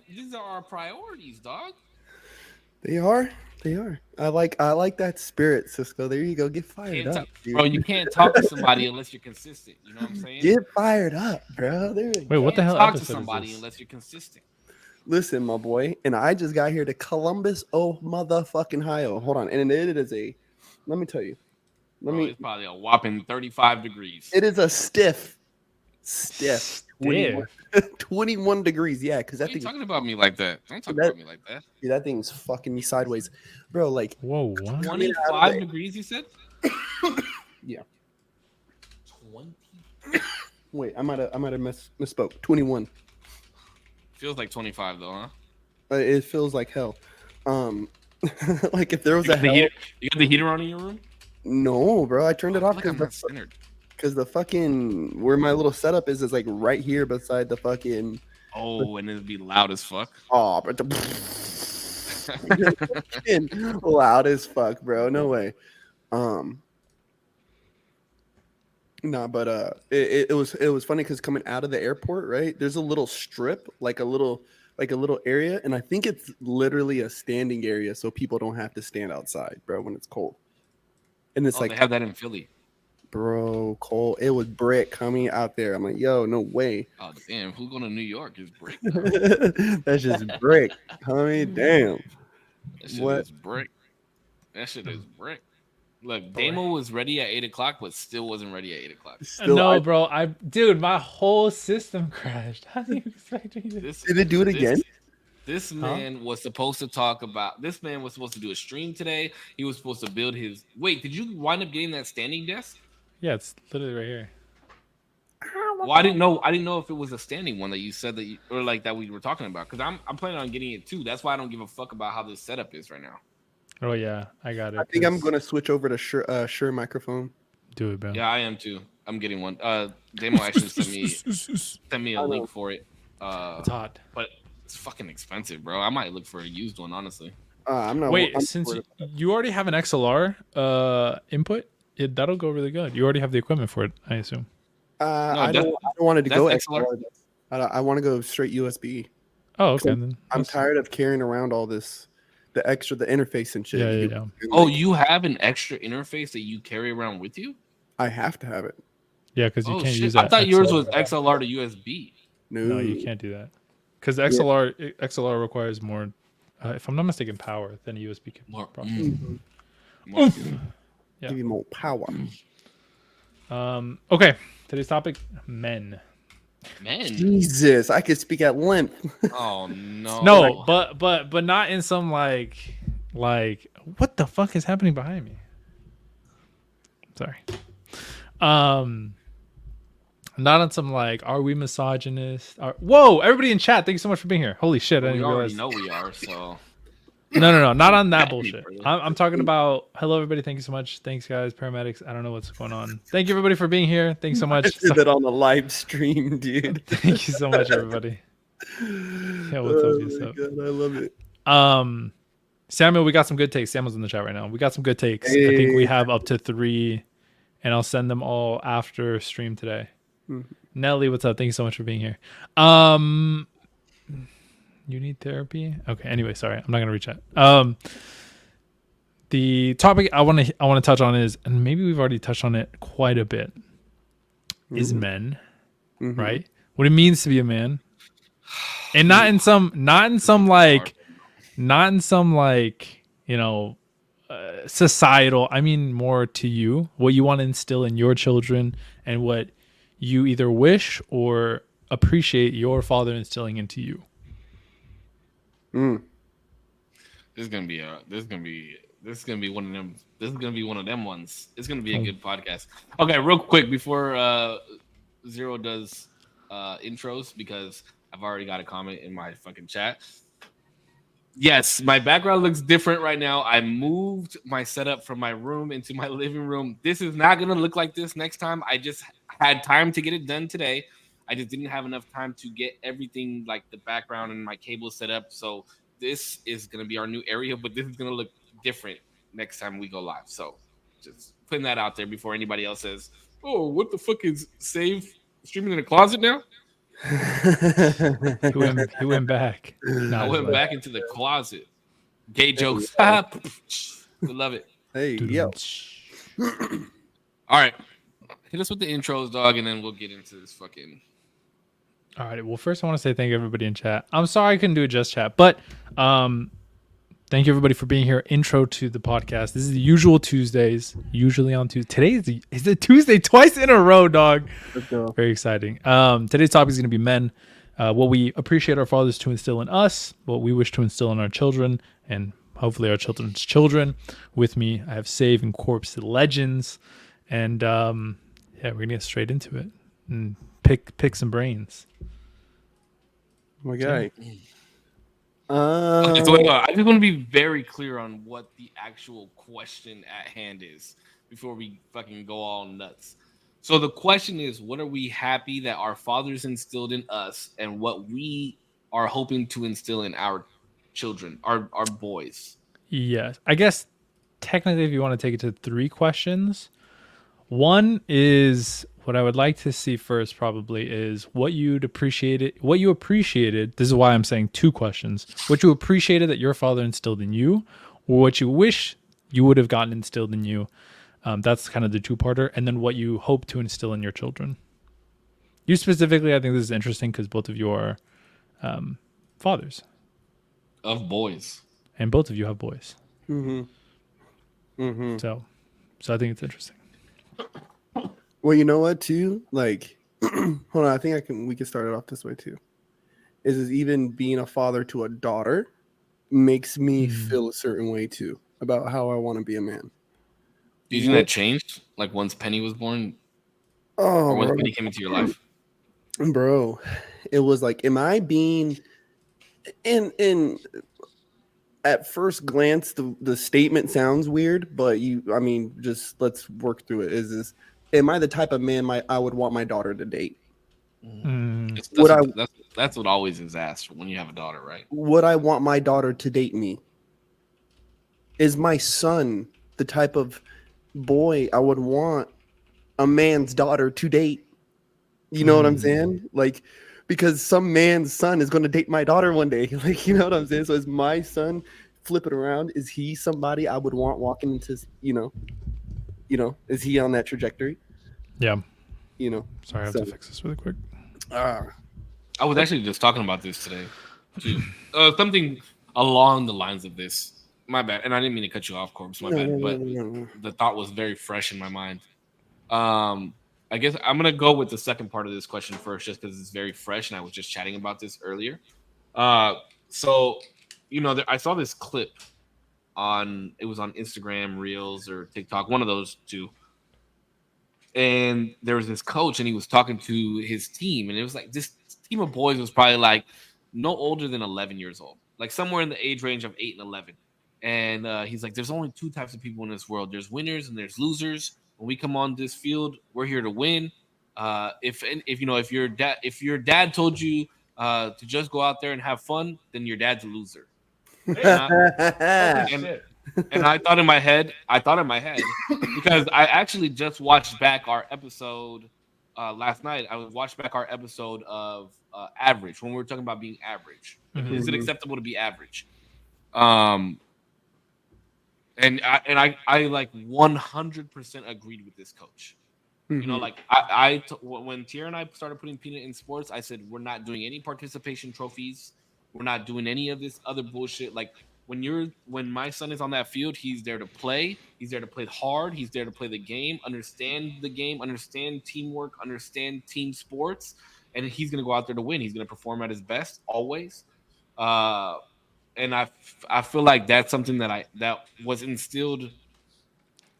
these are our priorities, dog. They are. They are. I like that spirit, Cisco. There you go. Get fired Can't up, talk, bro. dude. You can't talk to somebody unless you're consistent. You know what I'm saying? Get fired up, bro. There we Wait, You what go. the can't hell talk to episode is somebody this? unless you're consistent. Listen, my boy, and I just got here to Columbus, oh motherfucking Ohio. Hold on, and it is a. Let me tell you. Let Bro, me. it's probably a whopping 35 degrees. It is a stiff Stiff. 21 degrees. Yeah, because Why that are you thing, talking about me like that? Don't talk that about me like that. dude, that thing's fucking me sideways, bro. Like Whoa, what? coming out of 25 the degrees, you said? yeah. 20 Wait, I might have misspoke. 21. feels like 25 though, huh? It feels like hell. Um, like if there was You a got the hell. heater. You got the heater on in your room? No, bro, I turned Oh, I it feel off like I'm not centered. because the fucking where my little setup is like right here beside the fucking. Oh, and it'd be loud as fuck. Oh, but the loud as fuck, bro. No way. Um, nah, but it was funny because coming out of the airport, right? There's a little strip, like a little area, and I think it's literally a standing area, so people don't have to stand outside, bro, when it's cold. And it's Oh, they like, have that in Philly. bro, cold. It was brick coming out there. I'm like, yo, no way. Oh damn, who's going to New York is brick though. That's just brick, homie. Damn. That shit What? is brick. That shit is brick. Look, Boy. Damo was ready at 8 o'clock, but still wasn't ready at 8 o'clock. Still, No, bro. Dude, my whole system crashed. How do you expect me to? This did it do it this again? this Huh? man was supposed to talk about. This man was supposed to do a stream today. He was supposed to build his. Wait, did you wind up getting that standing desk? Yeah, it's literally right here. Well, I didn't know. I didn't know if it was a standing one that you said that, or like that we were talking about. Because I'm planning on getting it too. That's why I don't give a fuck about how this setup is right now. Oh yeah, I got it. I think I'm 'cause- gonna switch over to Shure microphone. do it, bro. Yeah, I am too. I'm getting one. Damo actually sent me a I link know. for it. It's hot. But it's fucking expensive, bro. I might look for a used one, honestly. I'm not. Wait, I'm since worried you already have an XLR input, that'll go really good. You already have the equipment for it, I assume. No, I don't. I don't want it to that's go XLR. XLR. I want to go straight USB. Oh, okay. I'm, Then I'm that's- tired of carrying around all this, the interface and shit. Yeah, yeah, yeah. And, Oh, like, you have an extra interface that you carry around with you? I have to have it. Yeah, because you Oh can't shit! use I that. thought yours XLR. was XLR to USB. No, you can't do that. Because XLR requires more, if I'm not mistaken, power than a USB can. More, probably. more. Yeah. Give you more power. Okay, today's topic: men. Man. Jesus, I could speak at length. Oh no. No, but not in some like what the fuck is happening behind me? Sorry. Not on some like, are we misogynist? Whoa, everybody in chat, thank you so much for being here. Holy shit, I we didn't already realize. know we are. So No, not on that bullshit. Brother. I'm talking about hello everybody, thank you so much. Thanks guys, paramedics. I don't know what's going on. Thank you everybody for being here. Thanks so I much. did that on the live stream, dude. Thank you so much, everybody. Yeah, what's up? Oh What's my up? God, I love it. Samuel, we got some good takes. Samuel's in the chat right now. We got some good takes. I think we have up to 3, and I'll send them all after stream today. Nelly, what's up? Thank you so much for being here. You need therapy? Okay. Anyway, sorry, I'm not gonna reach out. The topic I want to touch on is, and maybe we've already touched on it quite a bit, is men, right? What it means to be a man, and not in some societal. I mean more to you, what you want to instill in your children, and what you either wish or appreciate your father instilling into you. this is gonna be one of them. This is gonna be one of them ones. It's gonna be a good podcast. Okay, real quick before Zero does intros, because I've already got a comment in my fucking chat. Yes, my background looks different right now. I moved my setup from my room into my living room. This is not going to look like this next time. I just had time to get it done today. I just didn't have enough time to get everything like the background and my cable set up. So this is going to be our new area, but this is going to look different next time we go live. So just putting that out there before anybody else says, oh, what the fuck is Save streaming in a closet now? He went back. Nah, I just went like, back into the closet. Gay There you jokes. go. We love it. Hey, yo. All right. Hit us with the intros, dog, and then we'll get into this fucking. all right. Well, first I want to say thank you everybody in chat. I'm sorry I couldn't do it just chat, but thank you everybody for being here. Intro to the podcast. This is the usual Tuesdays. Usually on Tuesday. Today is a Tuesday twice in a row, dog. Let's go. Very exciting. Today's topic is going to be men. What we appreciate our fathers to instill in us, what we wish to instill in our children, and hopefully our children's children. With me, I have Save and Korpsx legends, and we're gonna get straight into it and pick some brains. My guy. Okay, so wait, I just want to be very clear on what the actual question at hand is before we fucking go all nuts. So the question is, what are we happy that our fathers instilled in us, and what we are hoping to instill in our children, our boys? Yes, I guess technically, if you want to take it to 3 questions, one is what I would like to see first. Probably is what you appreciated. This is why I'm saying 2 questions. What you appreciated that your father instilled in you, or what you wish you would have gotten instilled in you. That's kind of the 2-parter, and then what you hope to instill in your children. You specifically, I think this is interesting because both of you are fathers, Of boys. and both of you have boys. Mm-hmm. So I think it's interesting. Well, you know what, too? Like, hold on. I think we can start it off this way, too. Is even being a father to a daughter makes me feel a certain way, too, about how I want to be a man. Do you think that changed? Like once Penny was born? Oh, Or once bro. Penny came into your life? Bro, it was like, am I being in at first glance the statement sounds weird, but just let's work through it. Is am I the type of man I would want my daughter to date? That's what always is asked when you have a daughter, right? Would I want my daughter to date me? Is my son the type of boy I would want a man's daughter to date? You know what I'm saying? Like, because some man's son is going to date my daughter one day. Like, you know what I'm saying? So is my son, flip it around, is he somebody I would want walking into, is he on that trajectory? Yeah. Sorry, I have to So- fix this really quick. I was actually just talking about this today, too. Something along the lines of this. My bad. And I didn't mean to cut you off, Corpse. My bad. But the thought was very fresh in my mind. I guess I'm going to go with the second part of this question first, just because it's very fresh. And I was just chatting about this earlier. So, I saw this clip it was on Instagram, Reels, or TikTok, one of those 2. And there was this coach, and he was talking to his team, and it was like this team of boys was probably like no older than 11 years old, like somewhere in the age range of 8 and 11. And he's like, "There's only 2 types of people in this world. There's winners and there's losers. When we come on this field, we're here to win. If your dad told you to just go out there and have fun, then your dad's a loser." And I thought in my head, because I actually just watched back our episode last night. I watched back our episode of average, when we were talking about being average. Is it acceptable to be average? And I like 100% agreed with this coach. When Tierra and I started putting Peanut in sports, I said, we're not doing any participation trophies. We're not doing any of this other bullshit. Like, when my son is on that field, he's there to play. He's there to play hard. He's there to play the game, understand teamwork, understand team sports, and he's going to go out there to win. He's going to perform at his best always. And I feel like that's something that was instilled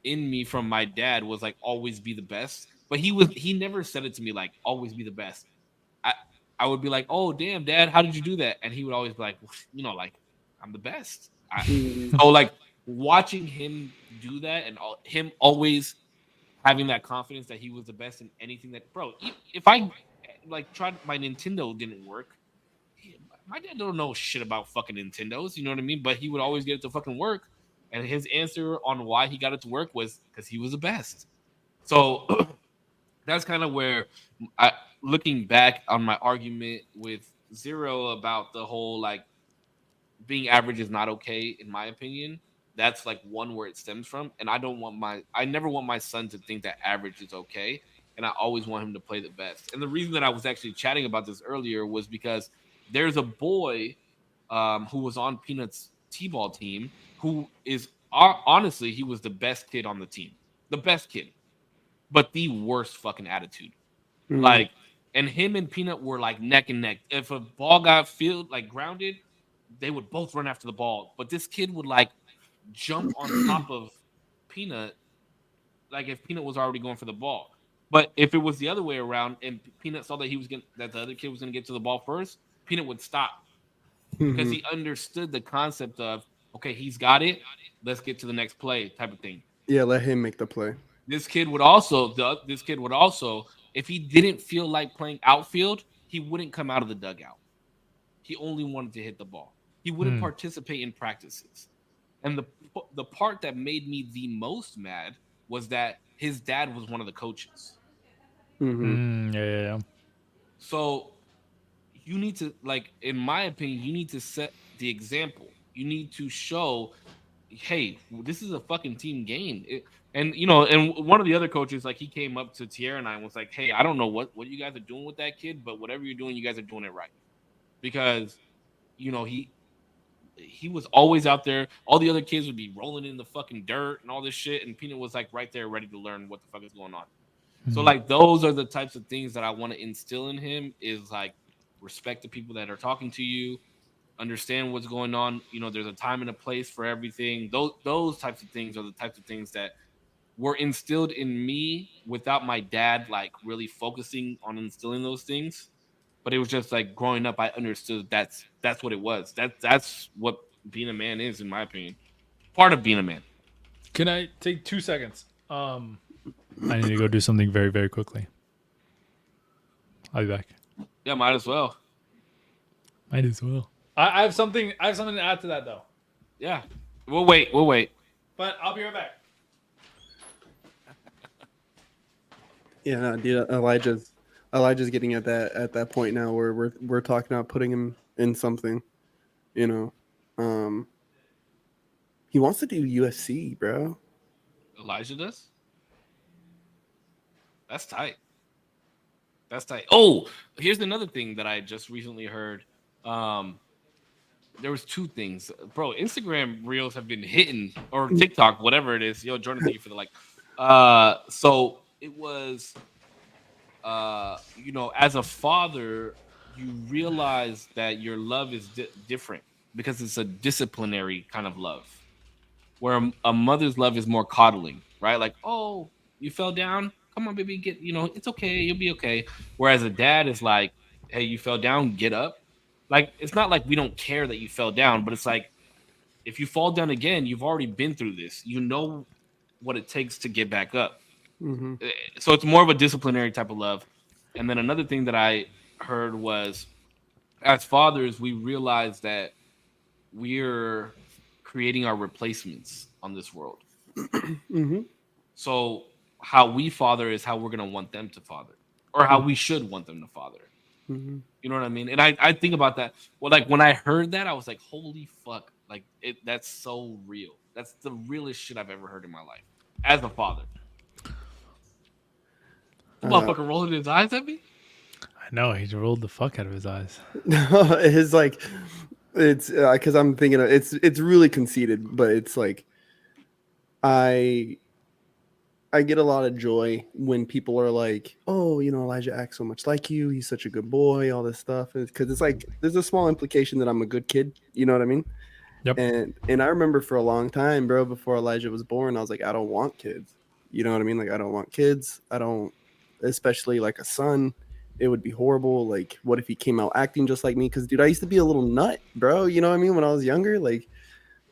in me from my dad, was like, always be the best. But he never said it to me like, always be the best. I would be like, "Oh, damn, Dad, how did you do that?" And he would always be like, like, I'm the best. So like watching him do that, and him always having that confidence that he was the best in anything that, bro, if I like tried, my Nintendo didn't work. My dad don't know shit about fucking Nintendos, you know what I mean? But he would always get it to fucking work. And his answer on why he got it to work was because he was the best. So that's kind of where looking back on my argument with Zero about the whole like being average is not okay, in my opinion. That's like one where it stems from. And I never want my son to think that average is okay. And I always want him to play the best. And the reason that I was actually chatting about this earlier was because there's a boy who was on Peanut's T-ball team who is honestly, he was the best kid on the team. The best kid, but the worst fucking attitude. Mm. Like, and him and Peanut were like neck and neck. If a ball got field like grounded, they would both run after the ball. But this kid would like jump on top of Peanut, like if Peanut was already going for the ball. But if it was the other way around and Peanut saw that that the other kid was gonna get to the ball first, Peanut would stop because he understood the concept of okay, he's got it. Let's get to the next play, type of thing. Yeah, let him make the play. This kid would also, if he didn't feel like playing outfield, he wouldn't come out of the dugout. He only wanted to hit the ball. He wouldn't participate in practices. And the part that made me the most mad was that his dad was one of the coaches. Yeah. So you need to, like, in my opinion, you need to set the example. You need to show, hey, this is a fucking team game. And one of the other coaches, like, he came up to Tierra and I and was like, hey, I don't know what you guys are doing with that kid, but whatever you're doing, you guys are doing it right. Because, he was always out there. All the other kids would be rolling in the fucking dirt and all this shit, and Peanut was like right there ready to learn what the fuck is going on. So like those are the types of things that I want to instill in him, is like respect the people that are talking to you, understand what's going on. There's a time and a place for everything. Those types of things are the types of things that were instilled in me without my dad like really focusing on instilling those things. But it was just like growing up, I understood that's what it was. That's what being a man is, in my opinion. Part of being a man. Can I take 2 seconds? I need to go do something very, very quickly. I'll be back. Yeah, might as well. Might as well. I have something to add to that though. Yeah. We'll wait. But I'll be right back. Yeah, no, dude, Elijah's getting at that point now where we're talking about putting him in something, He wants to do USC, bro. Elijah does? That's tight. Oh, here's another thing that I just recently heard. There was 2 things. Bro, Instagram Reels have been hitting, or TikTok, whatever it is. Yo, Jordan, thank you for the like. So it was as a father, you realize that your love is different because it's a disciplinary kind of love, where a mother's love is more coddling, right? Like, oh, you fell down, come on, baby, it's okay, you'll be okay. Whereas a dad is like, hey, you fell down, get up. Like, it's not like we don't care that you fell down, but it's like, if you fall down again, you've already been through this. You know what it takes to get back up. Mm-hmm. So it's more of a disciplinary type of love. And then another thing that I heard was, as fathers, we realize that we're creating our replacements on this world. Mm-hmm. So how we father is how we're going to want them to father, or how we should want them to father. Mm-hmm. You know what I mean? And I think about that. Well, like when I heard that, I was like, holy fuck. Like that's so real. That's the realest shit I've ever heard in my life as a father. Motherfucker rolling his eyes at me? I know, he rolled the fuck out of his eyes. It's like, it's because I'm thinking it's really conceited, but it's like I get a lot of joy when people are like, oh, Elijah acts so much like you. He's such a good boy, all this stuff. Because it's like, there's a small implication that I'm a good kid. You know what I mean? Yep. And I remember for a long time, bro, before Elijah was born, I was like, I don't want kids. You know what I mean? Like, I don't want kids. I don't, especially like a son. It would be horrible. Like, what if he came out acting just like me? Because, dude, I used to be a little nut, bro. You know what I mean? When I was younger, like,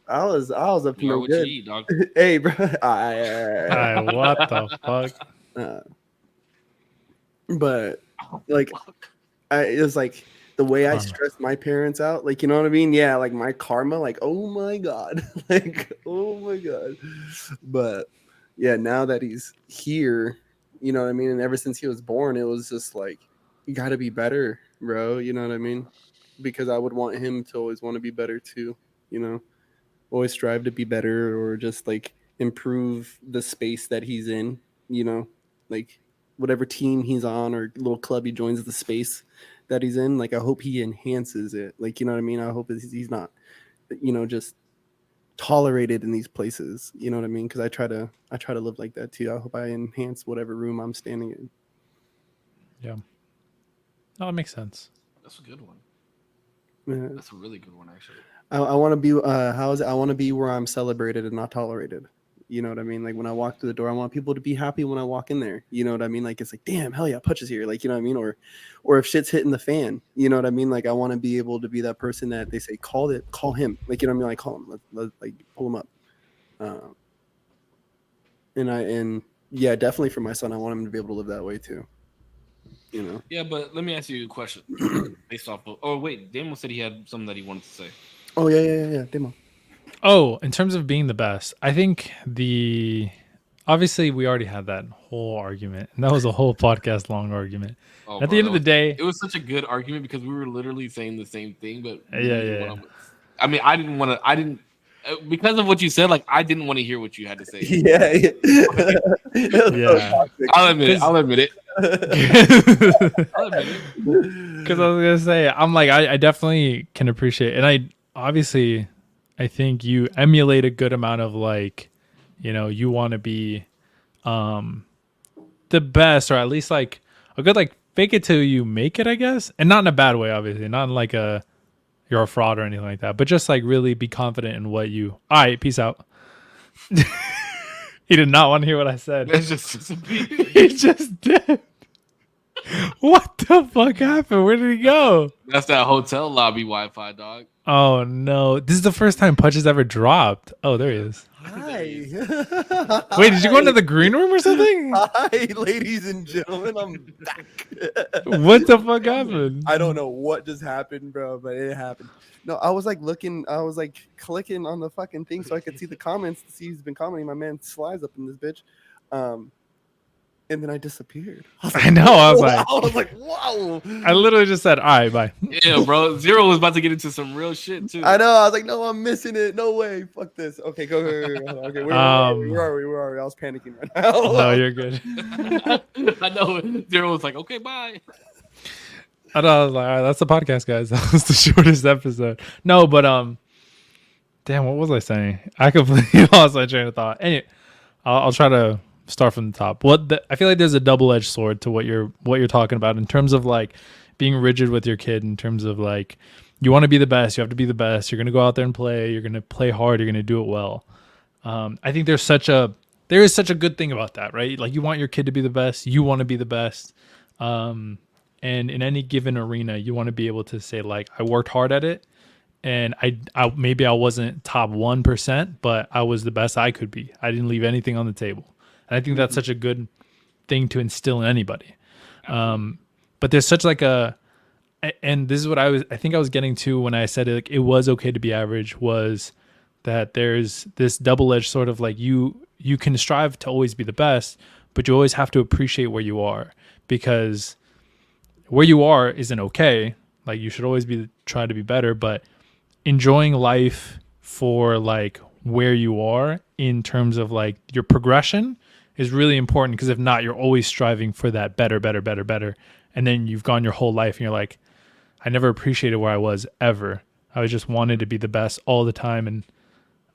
I was up to no good. Eat, dog. Hey, bro. What the fuck? But like, it was like the way I stressed my parents out. Like, you know what I mean? Yeah, like my karma. Like, oh my god, like, oh my god. But yeah, now that he's here, you know what I mean. And ever since he was born, it was just like You got to be better, bro. You know what I mean? Because I would want him to always want to be better too. You know, always strive to be better or just like improve the space that he's in. You know, like whatever team he's on or little club he joins, the space that he's in. Like I hope he enhances it. Like you know what I mean? I hope he's not, just tolerated in these places. You know what I mean? Because I try to live like that too. I hope I enhance whatever room I'm standing in. Yeah. No, that makes sense. That's a good one. Yeah. That's a really good one, actually. I want to be I want to be where I'm celebrated and not tolerated. You know what I mean? Like when I walk through the door, I want people to be happy when I walk in there. You know what I mean? Like it's like, damn, hell yeah, Putch is here. Like you know what I mean? Or if shit's hitting the fan, you know what I mean? Like I want to be able to be that person that they say call him. Like you know what I mean? Like call him, let like pull him up. And yeah, definitely for my son, I want him to be able to live that way too. You know? Yeah, but let me ask you a question based off of. Oh wait, Damo said he had something that he wanted to say. Oh yeah, demo. Oh, in terms of being the best, I think obviously we already had that whole argument, and that was a whole podcast long argument. Oh, At the end of the day, it was such a good argument because we were literally saying the same thing, but yeah. I mean, I didn't because of what you said. Like, I didn't want to hear what you had to say. Yeah. I'll admit it. I'll admit it. Because I was gonna say, I'm like, I definitely can appreciate, and I think you emulate a good amount of like, you want to be, the best, or at least like a good like fake it till you make it, I guess, and not in a bad way, obviously, not in like you're a fraud or anything like that, but just like really be confident in what you. All right, peace out. He did not want to hear what I said. He just did. What the fuck happened? Where did he go? That's that hotel lobby Wi-Fi, dog. Oh no! This is the first time Putch has ever dropped. Oh, there he is. Hi. Wait, did you go into the green room or something? Hi, ladies and gentlemen. I'm back. What the fuck happened? I don't know what just happened, bro, but it happened. No, I was like clicking on the fucking thing so I could see the comments to see who's been commenting. My man Sly's up in this bitch. And then I disappeared. I know. I was like, wow. I literally just said, all right, bye. Yeah, bro. Zero was about to get into some real shit, too. I know. I was like, no, I'm missing it. No way. Fuck this. Okay, go. Okay, where are we? I was panicking right now. No, you're good. I know. Zero was like, okay, bye. I know. I was like, all right, that's the podcast, guys. That was the shortest episode. No, but, damn, what was I saying? I completely lost my train of thought. Anyway, I'll try to start from the top. I feel like there's a double-edged sword to what you're talking about in terms of like being rigid with your kid, in terms of like you want to be the best, you have to be the best, you're going to go out there and play, you're going to play hard, you're going to do it well. I think there is such a good thing about that, right? Like you want your kid to be the best, you want to be the best, and in any given arena you want to be able to say like I worked hard at it, and I maybe I wasn't top 1%, but I was the best I could be. I didn't leave anything on the table. And I think that's such a good thing to instill in anybody. But there's such like and this is what I think I was getting to when I said it was okay to be average, was that there's this double-edged sort of like you can strive to always be the best, but you always have to appreciate where you are, because where you are isn't okay. Like you should always try to be better, but enjoying life for like where you are in terms of like your progression is really important, because if not, you're always striving for that better. And then you've gone your whole life and you're like, I never appreciated where I was ever. I just wanted to be the best all the time. And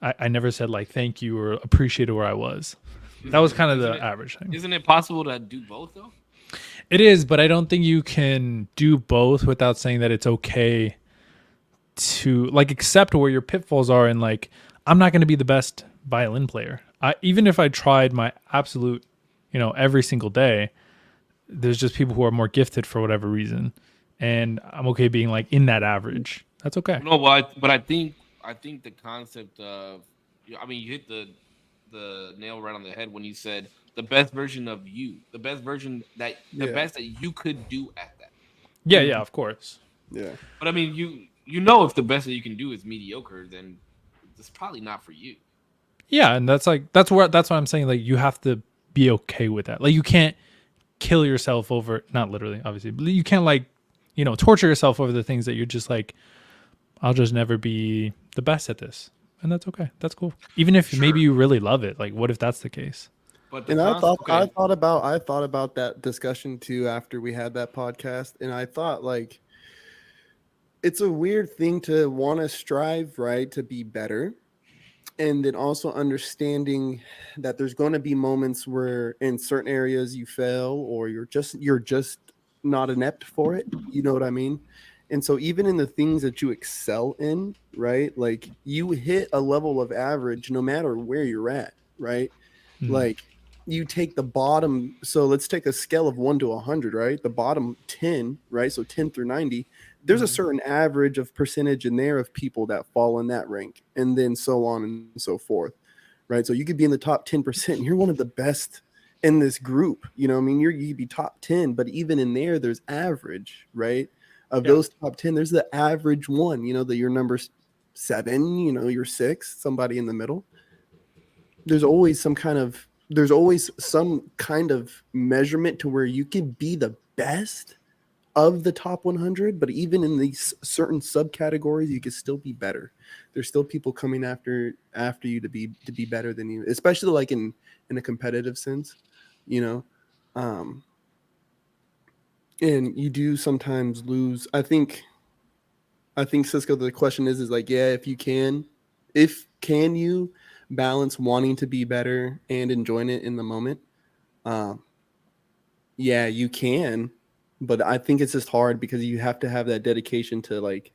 I never said like, thank you or appreciated where I was. That was kind of the average thing. Isn't it possible to do both though? It is, but I don't think you can do both without saying that it's okay to like accept where your pitfalls are. And like, I'm not going to be the best violin player. Even if I tried my absolute, every single day, there's just people who are more gifted for whatever reason, and I'm okay being like in that average. That's okay. No, but I think the concept of, I mean, you hit the nail right on the head when you said the best version of you, the best version the best that you could do at that. Yeah, of course. Yeah. But I mean, if the best that you can do is mediocre, then it's probably not for you. Yeah, and that's why I'm saying like you have to be okay with that. Like you can't kill yourself over, not literally, obviously, but you can't like, torture yourself over the things that you're just like, I'll just never be the best at this. And that's okay. That's cool. Even if maybe you really love it. Like, what if that's the case? But And I thought about that discussion too after we had that podcast, and I thought like it's a weird thing to want to strive, right, to be better, and then also understanding that there's going to be moments where in certain areas you fail or you're just not inept for it. You know what I mean? And so even in the things that you excel in, right? Like you hit a level of average no matter where you're at, right? Like you take the bottom, so let's take a scale of 1 to 100, right? The bottom 10, right? So 10 through 90, there's a certain average of percentage in there of people that fall in that rank, and then so on and so forth, right? So you could be in the top 10%, and you're one of the best in this group. You know what I mean? You could be top 10, but even in there, there's average, right? Of those top 10, there's the average one, that you're number 7, you're 6, somebody in the middle. There's always some kind of measurement to where you can be the best of the top 100, but even in these certain subcategories you can still be better. There's still people coming after you to be better than you, especially like in a competitive sense, um and you do sometimes lose. I think Cisco, the question is like, yeah, if can you balance wanting to be better and enjoying it in the moment? Yeah, you can, but I think it's just hard because you have to have that dedication to like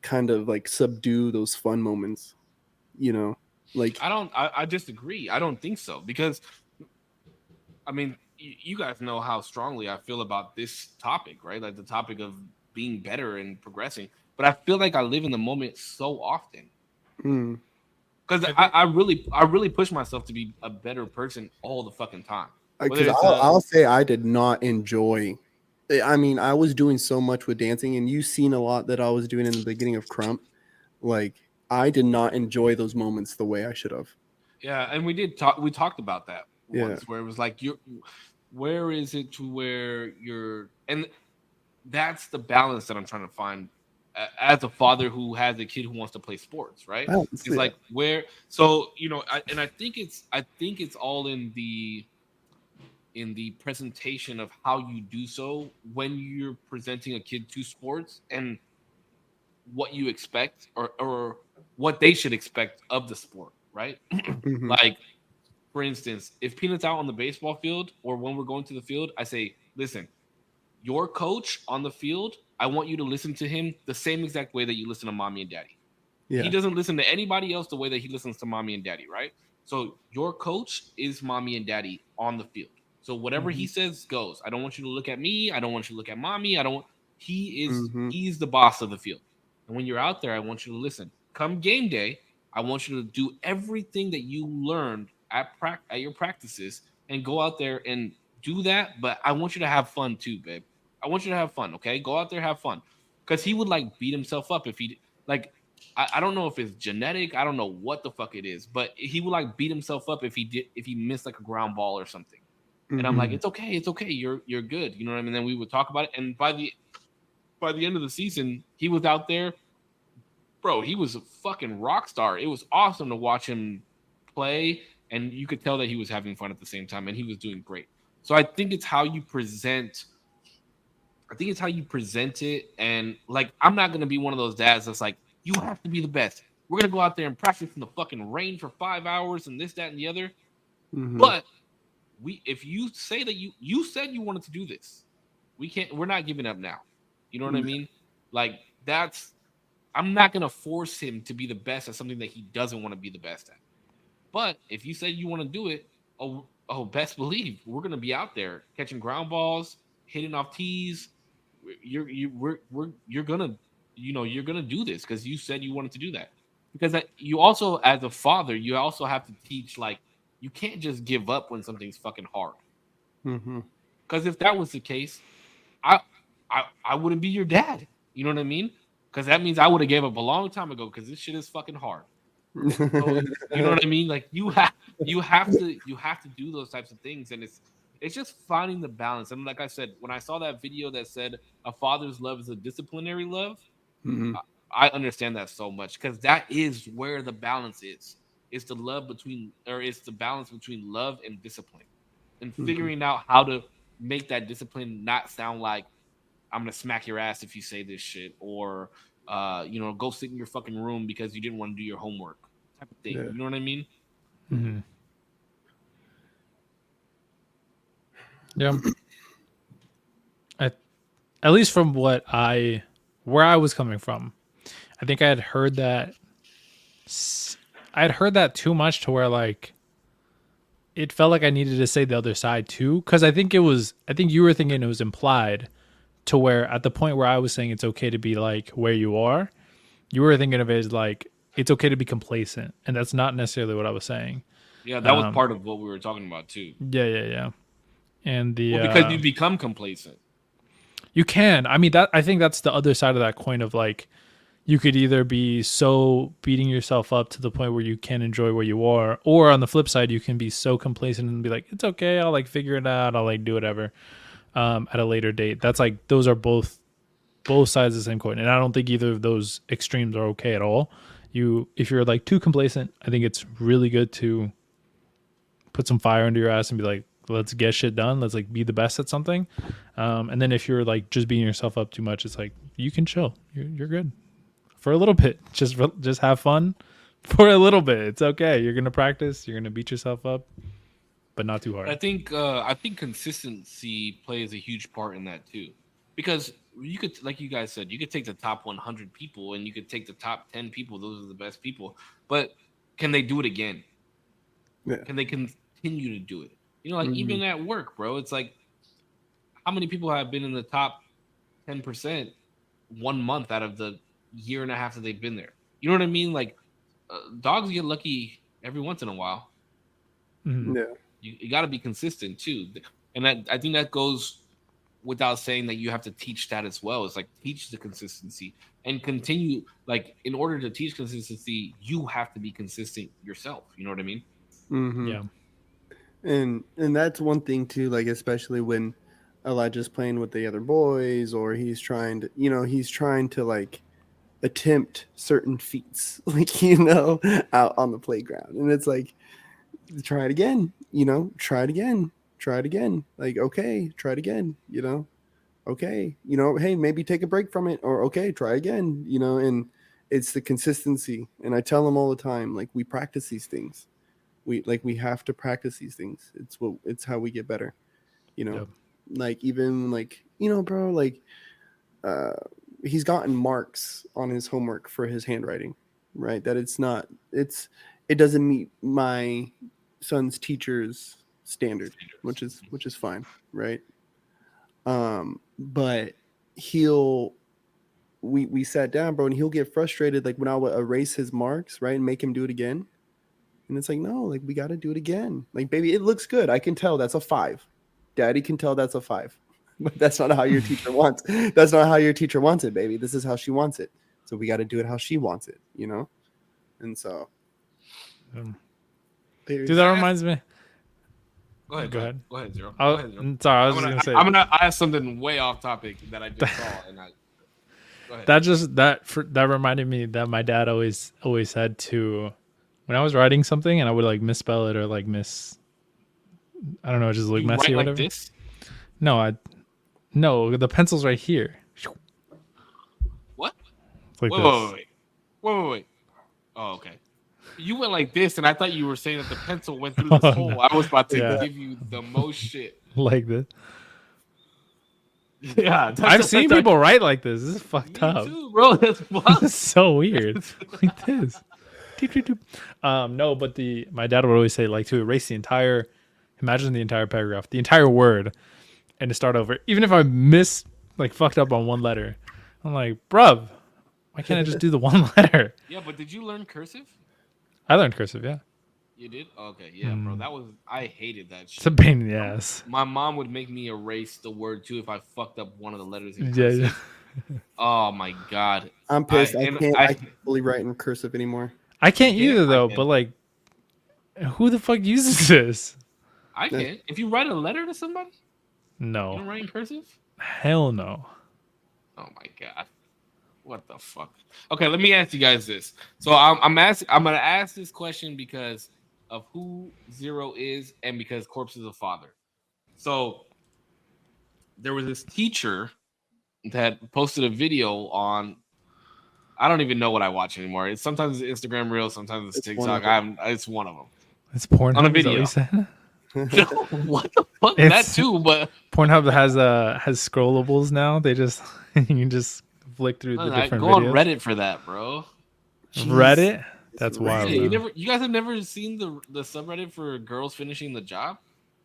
kind of like subdue those fun moments, like I disagree. I don't think so because I mean, you guys know how strongly I feel about this topic, right? Like the topic of being better and progressing. But I feel like I live in the moment so often because I really push myself to be a better person all the fucking time. because I'll say I did not enjoy. I mean, I was doing so much with dancing, and you've seen a lot that I was doing in the beginning of Crump. Like, I did not enjoy those moments the way I should have. Yeah, and we talked about that Yeah. once where it was like where is it to where you're and that's the balance that I'm trying to find as a father who has a kid who wants to play sports, right? Balance, It's yeah. like where so I think it's all in the presentation of how you do so when you're presenting a kid to sports and what you expect or what they should expect of the sport, right? Mhm. Like, for instance, if Peanut's out on the baseball field or when we're going to the field, I say, listen, your coach on the field, I want you to listen to him the same exact way that you listen to mommy and daddy. He Yeah. doesn't listen to anybody else the way that he listens to mommy and daddy, right? So your coach is mommy and daddy on the field. So whatever he says goes. I don't want you to look at me. I don't want you to look at mommy. I don't. Mhm. He's the boss of the field. And when you're out there, I want you to listen. Come game day, I want you to do everything that you learned at your practices and go out there and do that. But I want you to have fun too, babe. I want you to have fun. Okay, go out there, have fun. Because he would like beat himself up if he like I don't know if it's genetic. I don't know what the fuck it is, but he would like beat himself up if he missed like a ground ball or something. And I'm like, Mhm. it's okay, you're good. You know what I mean? And then we would talk about it. And by the end of the season, he was out there, bro. He was a fucking rock star. It was awesome to watch him play, and you could tell that he was having fun at the same time, and he was doing great. So I think it's how you present. I think it's how you present it. And like, I'm not gonna be one of those dads that's like, you have to be the best. We're gonna go out there and practice in the fucking rain for 5 hours and this, that, and the other. Mhm. But if you say that you said you wanted to do this, we're not giving up now. You know what I mean? Like that's I'm not gonna force him to be the best at something that he doesn't want to be the best at. But if you said you want to do it, best believe we're gonna be out there catching ground balls, hitting off tees. You're gonna you're gonna do this because you said you wanted to do that. Because you also, as a father, you also have to teach like you can't just give up when something's fucking hard. Mhm. Because if that was the case, I I wouldn't be your dad. You know what I mean? Because that means I would have gave up a long time ago. Because this shit is fucking hard. So you know what I mean? Like you have to do those types of things, and It's just finding the balance. And like I said, when I saw that video that said a father's love is a disciplinary love, Mm-hmm. I understand that so much because that is where the balance is. It's the love between, or it's the balance between love and discipline, and Mm-hmm. figuring out how to make that discipline not sound like I'm gonna smack your ass if you say this shit, or go sit in your fucking room because you didn't want to do your homework, type of thing. Yeah. You know what I mean? Mm-hmm. Yeah. At least from where I was coming from, I think I had heard that. I had heard that too much to where like it felt like I needed to say the other side too, because I think you were thinking it was implied to where at the point where I was saying it's okay to be like where you are, you were thinking of it as like it's okay to be complacent, and that's not necessarily what I was saying. Yeah, that was part of what we were talking about too. Yeah. And because you become complacent. You can. I mean, I think that's the other side of that coin of like, you could either be so beating yourself up to the point where you can't enjoy where you are, or on the flip side, you can be so complacent and be like, it's okay, I'll like figure it out, I'll like do whatever at a later date. That's like, those are both sides of the same coin. And I don't think either of those extremes are okay at all. If you're like too complacent, I think it's really good to put some fire under your ass and be like, let's get shit done. Let's like be the best at something. And then if you're like just beating yourself up too much, it's like you can chill. You're good for a little bit. Just have fun for a little bit. It's okay. You're gonna practice. You're gonna beat yourself up, but not too hard. I think consistency plays a huge part in that too, because you could, like you guys said, you could take the top 100 people and you could take the top 10 people. Those are the best people, but can they do it again? Yeah. Can they continue to do it? Even at work, bro, it's like, how many people have been in the top 10% 1 month out of the year and a half that they've been there? You know what I mean? Like, dogs get lucky every once in a while. Mm-hmm. Yeah. You got to be consistent too. And I think that goes without saying that you have to teach that as well. It's like, teach the consistency and continue. Like, in order to teach consistency, you have to be consistent yourself. You know what I mean? Mm-hmm. Yeah. And that's one thing too, like especially when Elijah's playing with the other boys, or he's trying to like attempt certain feats, like out on the playground, and it's like, try it again, try it again, like, okay, try it again, okay, hey, maybe take a break from it, or okay, try again, and it's the consistency. And I tell them all the time, like, we practice these things. We have to practice these things. It's how we get better, Yep. like, even like, bro, like, he's gotten marks on his homework for his handwriting, right? That it doesn't meet my son's teacher's standard, which is fine, right? But we sat down, bro, and he'll get frustrated, like when I would erase his marks, right, and make him do it again. And it's like, no, like, we got to do it again. Like, baby, it looks good. I can tell that's a 5. Daddy can tell that's a 5. But that's not how your teacher wants. That's not how your teacher wants it, baby. This is how she wants it. So we got to do it how she wants it, And so, dude, that reminds me. Go ahead, Zero. Sorry, I was just gonna say. I'm gonna ask something way off topic that I just saw, and go ahead. That reminded me that my dad always said to, when I was writing something and I would like misspell it or like I don't know, just look messy or whatever. Like this? No, the pencil's right here. What? It's like wait. Oh, okay. You went like this, and I thought you were saying that the pencil went through this hole. No. I was about to give you the most shit. Like this. Yeah, I've seen people write like this. This is fucked up. Me too, bro. That's this is so weird. Like this. No, but my dad would always say, like, to erase the entire paragraph, the entire word, and to start over. Even if I fucked up on one letter, I'm like, bruv, why can't I just do the one letter? Yeah, but did you learn cursive? I learned cursive, yeah. You did? Okay, yeah, bro. I hated that shit. It's a pain in the ass. My mom would make me erase the word too if I fucked up one of the letters in cursive. Yeah. Oh my god. I'm pissed. I can't fully write in cursive anymore. I can't either though, but like, who the fuck uses this? I can't. If you write a letter to somebody, you No. don't write in cursive? Hell no. Oh my god. What the fuck? Okay, let me ask you guys this. So I'm gonna ask this question because of who Zero is and because Korpsx is a father. So there was this teacher that posted a video on. I don't even know what I watch anymore. It's sometimes it's Instagram Reels, sometimes it's TikTok. It's one of them. It's Pornhub. On a video. Is that what you said? What the fuck? That too, but Pornhub has scrollables now. They just you can just flick through the different go videos. on Reddit for that, bro. Reddit? That's wild. Yeah, you guys have never seen the subreddit for girls finishing the job?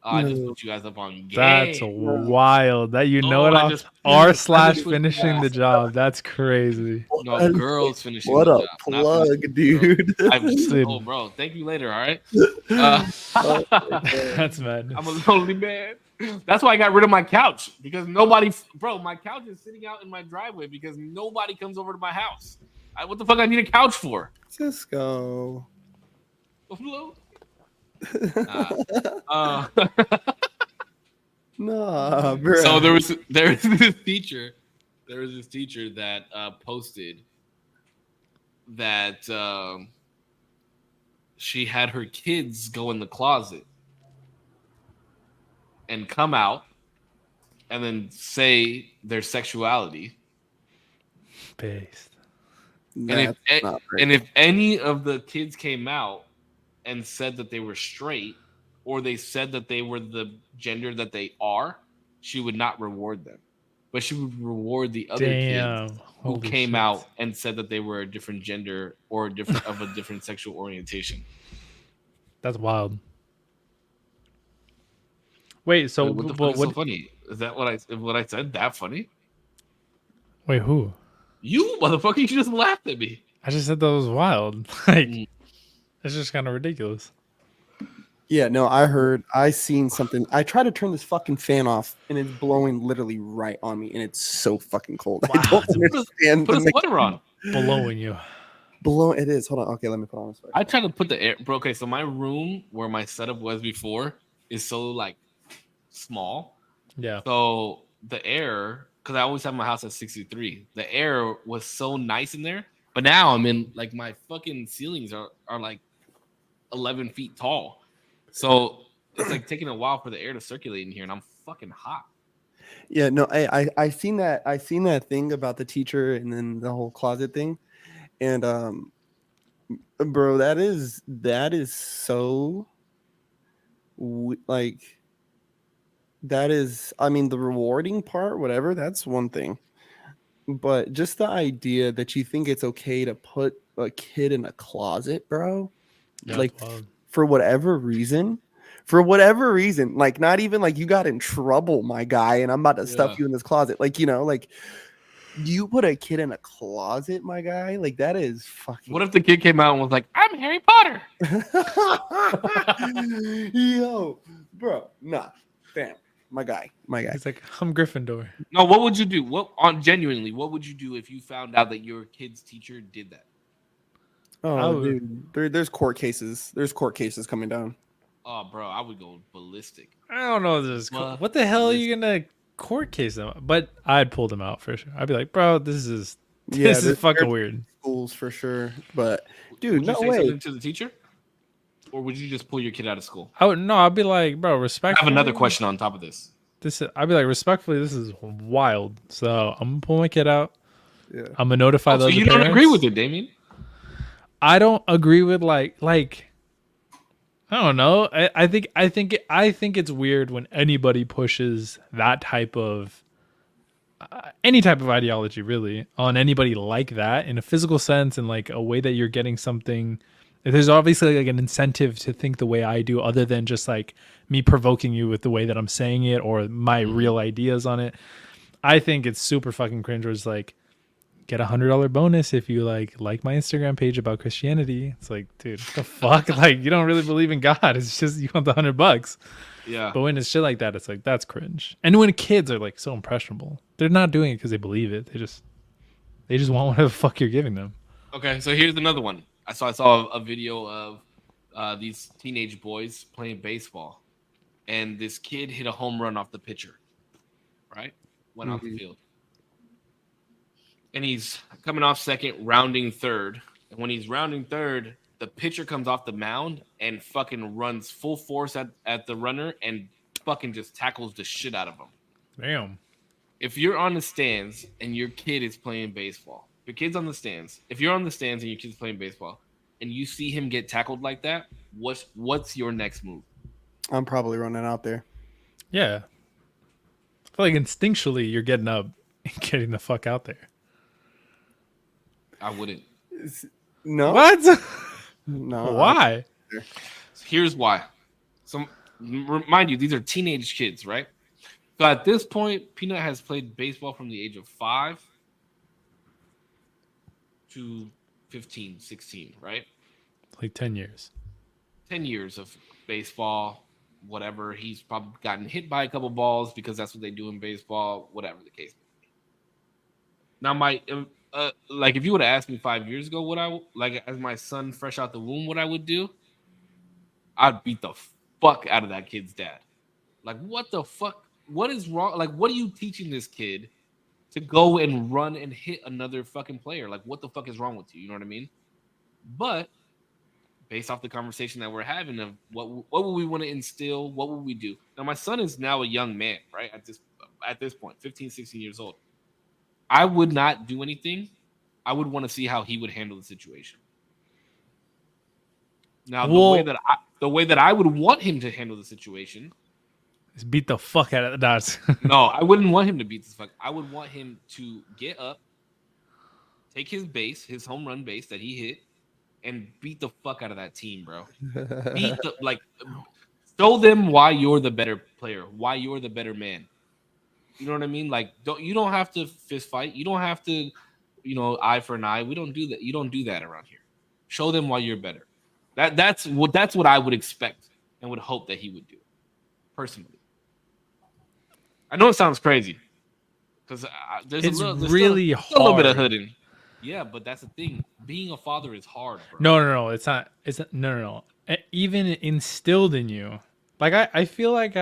I just put you guys up on game. That's wild. That you know it off r/finishing the job. That's crazy. No, girls finishing what the a job. plug, dude. Oh, bro. Thank you later, all right? That's mad. I'm a lonely man. That's why I got rid of my couch. Because my couch is sitting out in my driveway because nobody comes over to my house. What the fuck I need a couch for? Cisco. Hello? Nah, bro. So there was this teacher that posted that she had her kids go in the closet and come out and then say their sexuality. Based. And if any of the kids came out and said that they were straight, or they said that they were the gender that they are, she would not reward them. But she would reward the other kids who came out and said that they were a different gender or of a different sexual orientation. That's wild. Wait, so what the fuck is so funny? Is that what I said? That funny? Wait, who? You motherfucker! You just laughed at me. I just said that was wild. Like, it's just kind of ridiculous. Yeah, no, I seen something. I tried to turn this fucking fan off, and it's blowing literally right on me, and it's so fucking cold. Wow. I don't understand. Put a sweater on. Blowing you. It is. Hold on. Okay, let me put on a sweater. I tried to put the air. Bro, okay, so my room where my setup was before is so like small. Yeah. So the air, because I always have my house at 63. The air was so nice in there, but now I'm in like my fucking ceilings are like 11 feet tall. So it's like taking a while for the air to circulate in here, and I'm fucking hot. Yeah, no, I seen that. I seen that thing about the teacher and then the whole closet thing, and bro, that is so like that is. I mean, the rewarding part, whatever, that's one thing, but just the idea that you think it's okay to put a kid in a closet, bro, like. For whatever reason, like not even like you got in trouble, my guy, and I'm about to stuff you in this closet. Like, you know, like you put a kid in a closet, my guy, like that is fucking. What if the kid came out and was like, "I'm Harry Potter"? Yo, bro, nah, fam, my guy. He's like, I'm Gryffindor. No, what would you do? Genuinely, what would you do if you found out that your kid's teacher did that? Oh, dude, there's court cases. There's court cases coming down. Oh, bro, I would go ballistic. I don't know. What the hell are you gonna court case them? But I'd pull them out for sure. I'd be like, bro, this is fucking weird. Schools for sure, but dude, would you say something to the teacher, or would you just pull your kid out of school? I'd be like, bro, respectfully. I have another question on top of this. I'd be like, respectfully, this is wild. So I'm gonna pull my kid out. Yeah. I'm gonna notify those. So you don't agree with it, Damien? I don't agree with like I don't know. I think it's weird when anybody pushes that type of any type of ideology really on anybody like that in a physical sense and like a way that you're getting something. There's obviously like an incentive to think the way I do other than just like me provoking you with the way that I'm saying it or my real ideas on it. I think it's super fucking cringe where it's like, get $100 bonus if you like my Instagram page about Christianity. It's like, dude, what the fuck? Like, you don't really believe in God. It's just you want the $100. Yeah. But when it's shit like that, it's like that's cringe. And when kids are like so impressionable, they're not doing it because they believe it. They just want whatever the fuck you're giving them. Okay, so here's another one. I saw a video of these teenage boys playing baseball, and this kid hit a home run off the pitcher, right? Went off the field. And he's coming off second, rounding third. And when he's rounding third, the pitcher comes off the mound and fucking runs full force at the runner and fucking just tackles the shit out of him. Damn. If you're on the stands and your kid is playing baseball, your kid's on the stands. If you're on the stands and your kid's playing baseball and you see him get tackled like that, what's your next move? I'm probably running out there. Yeah. I feel like instinctually you're getting up and getting the fuck out there. I wouldn't. No. What? No. Why? Here's why. So, remind you, these are teenage kids, right? So at this point, Peanut has played baseball from the age of 5 to 15, 16, right? Like 10 years. 10 years of baseball, whatever. He's probably gotten hit by a couple balls because that's what they do in baseball, whatever the case may be. Now, like if you would have asked me 5 years ago what I like as my son fresh out the womb, what I would do, I'd beat the fuck out of that kid's dad. Like, what the fuck? What is wrong? Like, what are you teaching this kid to go and run and hit another fucking player? Like, what the fuck is wrong with you? You know what I mean? But based off the conversation that we're having of what would we want to instill? What would we do? Now, my son is now a young man, right? At this point, 15, 16 years old. I would not do anything. I would want to see how he would handle the situation. Now, the way that I would want him to handle the situation, Just beat the fuck out of the dots. no, I wouldn't want him to beat this fuck. I would want him to get up, take his base, his home run base that he hit, and beat the fuck out of that team, bro. Show them why you're the better player, why you're the better man. You know what I mean? Like, you don't have to fist fight. You don't have to, eye for an eye. We don't do that. You don't do that around here. Show them why you're better. That's what I would expect and would hope that he would do, personally. I know it sounds crazy because there's It's a really a little bit of hard. hooding. Yeah, but that's the thing. Being a father is hard, bro. No. It's not. No. Even instilled in you. Like, I feel like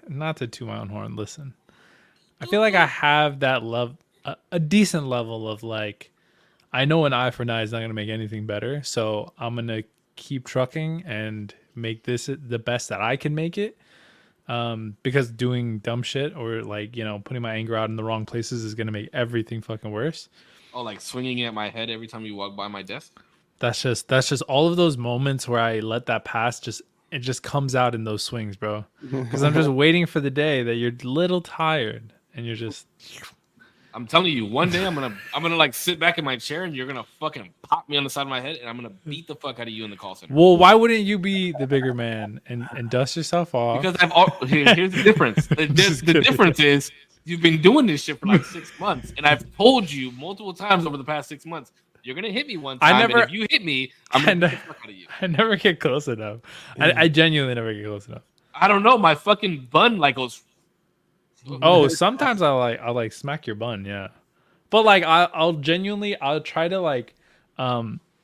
not to toot my own horn, listen. I feel like I have that love, a decent level of like, I know an eye for an eye is not going to make anything better. So I'm going to keep trucking and make this the best that I can make it. Because doing dumb shit or like, putting my anger out in the wrong places is going to make everything fucking worse. Oh, like swinging at my head every time you walk by my desk? That's just all of those moments where I let that pass. It just comes out in those swings, bro. Because I'm just waiting for the day that you're a little tired and you're just. I'm telling you, one day I'm gonna like sit back in my chair and you're gonna fucking pop me on the side of my head and I'm gonna beat the fuck out of you in the call center. Well, why wouldn't you be the bigger man and dust yourself off? Because here's the difference. The difference is you've been doing this shit for like 6 months, and I've told you multiple times over the past 6 months you're gonna hit me one time. And if you hit me, I'm gonna beat the fuck out of you. I never get close enough. I genuinely never get close enough. I don't know. My fucking bun like goes. Oh, sometimes I'll like smack your bun, yeah. But like I'll try to like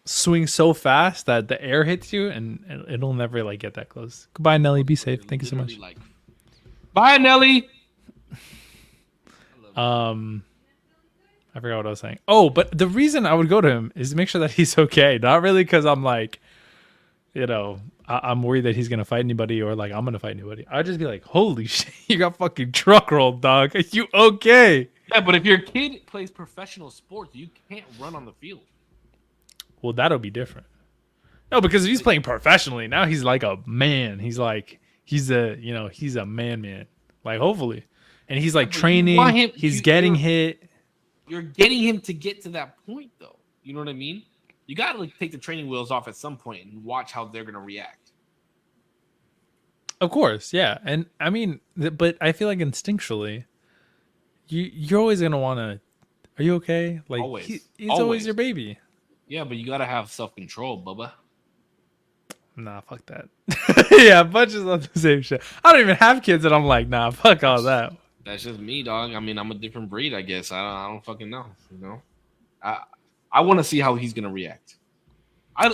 swing so fast that the air hits you and it'll never like get that close. Goodbye, Nelly. Be safe. Thank you so much. Like, bye, Nelly. I forgot what I was saying. Oh, but the reason I would go to him is to make sure that he's okay. Not really because I'm like, I'm worried that he's gonna fight anybody or like I'm gonna fight anybody. I'd just be like, holy shit, you got fucking truck rolled, dog. Are you okay? Yeah, but if your kid plays professional sports, you can't run on the field. Well, that'll be different. No, because if he's playing professionally, now he's like a man. He's a man. Like, hopefully. And he's like training. He's getting hit. You're getting him to get to that point, though. You know what I mean? You got to like take the training wheels off at some point and watch how they're going to react. Of course, yeah. And I mean, but I feel like instinctually, you're always going to want to, are you okay? Like, always. He's always your baby. Yeah, but you got to have self-control, Bubba. Nah, fuck that. Yeah, bunches of the same shit. I don't even have kids, and I'm like, nah, fuck all that. That's just me, dog. I mean, I'm a different breed, I guess. I don't fucking know. I want to see how he's gonna react.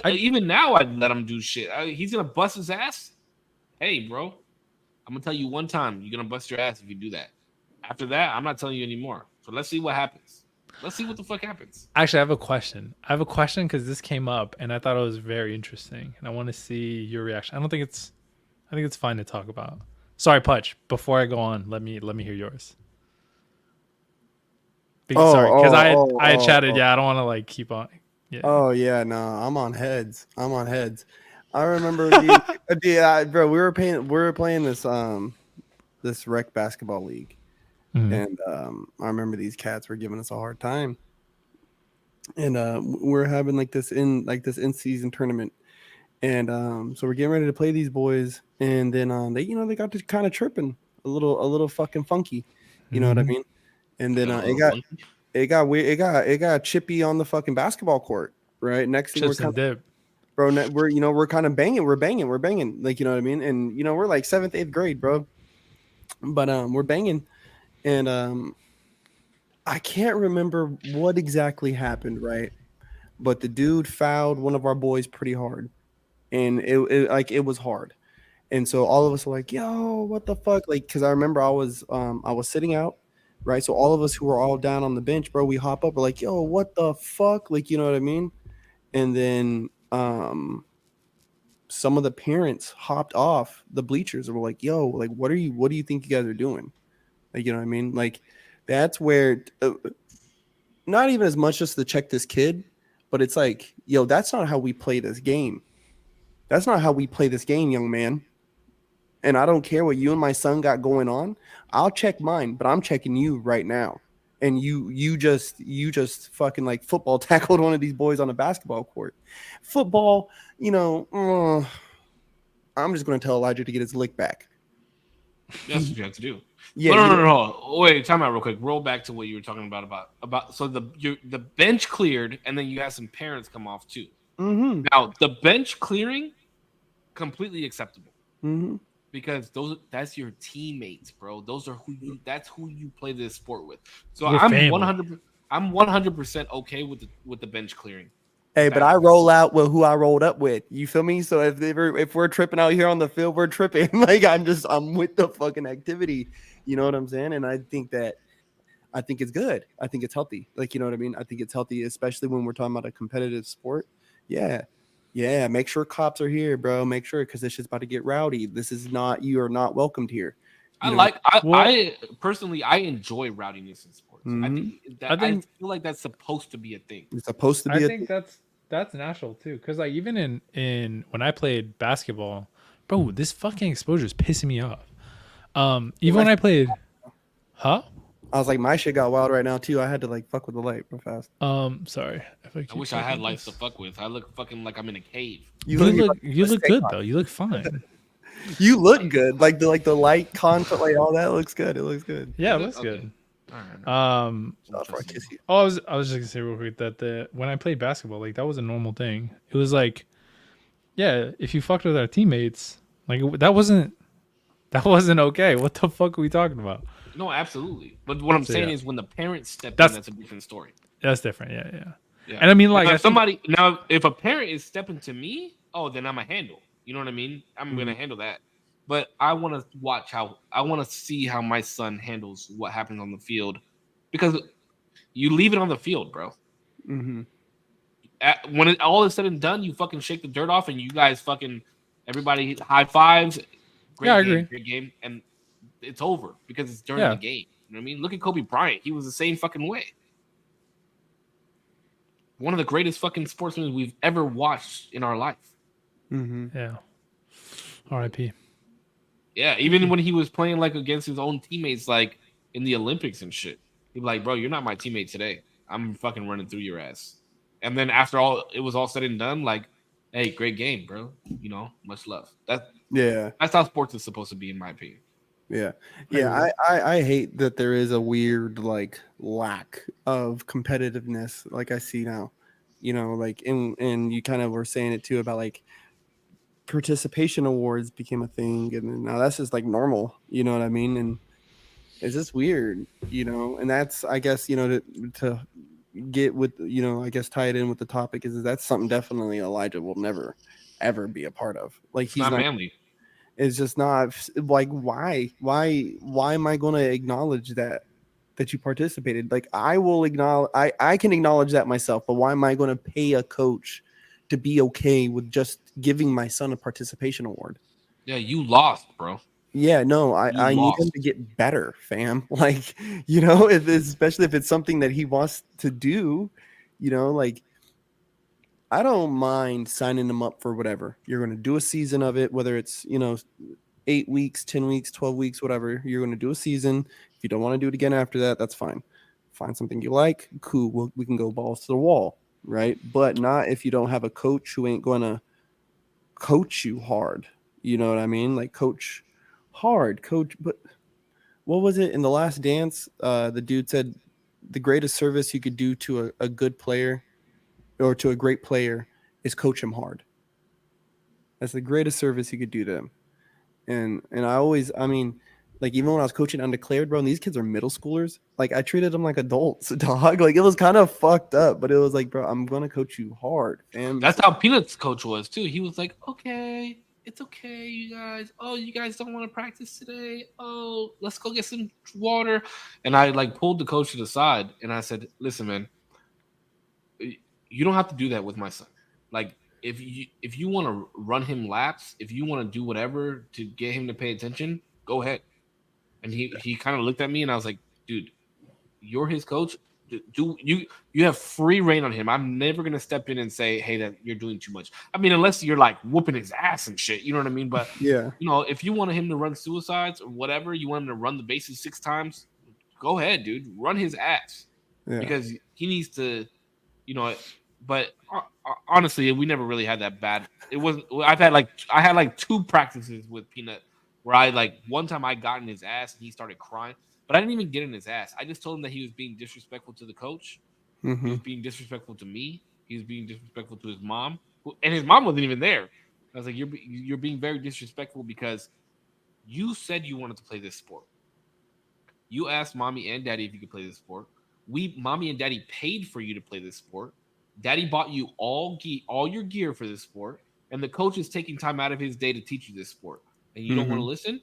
Even now, I'd let him do shit. He's gonna bust his ass. Hey, bro, I'm gonna tell you one time, you're gonna bust your ass if you do that. After that, I'm not telling you anymore. So let's see what happens. Let's see what the fuck happens. Actually, I have a question. Because this came up and I thought it was very interesting, and I want to see your reaction. I think it's fine to talk about. Sorry, Putch. Before I go on, let me hear yours. Sorry, because I had chatted. Yeah, I don't want to like keep on. Yeah. Oh yeah, no, I'm on heads. I remember, bro. We were playing this rec basketball league, and I remember these cats were giving us a hard time, and we're having this in season tournament, and so we're getting ready to play these boys, and then they got to kind of tripping a little fucking funky, you know what I mean, and then it got weird. It got chippy on the fucking basketball court. Right. Next thing Chips and dip. Bro, we're kind of banging. We're banging. Like, you know what I mean? And we're like 7th, 8th grade, bro. But we're banging. And I can't remember what exactly happened, right? But the dude fouled one of our boys pretty hard. And it was hard. And so all of us were like, yo, what the fuck? Like, because I remember I was sitting out. Right. So all of us who were all down on the bench, bro, we hop up. We're like, yo, what the fuck? Like, you know what I mean? And then some of the parents hopped off the bleachers and were like, yo, like, what do you think you guys are doing? Like, you know what I mean? Like, that's where not even as much just to check this kid, but it's like, yo, that's not how we play this game. That's not how we play this game, young man. And I don't care what you and my son got going on. I'll check mine, but I'm checking you right now. And you just fucking like football tackled one of these boys on a basketball court. Football, I'm just going to tell Elijah to get his lick back. That's what you have to do. Yeah. No. Wait, time out real quick. Roll back to what you were talking about. So the bench cleared, and then you had some parents come off too. Mm-hmm. Now the bench clearing, completely acceptable. Mm-hmm. Because that's your teammates, bro. That's who you play this sport with. So We're I'm family. 100% okay with the bench clearing. Hey, but I roll out with who I rolled up with. You feel me? So if we're tripping out here on the field, we're tripping. Like I'm with the fucking activity. You know what I'm saying? And I think it's good. I think it's healthy. Like, you know what I mean? I think it's healthy, especially when we're talking about a competitive sport. Yeah. Yeah, make sure cops are here, bro. Make sure, because this shit's about to get rowdy. You are not welcomed here. I personally enjoy rowdiness in sports. Mm-hmm. I feel like that's supposed to be a thing. It's supposed to be. I think that's natural too, because like even in when I played basketball, bro, this fucking exposure is pissing me off. Even when I played, I was like, my shit got wild right now too. I had to like fuck with the light real fast. Sorry. I wish I had lights to fuck with. I look fucking like I'm in a cave. You look good though. You look fine. You look good. Like the light content, like all that looks good. It looks good. Yeah, it looks good. All right. Before I kiss you. I was just gonna say real quick that when I played basketball, like that was a normal thing. It was like, yeah, if you fucked with our teammates, like that wasn't okay. What the fuck are we talking about? No, absolutely. But what I'm saying is when the parents step in, that's a different story. That's different. Yeah. And I mean, like, if a parent is stepping to me, then I'm a handle. You know what I mean? I'm gonna handle that. But I want to see how my son handles what happens on the field, because you leave it on the field, bro. Mm-hmm. When it all is said and done, you fucking shake the dirt off, and you guys fucking everybody high fives. I agree. Great game, and it's over because it's during the game. You know what I mean? Look at Kobe Bryant. He was the same fucking way. One of the greatest fucking sportsmen we've ever watched in our life. Mm-hmm. Yeah. R.I.P. Yeah, even when he was playing like against his own teammates, like in the Olympics and shit, he'd be like, "Bro, you're not my teammate today. I'm fucking running through your ass." And then after it was all said and done, like, "Hey, great game, bro. You know, much love." That's how sports is supposed to be, in my opinion. Yeah. I hate that there is a weird like lack of competitiveness, like I see now. You know, like and you kind of were saying it too about like participation awards became a thing, and now that's just like normal. You know what I mean? And it's just weird, you know. And that's, I guess, you know, to get with, you know, I guess tie it in with the topic is that's something definitely Elijah will never ever be a part of. Like, he's not manly. It's just not like why am I going to acknowledge that you participated? Like I will acknowledge I can acknowledge that myself, but why am I going to pay a coach to be okay with just giving my son a participation award? Yeah, you lost, bro. Yeah, no, You I need him lost. to get better, fam. Like, you know, especially if it's something that he wants to do, you know, like I don't mind signing him up for whatever. You're going to do a season of it, whether it's, 8 weeks, 10 weeks, 12 weeks, whatever. You're going to do a season. If you don't want to do it again after that, that's fine. Find something you like. Cool. We can go balls to the wall, right? But not if you don't have a coach who ain't going to coach you hard. You know what I mean? Like coach hard, coach. But what was it in The Last Dance? The dude said the greatest service you could do to a good player or to a great player is coach him hard. That's the greatest service you could do to them. And I mean, like even when I was coaching undeclared, bro, and these kids are middle schoolers, like I treated them like adults, dog. Like it was kind of fucked up, but it was like, bro, I'm gonna coach you hard, fam. That's how Peanut's coach was too. He was like, "Okay, it's okay, you guys. Oh, you guys don't want to practice today. Oh, let's go get some water." And I like pulled the coach to the side and I said, "Listen, man, you don't have to do that with my son. Like, if you want to run him laps, if you want to do whatever to get him to pay attention, go ahead." And he kind of looked at me and I was like, "Dude, you're his coach. Do you have free reign on him? I'm never gonna step in and say, hey, that you're doing too much. I mean, unless you're like whooping his ass and shit, you know what I mean? But Yeah, if you want him to run suicides or whatever, you want him to run the bases 6 times, go ahead, dude. Run his ass yeah, because he needs to, you know. But honestly, we never really had that bad. It wasn't. I had like 2 practices with Peanut where I like one time I got in his ass and he started crying. But I didn't even get in his ass. I just told him that he was being disrespectful to the coach. He mm-hmm. was being disrespectful to me. He was being disrespectful to his mom, and his mom wasn't even there. I was like, "You're being very disrespectful because you said you wanted to play this sport. You asked mommy and daddy if you could play this sport. Mommy and daddy paid for you to play this sport. Daddy bought you all your gear for this sport, and the coach is taking time out of his day to teach you this sport, and you don't want to listen.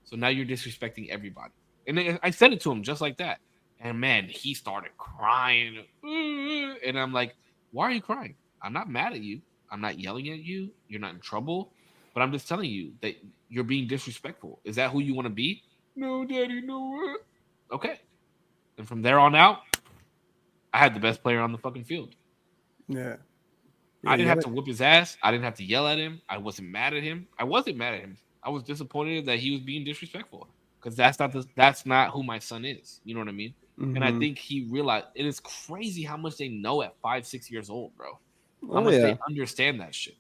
So now you're disrespecting everybody." And I said it to him just like that. And man, he started crying. And I'm like, why are you crying? I'm not mad at you. I'm not yelling at you. You're not in trouble. But I'm just telling you that you're being disrespectful. Is that who you want to be? No, daddy, no. Okay. And from there on out, I had the best player on the fucking field. Yeah. I didn't have to whip his ass. I didn't have to yell at him. I wasn't mad at him. I was disappointed that he was being disrespectful. Because that's not who my son is. You know what I mean? And I think he realized it is crazy how much they know at 5-6 years old, bro. How much they understand that shit.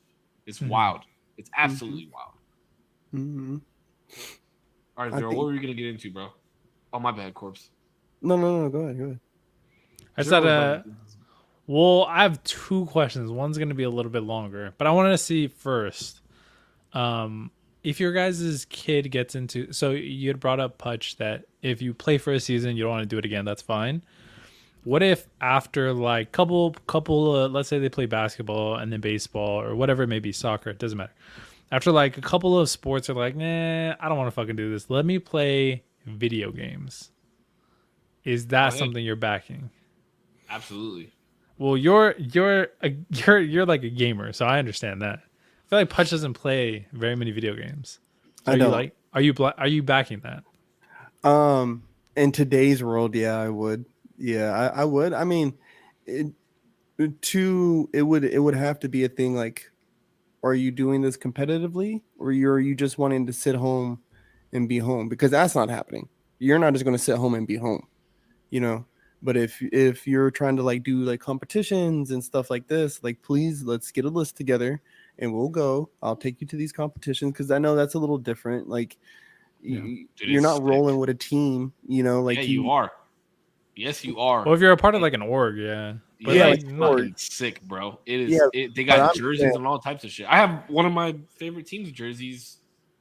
It's wild. It's absolutely wild. Mm-hmm. All right, Zero, what were you gonna get into, bro? Oh, my bad, Corpse. No. Go ahead. I said, well, I have 2 questions. One's going to be a little bit longer, but I wanted to see first, if your guys' kid gets into, so you had brought up Putch that if you play for a season, you don't want to do it again. That's fine. What if after like couple, let's say they play basketball and then baseball or whatever it may be, soccer, it doesn't matter. After like a couple of sports are like, nah, I don't want to fucking do this. Let me play video games. Is that something you're backing? Absolutely. Well, you're like a gamer, so I understand that. I feel like Putch doesn't play very many video games. So are you backing that? In today's world, yeah, I would. Yeah, I would. I mean, it would have to be a thing like, are you doing this competitively, or are you just wanting to sit home and be home? Because that's not happening. You're not just going to sit home and be home, you know. But if you're trying to like do like competitions and stuff like this, like please let's get a list together and we'll go. I'll take you to these competitions because I know that's a little different. Like you're not rolling with a team, you know. Like you are. Yes, you are. Well, if you're a part of like an org, yeah. But yeah, like, fucking sick, bro. It is. Yeah, they got jerseys and all types of shit. I have one of my favorite teams' jerseys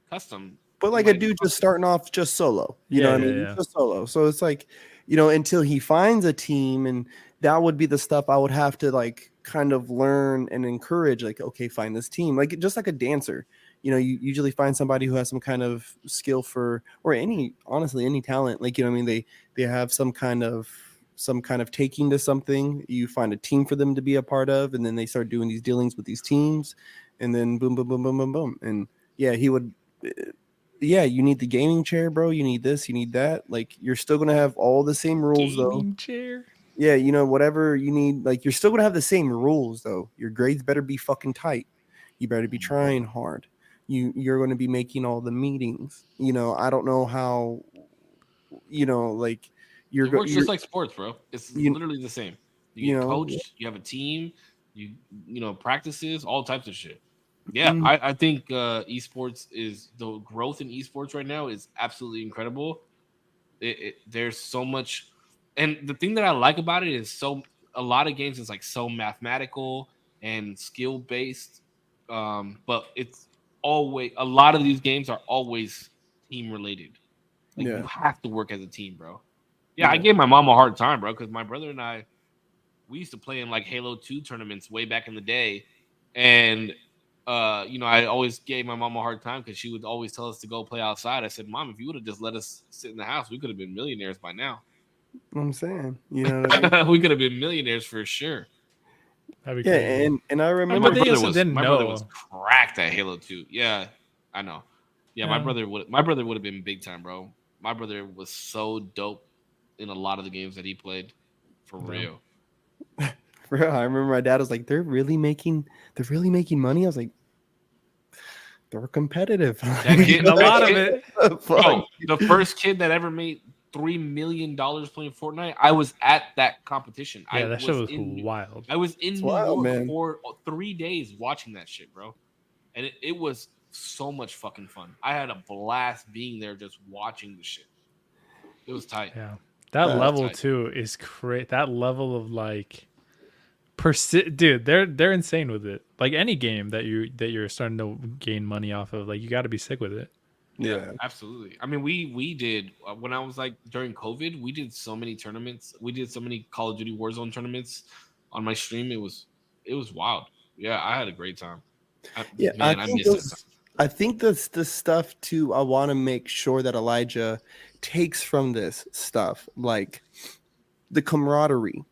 custom. But like a dude just starting off just solo, you know what I mean? Yeah. Just solo. So it's like, you know, until he finds a team, and that would be the stuff I would have to like kind of learn and encourage, like, okay, find this team, like just like a dancer. You know, you usually find somebody who has some kind of skill for, or any, honestly, any talent. Like, you know what I mean? They have some kind of taking to something. You find a team for them to be a part of, and then they start doing these dealings with these teams, and then boom, boom, boom, boom, boom, boom. And yeah, he would. Yeah, you need the gaming chair, bro. You need this, you need that. Like, you're still gonna have all the same rules, Gaming though. chair. Yeah, you know, whatever you need, like, you're still gonna have the same rules, though. Your grades better be fucking tight. You better be trying hard. You're going to be making all the meetings. You know, I don't know how. You know, like, It works just like sports, bro. It's you literally the same. You you get know. coached, you have a team, you know, practices, all types of shit. Yeah, Mhm. I think esports is the growth in esports right now is absolutely incredible. There's so much, and the thing that I like about it is a lot of games is like so mathematical and skill based, but it's always a lot of these games are always team related. Like you Yeah, have to work as a team, bro. Yeah, I yeah. gave my mom a hard time, bro, because my brother and I we used to play in like Halo 2 tournaments way back in the day. And you know, I always gave my mom a hard time because she would always tell us to go play outside. I said, Mom, if you would have just let us sit in the house, we could have been millionaires by now. I'm saying, you know what I mean? We could have been millionaires for sure. That'd be Yeah, crazy. and I And My but remember. they brother also was didn't my brother was know. cracked at Halo 2. Yeah, I know. Yeah, Yeah. my brother would have been big time, bro. My brother was so dope in a lot of the games that he played. For Yeah. real. Bro, I remember my dad was like, they're really making money. I was like, they're competitive. That kid, And a that lot of kid, it. bro, the first kid that ever made $3 million playing Fortnite, I was at that competition. Yeah, that shit was wild. I was It's in New wild, York man. for 3 days watching that shit, bro. And it was so much fucking fun. I had a blast being there just watching the shit. It was tight. Yeah. That It was level tight. too is great. That level of like dude, they're insane with it. Like any game that you're starting to gain money off of, like you got to be sick with it. Yeah, Yeah. absolutely. I mean, we did when I was like during COVID, we did so many tournaments. We did so many Call of Duty Warzone tournaments on my stream. It was wild. Yeah, I had a great time. Yeah, Man, I missed that time. I think that's the stuff too. I want to make sure that Elijah takes from this stuff, like the camaraderie.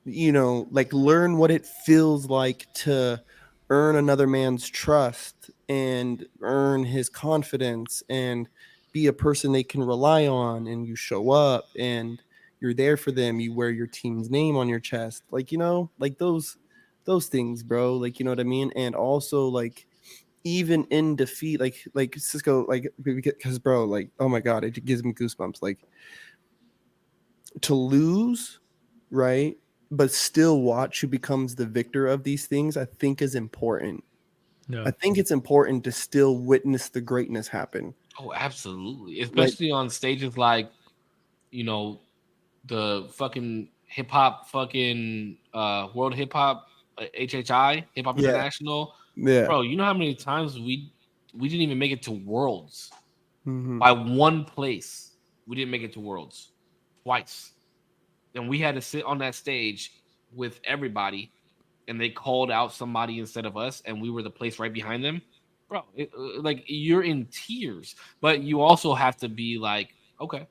You know, like, learn what it feels like to earn another man's trust and earn his confidence and be a person they can rely on, and you show up and you're there for them. You wear your team's name on your chest, like, you know, like those things, bro. Like, you know what I mean? And also, like, even in defeat, like Cisco, like, because bro, like, oh my god, it gives me goosebumps. Like, to lose, right? But still watch who becomes the victor of these things, I think is important. Yeah. I think it's important to still witness the greatness happen. Oh, absolutely. Like, Especially on stages like, you know, the fucking hip hop fucking World Hip Hop HHI Hip Hop yeah, International. yeah. Bro, you know how many times we didn't even make it to Worlds Hmm. by one place. We didn't make it to Worlds twice. And we had to sit on that stage with everybody and they called out somebody instead of us and we were the place right behind them. Bro, like you're in tears, but you also have to be like, okay,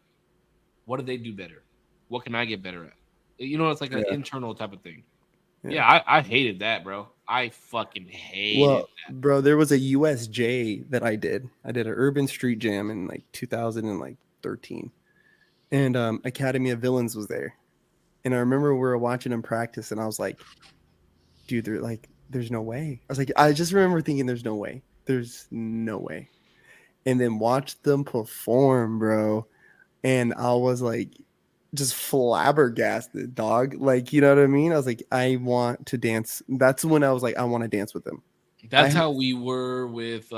what do they do better? What can I get better at? You know, it's like an Yeah, internal type of thing. yeah. Yeah, I hated that, bro. I fucking hated Well, bro, there was a USJ that I did. I did an urban street jam in like 2013, and Academy of Villains was there. And I remember we were watching them practice, and I was like, dude, they're like, there's no way. I was like, I just remember thinking, there's no way. There's no way. And then watch them perform, bro. And I was like, just flabbergasted, dog. Like, you know what I mean? I was like, I want to dance. That's when I was like, I want to dance with them. That's how we were with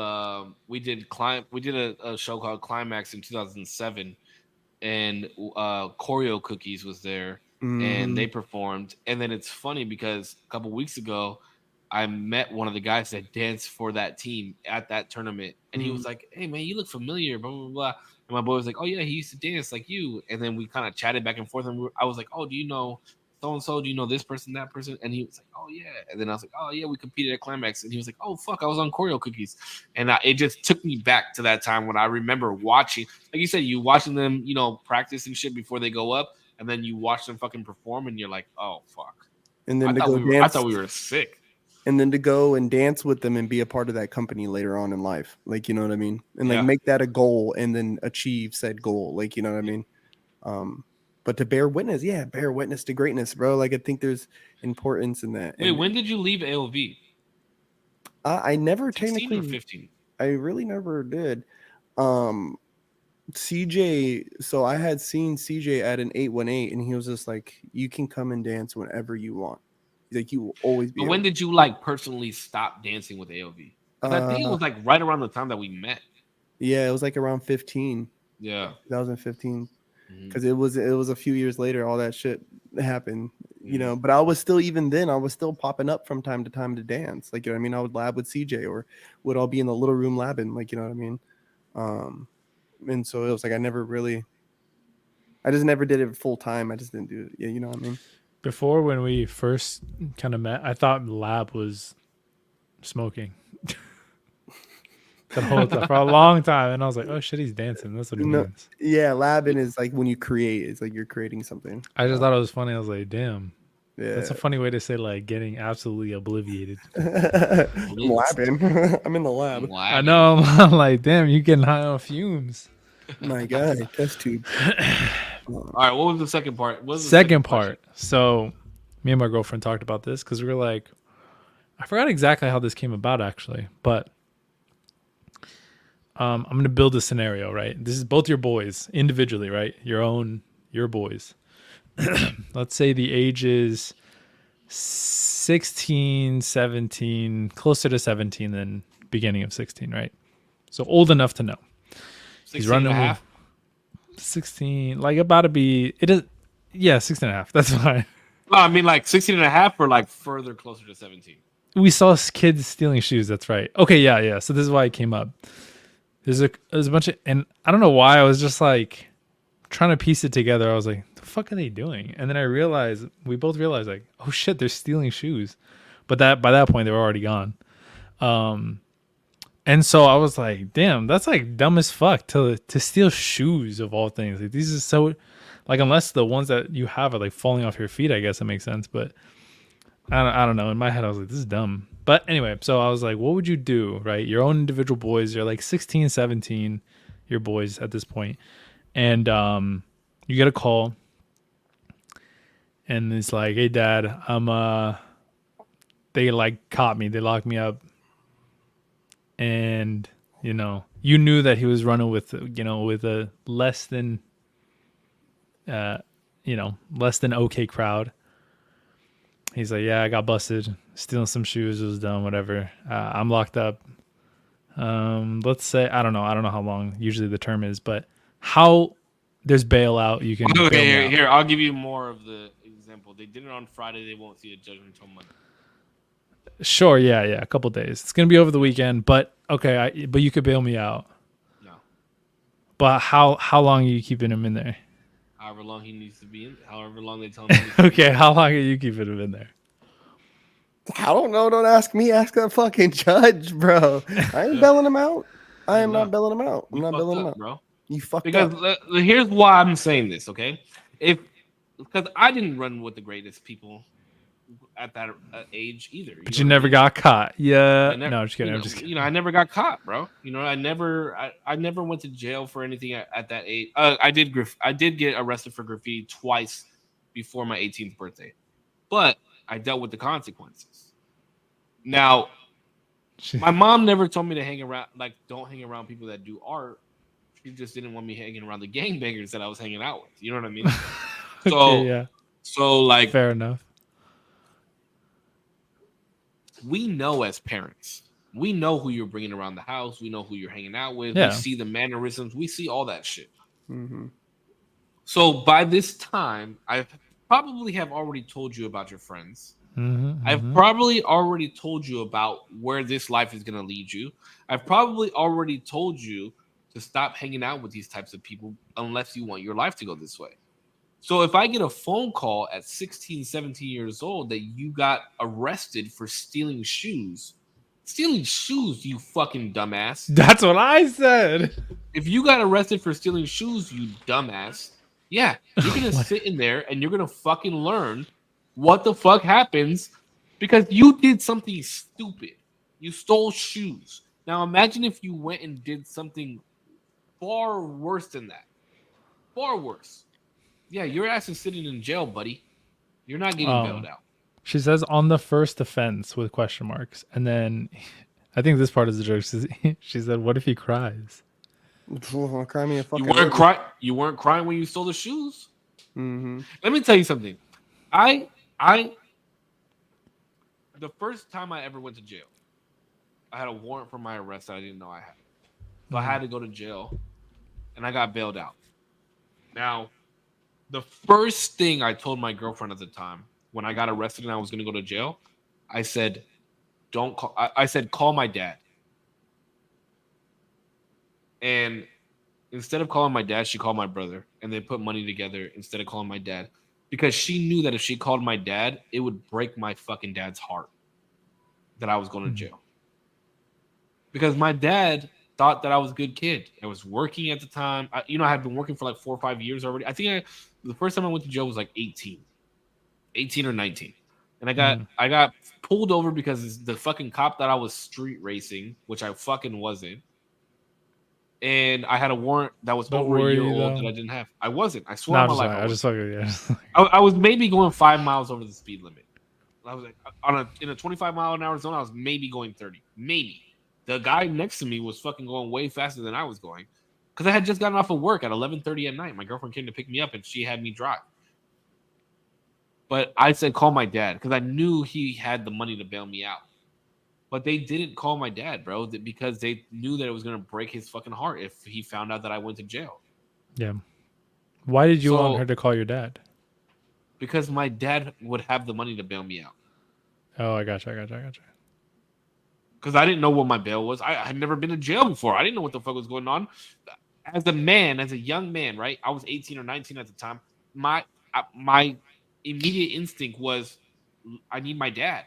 we did a show called Climax in 2007 and Choreo Cookies was there and Mm-hmm. they performed. And then it's funny because a couple weeks ago, I met one of the guys that danced for that team at that tournament, and he Mm-hmm. was like, "Hey man, you look familiar." Blah blah blah. And my boy was like, "Oh yeah, he used to dance like you." And then we kind of chatted back and forth, and I was like, "Oh, do you know so and so, do you know this person, that person? And he was like, oh yeah. And then I was like, oh yeah, we competed at Climax. And he was like, oh fuck, I was on Choreo Cookies. And it just took me back to that time when I remember watching, like you said, you watching them, practice and shit before they go up, and then you watch them fucking perform, and you're like, oh fuck. And then I thought we were sick. And then to go and dance with them and be a part of that company later on in life, like, you know what I mean, and like make that a goal and then achieve said goal, like, you know what I mean. But to bear witness to greatness, bro. Like, I think there's importance in that. Wait, when did you leave AOV? I never 16 technically or 15. I really never did. CJ, so I had seen CJ at an 818, and he was just like, you can come and dance whenever you want. Like, you will always be. But when did you like personally stop dancing with AOV? I think it was like right around the time that we met. Yeah, it was like around 15. Yeah, 2015. Because it was a few years later, all that shit happened, But I was still, even then, I was still popping up from time to time to dance. Like, you know what I mean? I would lab with CJ, or would all be in the little room labbing, like, you know what I mean? And so it was like I just never did it full time. I just didn't do it. Yeah, you know what I mean? Before, when we first kind of met, I thought lab was smoking. The whole time, for a long time, and I was like, "Oh shit, he's dancing." That's what it means. Yeah, labbing is like when you create. It's like you're creating something. I just thought it was funny. I was like, "Damn, yeah, that's a funny way to say like getting absolutely obliviated." I'm labbing. I'm in the lab. I know. I'm like, "Damn, you getting high on fumes." My God, test tube. All right, what was the second part? Second part. So, me and my girlfriend talked about this because we were like, I forgot exactly how this came about actually, but. I'm going to build a scenario, right? This is both your boys individually, right? Your boys. Let's say the age is 16, 17, closer to 17 than beginning of 16, right? So old enough to know. He's running and a half? 16, like about to be, it is, yeah, 16 and a half. That's fine. No, I mean like 16 and a half or like further closer to 17. We saw kids stealing shoes. That's right. Okay. Yeah. So this is why it came up. There's a bunch of, and I don't know why I was just like trying to piece it together. I was like, the fuck are they doing? And then we both realized like, oh shit, they're stealing shoes. But by that point they were already gone. And so I was like, damn, that's like dumb as fuck to steal shoes of all things. Like, these are so, like, unless the ones that you have are like falling off your feet, I guess it makes sense. But I don't know. In my head, I was like, this is dumb. But anyway, so I was like, what would you do, right? Your own individual boys, you're like 16, 17, your boys at this point. And you get a call. And it's like, hey, Dad, they like caught me. They locked me up. And, you knew that he was running with a less than okay crowd. He's like, yeah, I got busted stealing some shoes. It was dumb, whatever. I'm locked up. Let's say, I don't know how long usually the term is, but how there's bailout. You can. Okay, here, I'll give you more of the example. They did it on Friday. They won't see a judgment until Monday. Sure, yeah, a couple days. It's gonna be over the weekend, but okay, but you could bail me out. No. But how long are you keeping him in there? However long he needs to be in. However long they tell him. Okay, how long are you keeping him in there? I don't know. Don't ask me. Ask the fucking judge, bro. I ain't bailing him out. I am not bailing him out. I'm not bailing him out, bro. You fucked up. Because here's why I'm saying this, okay? Because I didn't run with the greatest people at that age either. But you never got caught. Yeah. No, just kidding. I'm just kidding. I never got caught, bro. I never went to jail for anything at that age. I did get arrested for graffiti twice before my 18th birthday, but I dealt with the consequences. Now, my mom never told me to hang around, like, don't hang around people that do art. She just didn't want me hanging around the gangbangers that I was hanging out with. You know what I mean? Okay, yeah. So, like, fair enough. We know as parents, we know who you're bringing around the house. We know who you're hanging out with. Yeah. We see the mannerisms. We see all that shit. Mm-hmm. So by this time, I probably have already told you about your friends. Mm-hmm, I've probably already told you about where this life is going to lead you. I've probably already told you to stop hanging out with these types of people unless you want your life to go this way. So if I get a phone call at 16, 17 years old that you got arrested for stealing shoes, you fucking dumbass. That's what I said. If you got arrested for stealing shoes, you dumbass, yeah, you're gonna What? sit in there and you're gonna fucking learn what the fuck happens because you did something stupid. You stole shoes. Now imagine if you went and did something far worse than that. Far worse. Yeah, your ass is sitting in jail, buddy. You're not getting bailed out. She says on the first offense with question marks, and then I think this part is the joke. She said, "What if he cries?" Cry me a fucking You weren't river. crying. You weren't crying when you stole the shoes. Mm-hmm. Let me tell you something. I the first time I ever went to jail, I had a warrant for my arrest that I didn't know I had. So I had to go to jail, and I got bailed out. Now, the first thing I told my girlfriend at the time when I got arrested and I was going to go to jail, I said, "Don't call." I said, "Call my dad." And instead of calling my dad, she called my brother, and they put money together instead of calling my dad because she knew that if she called my dad, it would break my fucking dad's heart that I was going to jail. Because my dad thought that I was a good kid. I was working at the time. I had been working for like 4 or 5 years already. I think the first time I went to jail was like 18 or 19. And I got pulled over because the fucking cop thought I was street racing, which I fucking wasn't. And I had a warrant that was But over a were year you, old though? that I didn't have. I wasn't. I No, swear on I'm my just life. like, I just fucking I was maybe going 5 miles over the speed limit. I was like in a 25 mile an hour zone. I was maybe going 30. Maybe. The guy next to me was fucking going way faster than I was going because I had just gotten off of work at 11:30 at night. My girlfriend came to pick me up and she had me drive. But I said call my dad because I knew he had the money to bail me out. But they didn't call my dad, bro, because they knew that it was gonna break his fucking heart if he found out that I went to jail. Yeah. Why did you want So- her to call your dad? Because my dad would have the money to bail me out. Oh, I gotcha. Because I didn't know what my bail was. I had never been to jail before. I didn't know what the fuck was going on. As a young man, right? I was 18 or 19 at the time. My immediate instinct was, I need my dad.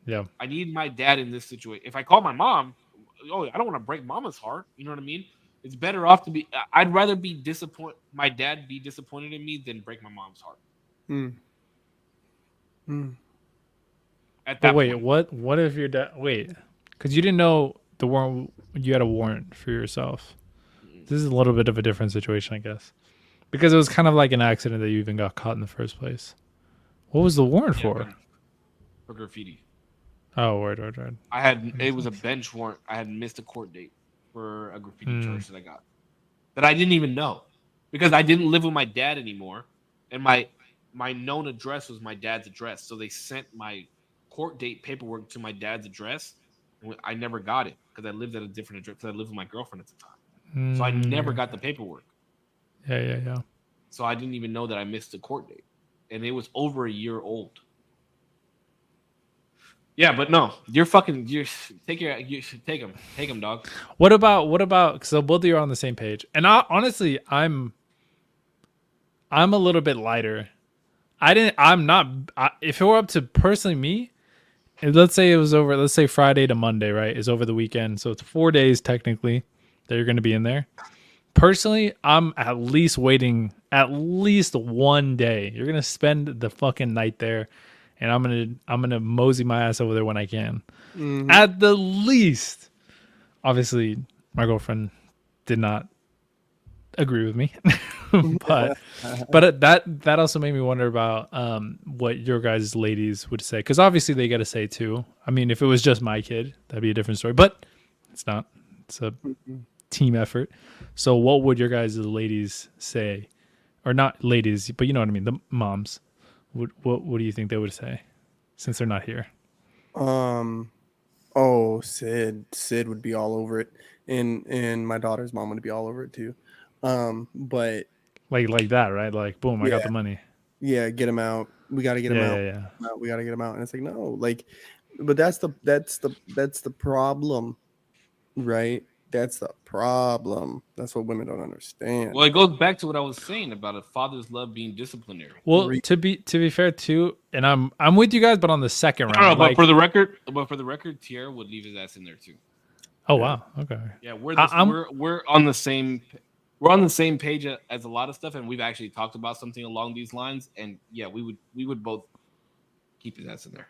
Yeah. I need my dad in this situation. If I call my mom, I don't want to break mama's heart. You know what I mean? It's better off to be. I'd rather be disappointed. My dad be disappointed in me than break my mom's heart. At that But wait, point. what if your dad? Wait, because you didn't know the warrant. You had a warrant for yourself. This is a little bit of a different situation, I guess, because it was kind of like an accident that you even got caught in the first place. What was the warrant for? For graffiti. Oh, word. It was a bench warrant. I had missed a court date for a graffiti charge that I got that I didn't even know because I didn't live with my dad anymore, and my known address was my dad's address. So they sent my court date paperwork to my dad's address. I never got it because I lived at a different address because I lived with my girlfriend at the time. So I never got the paperwork. Yeah. So I didn't even know that I missed the court date, and it was over a year old. Yeah, but no, you take him, dog. What about? So both of you are on the same page, and honestly, I'm a little bit lighter. I'm not. If it were up to personally me, let's say it was over. Let's say Friday to Monday, right? Is over the weekend, so it's 4 days technically that you're going to be in there. Personally, I'm at least waiting at least 1 day. You're gonna spend the fucking night there, and I'm gonna mosey my ass over there when I can. At the least. Obviously, my girlfriend did not agree with me, but that also made me wonder about what your guys' ladies would say, because obviously they got to say too. I mean, if it was just my kid, that'd be a different story, but it's not. It's a team effort. So what would your guys' ladies say, or not ladies, but you know what I mean, the moms? What do you think they would say, since they're not here? Sid would be all over it, and my daughter's mom would be all over it too. But like that, right? Like, boom, I got the money. Yeah, get him out. We got to get him out. Yeah. We got to get him out. And it's like, no, like, but that's the problem, right? That's the problem. That's what women don't understand. Well, it goes back to what I was saying about a father's love being disciplinary. Well, to be fair too, and I'm with you guys, but on the second I round, don't know, like, but for the record, Tierra would leave his ass in there too. oh wow, okay, Yeah, we're I'm we're on the same we're on the same page as a lot of stuff, and we've actually talked about something along these lines. And yeah, we would both keep his ass in there.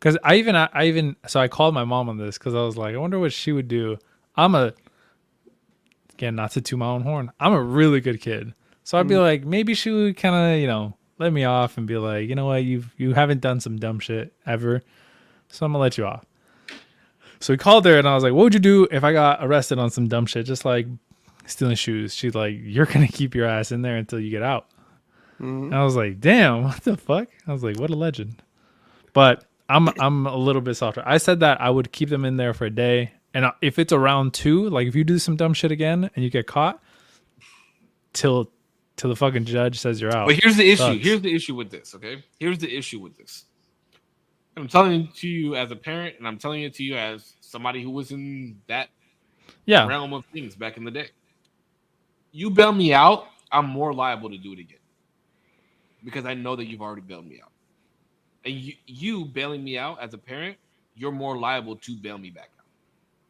because I even so I called my mom on this because I was like, I wonder what she would do. I'm a again not to toot my own horn. I'm a really good kid, so I'd be like, maybe she would kind of let me off and be like, you know what, you haven't done some dumb shit ever, so I'm gonna let you off. So we called her and I was like, what would you do if I got arrested on some dumb shit, just like stealing shoes? She's like, you're gonna keep your ass in there until you get out. And I was like, damn, what the fuck? I was like, what a legend. But I'm a little bit softer. I said that I would keep them in there for a day, and if it's a round 2, like if you do some dumb shit again and you get caught, till the fucking judge says you're out. But here's the issue. Sucks. Here's the issue with this. Okay, here's the issue with this. I'm telling it to you as a parent, and I'm telling it to you as somebody who was in that Yeah, realm of things back in the day. You bail me out, I'm more liable to do it again because I know that you've already bailed me out. And you bailing me out as a parent, you're more liable to bail me back out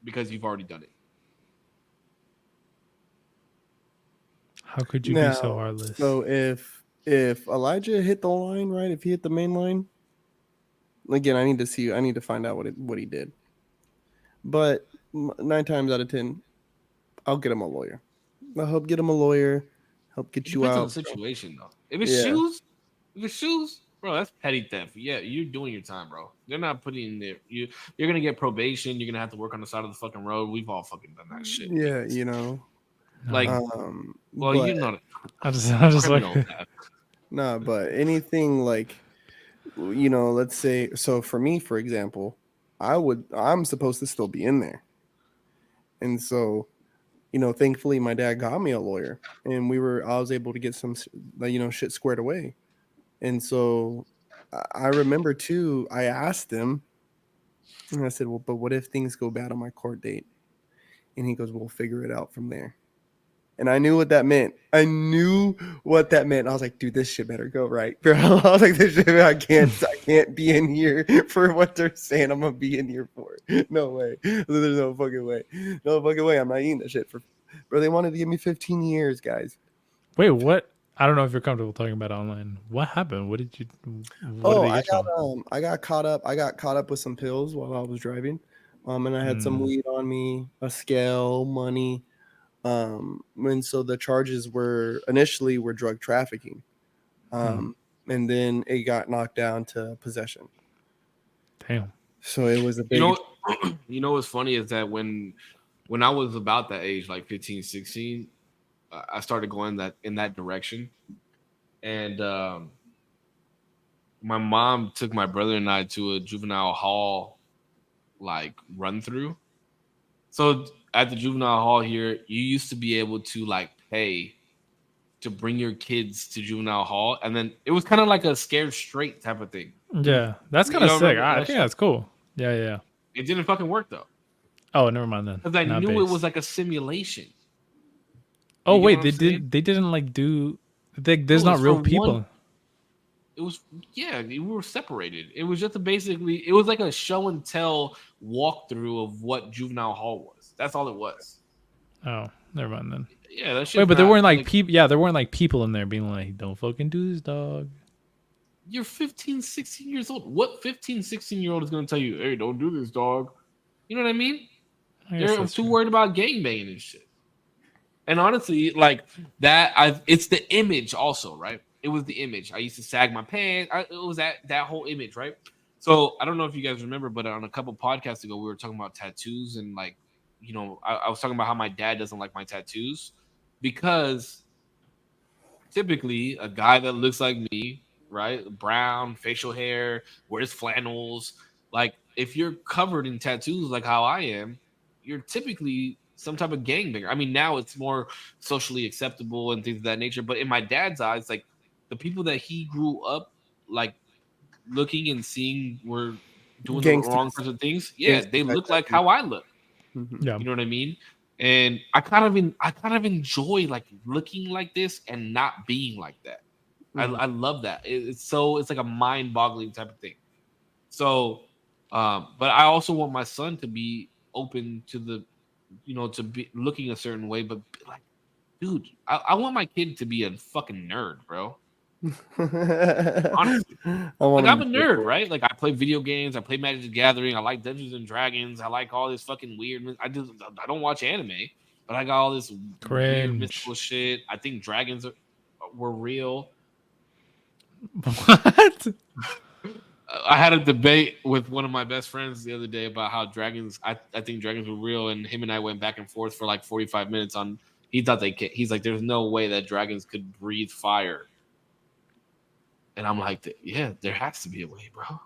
because you've already done it. how could you be so heartless? So if Elijah hit the line, right? If he hit the main line, again, I need to find out what he did. But 9 times out of 10, I'll get him a lawyer. I'll help get him a lawyer. Help get It you depends out. on the situation, though. If it's shoes, bro, that's petty theft. Yeah, you're doing your time, bro. They're not putting in there. You're gonna get probation. You're gonna have to work on the side of the fucking road. We've all fucking done that shit. Yeah, Like, well, but, you're not. I'm just like, nah, but anything like, let's say, so for me, for example, I'm supposed to still be in there, and so, thankfully my dad got me a lawyer, and I was able to get some, shit squared away, and so I remember too, I asked him, and I said, well, but what if things go bad on my court date? And he goes, we'll figure it out from there. And I knew what that meant. I was like, dude, this shit better go right, bro. I was like, this shit, I can't be in here for what they're saying I'm gonna be in here for. No way. There's no fucking way. No fucking way. I'm not eating that shit bro. They wanted to give me 15 years, guys. wait, what? I don't know if you're comfortable talking about online. What happened? What did you? What did they get you on? I got caught up with some pills while I was driving. And I had some weed on me, a scale, money. And so the charges were initially drug trafficking. And then it got knocked down to possession. Damn. So it was a big. You know what's funny is that when I was about that age, like 15, 16, I started going in that direction, and my mom took my brother and I to a juvenile hall, like run through. So at the juvenile hall here, you used to be able to like pay to bring your kids to juvenile hall, and then it was kind of like a scared straight type of thing. Yeah, that's kind of sick. I think that's cool. Yeah. It didn't fucking work though. Oh, never mind then. Because I knew it was like a simulation. Oh wait, they didn't like do. There's not real people. It was we were separated. It was just it was like a show and tell walkthrough of what juvenile hall was. That's all it was. Oh, never mind then. Yeah, that shit. Wait, but there weren't like people. Yeah, there weren't like people in there being like, "Don't fucking do this, dog." You're 15, 16 years old. What 15, 16-year-old is going to tell you, "Hey, don't do this, dog"? You know what I mean? They're too worried about gangbanging and shit. And honestly, like that, it's the image also, right? It was the image. I used to sag my pants. It was that whole image, right? So I don't know if you guys remember, but on a couple podcasts ago, we were talking about tattoos, and like, I was talking about how my dad doesn't like my tattoos because typically a guy that looks like me, right, brown facial hair, wears flannels, like if you're covered in tattoos like how I am, you're typically some type of gangbanger. I mean, now it's more socially acceptable and things of that nature. But in my dad's eyes, like the people that he grew up like looking and seeing were doing the wrong sorts of things. Yeah, they look like how I look. Yeah. You know what I mean? And I kind of enjoy like looking like this and not being like that. I love that. It's like a mind-boggling type of thing. So, but I also want my son to be open to to be looking a certain way. But like, dude, I want my kid to be a fucking nerd, bro. Honestly, like I'm a nerd, right? Like I play video games, I play Magic the Gathering, I like Dungeons and Dragons, I like all this fucking weird. I don't watch anime, but I got all this weird mystical shit. I think dragons were real. What? I had a debate with one of my best friends the other day about how dragons. I think dragons were real, and him and I went back and forth for like 45 minutes on. He thought he's like, there's no way that dragons could breathe fire. And I'm like, yeah, there has to be a way, bro.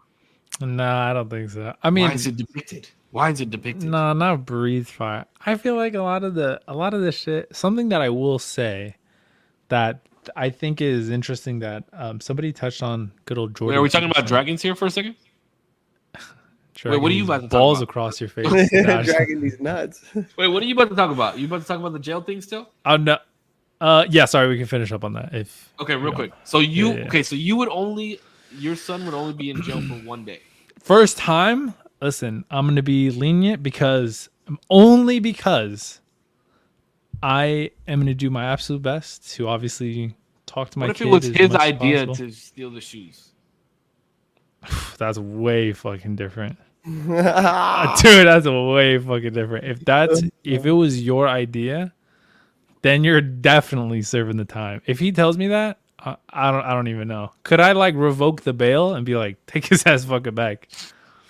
No, I don't think so. I mean, why is it depicted? No, not breathe fire. I feel like a lot of the shit. Something that I will say that I think is interesting that somebody touched on good old Jordan. Wait, are we talking about dragons here for a second? Wait, what are you about to talk balls about? Across your face? Dragging these nuts. Wait, what are you about to talk about? You about to talk about the jail thing still? Oh no. Yeah, sorry, we can finish up on that. Real quick. So so you would your son would only be in jail for 1 day. First time, listen, I'm gonna be lenient because I am gonna do my absolute best to obviously talk to my kid. What if it was his idea to steal the shoes? That's way fucking different. Dude, that's way fucking different. If it was your idea, then you're definitely serving the time. If he tells me that, I don't even know. Could I like revoke the bail and be like, take his ass fucking back?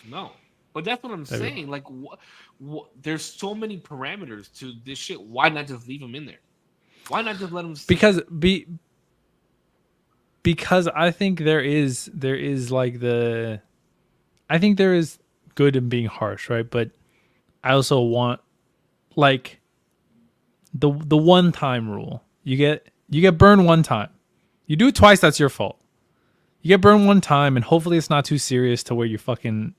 No, but that's what I'm saying. Like, there's so many parameters to this shit. Why not just leave him in there? Why not just let him? Because I think there is like I think there is good in being harsh, right? But I also want like the one time rule. You get burned one time. You do it twice, that's your fault. You get burned one time, and hopefully it's not too serious to where you fucking,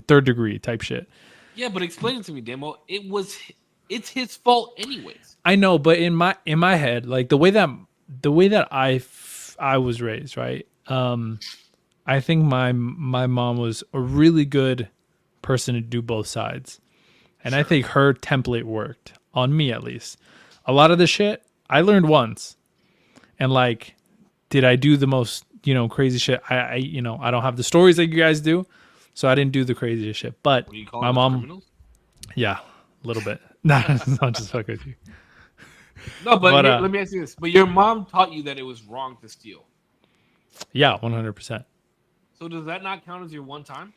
third degree type shit. Yeah, but explain it to me, Demo. It's his fault anyways. I know, but in my head, like the way that I was raised, right? I think my mom was a really good person to do both sides. And I think her template worked on me, at least. A lot of the shit I learned once. And like, did I do the most, crazy shit? I don't have the stories that you guys do. So I didn't do the craziest shit. But my mom, criminals? Yeah, a little bit. Not just fuck with you. No, but let me ask you this. But your mom taught you that it was wrong to steal. Yeah, 100%. So does that not count as your one time?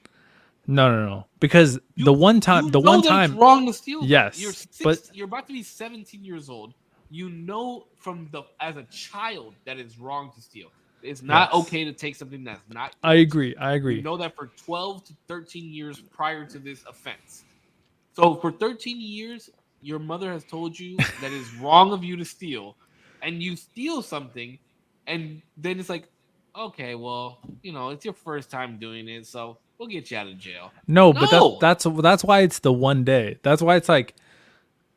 No. Because the one time, it's wrong to steal. Yes, you're about to be 17 years old. You know as a child that it's wrong to steal. It's not okay to take something that's not yours. I agree. You know that for 12 to 13 years prior to this offense. So for 13 years, your mother has told you that it's wrong of you to steal, and you steal something, and then it's like, okay, well, it's your first time doing it, so we'll get you out of jail. No. But that's why it's the 1 day. That's why it's like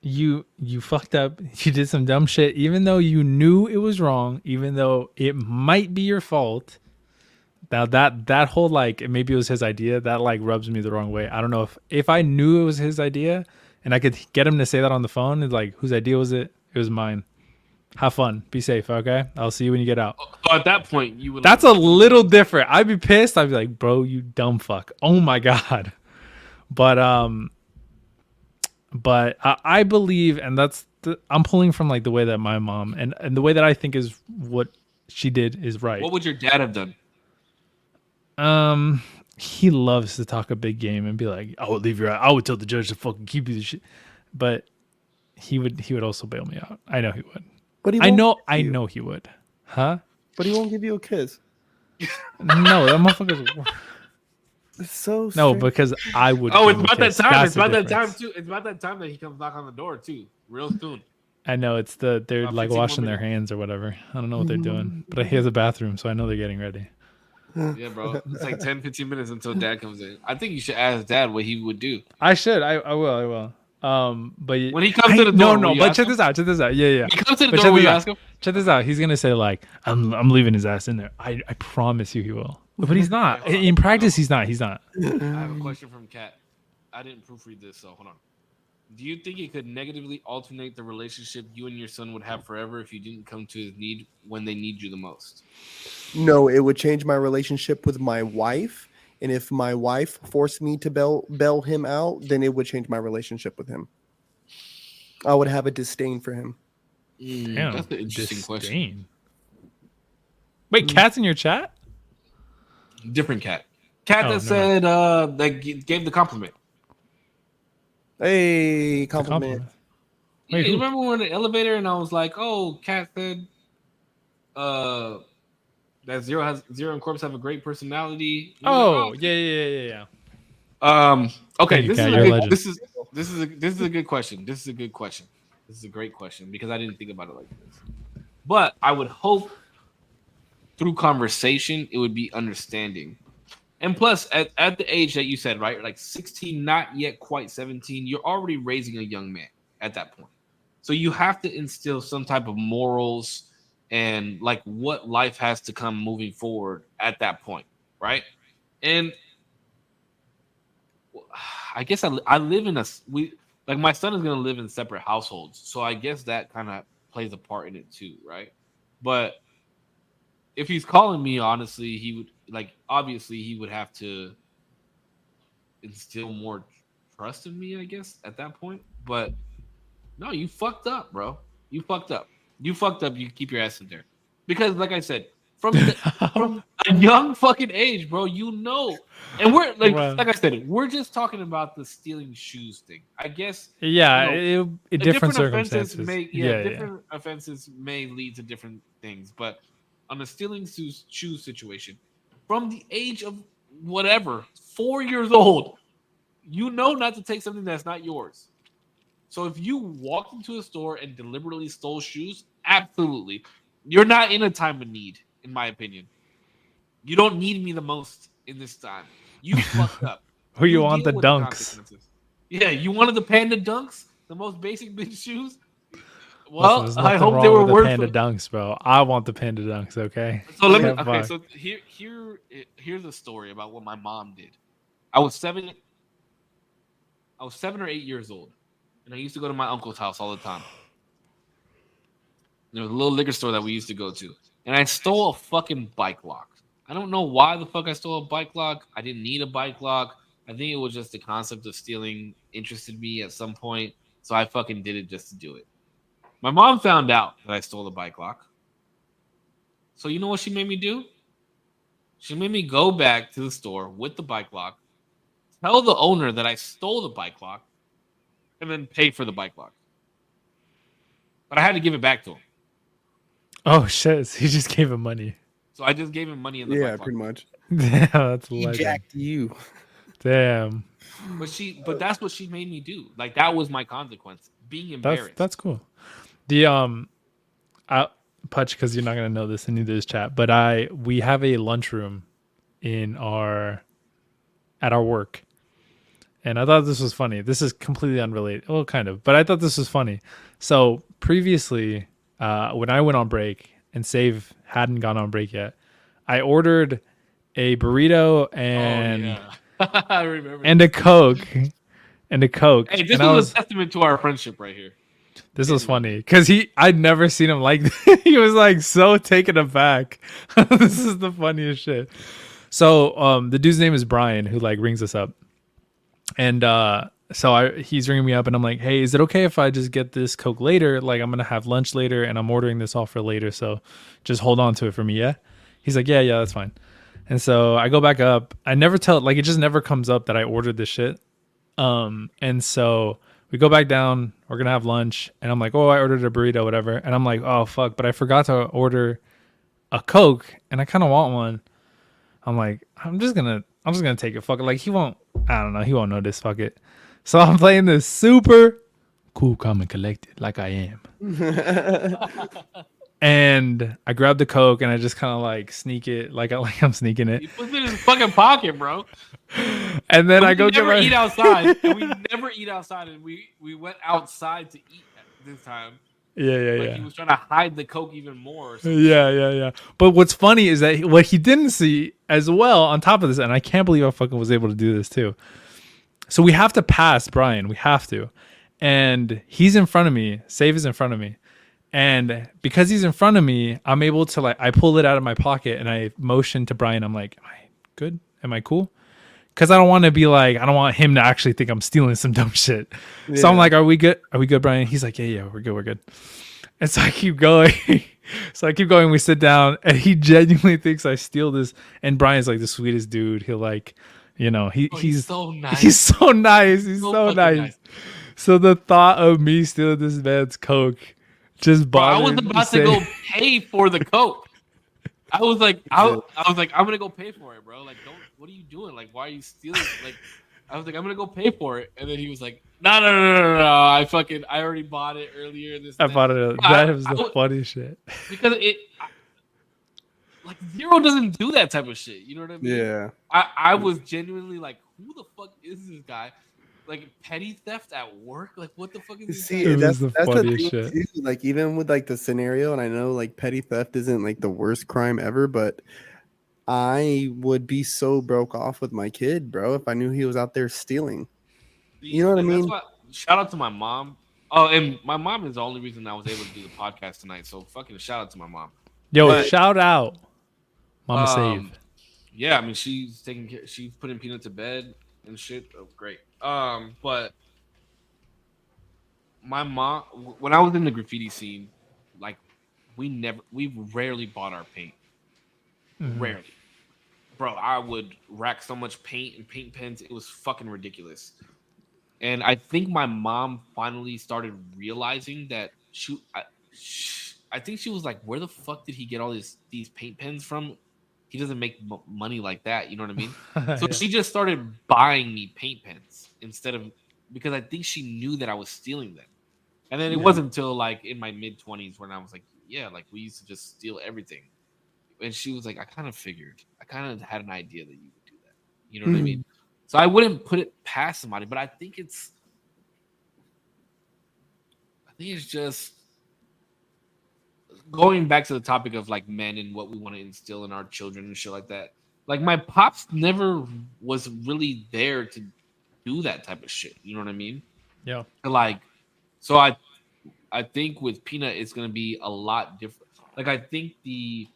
you fucked up, you did some dumb shit, even though you knew it was wrong, even though it might be your fault. Now that whole like maybe it was his idea, that like rubs me the wrong way. I don't know if I knew it was his idea and I could get him to say that on the phone, it's like, whose idea was it? It was mine. Have fun. Be safe, okay? I'll see you when you get out. So at that point, you would. That's a little different. I'd be pissed. I'd be like, bro, you dumb fuck. Oh my god. But I believe, and I'm pulling from like the way that my mom and the way that I think is what she did is right. What would your dad have done? He loves to talk a big game and be like, I would leave I would tell the judge to fucking keep you the shit. But he would also bail me out. I know he would. But I know he would. Huh? But he won't give you a kiss. No, that motherfucker's. It's so no, strange. Because I would. Oh, it's about that time. It's about that time too. It's about that time that he comes knock on the door too, real soon. I know they're like washing their hands or whatever. I don't know what they're doing, but he has a bathroom, so I know they're getting ready. Yeah, bro. It's like 10, 15 minutes until dad comes in. I think you should ask dad what he would do. I should. I will. But when he comes to the door, will you but ask check him? this out. Yeah. When he comes to the But door, check will this you out. ask him? Check this out. He's gonna say like, I'm leaving his ass in there. I promise you he will. But he's not. Okay, hold on. In practice, he's not. He's not. I have a question from Kat. I didn't proofread this, so hold on. Do you think it could negatively alternate the relationship you and your son would have forever if you didn't come to his need when they need you the most? No, it would change my relationship with my wife. And if my wife forced me to bail him out, then it would change my relationship with him. I would have a disdain for him. Damn, That's an interesting question. disdain. Wait, Cat's in your chat? Different Cat. Cat Oh, that said that gave the compliment. Hey, compliment. Yeah, Wait, you who? remember when we were in the elevator and I was like, "Oh, Cat said, that Zero and Korpsx have a great personality." You were like, Yeah. Okay, Thank you, this Kat, is you're a a good, legend. this is a good question. This is a good question. This is a great question because I didn't think about it like this. But I would hope through conversation it would be understanding. And plus, at the age that you said, right, like 16, not yet quite 17, you're already raising a young man at that point. So you have to instill some type of morals and like what life has to come moving forward at that point, right? And I guess I live in my son is gonna live in separate households, so I guess that kind of plays a part in it too, right? But if he's calling me, honestly, he would obviously he would have to instill more trust in me, I guess, at that point. But no, you fucked up, bro. You fucked up. You fucked up. You keep your ass in there. Because like I said, from a young fucking age, bro, and we're Wow. like I said, we're just talking about the stealing shoes thing. I guess Yeah, you know, different offenses circumstances. different offenses may lead to different things, but on the stealing shoes situation, from the age of whatever 4 years old, you know not to take something that's not yours. So if you walked into a store and deliberately stole shoes, absolutely, you're not in a time of need, in my opinion. You don't need me the most in this time. You fucked up. Who you want deal the with dunks? consequences. Yeah, you wanted the panda dunks, the most basic bitch shoes. Well, Listen, there's I nothing hope wrong they were with the worth panda it. dunks, bro. I want the panda dunks. Okay. So let me. Yeah, Okay, fuck. so here's a story about what my mom did. I was 7 or 8 years old, and I used to go to my uncle's house all the time. There was a little liquor store that we used to go to, and I stole a fucking bike lock. I don't know why the fuck I stole a bike lock. I didn't need a bike lock. I think it was just the concept of stealing interested me at some point, so I fucking did it just to do it. My mom found out that I stole the bike lock. So you know what she made me do? She made me go back to the store with the bike lock, tell the owner that I stole the bike lock, and then pay for the bike lock. But I had to give it back to him. Oh shit! So he just gave him money. So I just gave him money in the Yeah, bike lock. pretty much. Damn, that's He legend. jacked you. Damn, But that's what she made me do. Like that was my consequence. Being embarrassed. that's cool. The Putch, because you're not gonna know this and neither is chat, but we have a lunchroom at our work, and I thought this was funny. This is completely unrelated, well, kind of, but I thought this was funny. So previously, when I went on break and Save hadn't gone on break yet, I ordered a burrito and I remember. and a Coke. And a Coke. Hey, this and was a testament to our friendship right here. This was funny because I'd never seen him like this. He was like so taken aback. This is the funniest shit. So the dude's name is Brian, who like rings us up, and he's ringing me up, and I'm like, hey, is it okay if I just get this Coke later? Like I'm gonna have lunch later, and I'm ordering this all for later, so just hold on to it for me, yeah? He's like, yeah, that's fine. And so I go back up. I never tell, like it just never comes up that I ordered this shit. And so we go back down, we're going to have lunch, and I'm like, oh, I ordered a burrito, whatever. And I'm like, oh, fuck, but I forgot to order a Coke, and I kind of want one. I'm like, I'm just going to take it. Fuck it. Like, he won't notice. Fuck it. So I'm playing this super cool, calm, and collected, like I am. And I grab the Coke and I just kind of like sneak it, like I'm sneaking it. He puts it in his fucking pocket, bro. And then And I we go get never my eat outside. And we never eat outside. And we went outside to eat this time. Like he was trying to hide the Coke even more. Or something. Yeah. But what's funny is that what he didn't see as well on top of this, and I can't believe I fucking was able to do this too. So we have to pass Brian. We have to. And he's in front of me. Save is in front of me. And because he's in front of me, I'm able to like, I pull it out of my pocket and I motion to Brian. I'm like, am I good? Am I cool? Because I don't want to be like, I don't want him to actually think I'm stealing some dumb shit. Yeah. So I'm like, are we good? Are we good, Brian? He's like, yeah, we're good. We're good. And so I keep going. We sit down and he genuinely thinks I steal this. And Brian's like the sweetest dude. He'll like, he's so nice. He's so nice. He's so nice. So the thought of me stealing this man's Coke just bothered me. I was about to go pay for the Coke. I was like, I'm gonna go pay for it, bro. Like, what are you doing? Like, why are you stealing? Like, I was like, I'm gonna go pay for it, and then he was like, no. I already bought it earlier. Bought it. That was the funniest shit. Because like Zero doesn't do that type of shit. You know what I mean? Yeah. I was genuinely like, who the fuck is this guy? Like petty theft at work? Like what the fuck is this? See, that's the funniest shit. Too. Like even with like the scenario, and I know like petty theft isn't like the worst crime ever, but I would be so broke off with my kid, bro, if I knew he was out there stealing. You know what I mean? Shout out to my mom. Oh, and my mom is the only reason I was able to do the podcast tonight. So fucking shout out to my mom. Yo, shout out, Mama Save. Yeah, I mean she's taking care. She's putting Peanut to bed and shit. Oh, great. But my mom, when I was in the graffiti scene, like we rarely bought our paint. Mm-hmm. Rarely. Bro, I would rack so much paint and paint pens. It was fucking ridiculous. And I think my mom finally started realizing that I think she was like, where the fuck did he get all these paint pens from? He doesn't make money like that. You know what I mean? So yeah. She just started buying me paint pens because I think she knew that I was stealing them. And then it wasn't until like in my mid 20s when I was like, yeah, like we used to just steal everything. And she was like, I kind of had an idea that you would do that. You know what I mean? So I wouldn't put it past somebody, but I think it's just going back to the topic of like men and what we want to instill in our children and shit like that. Like my pops never was really there to do that type of shit. You know what I mean? Yeah. Like, so I think with Peanut, it's going to be a lot different. Like, I think the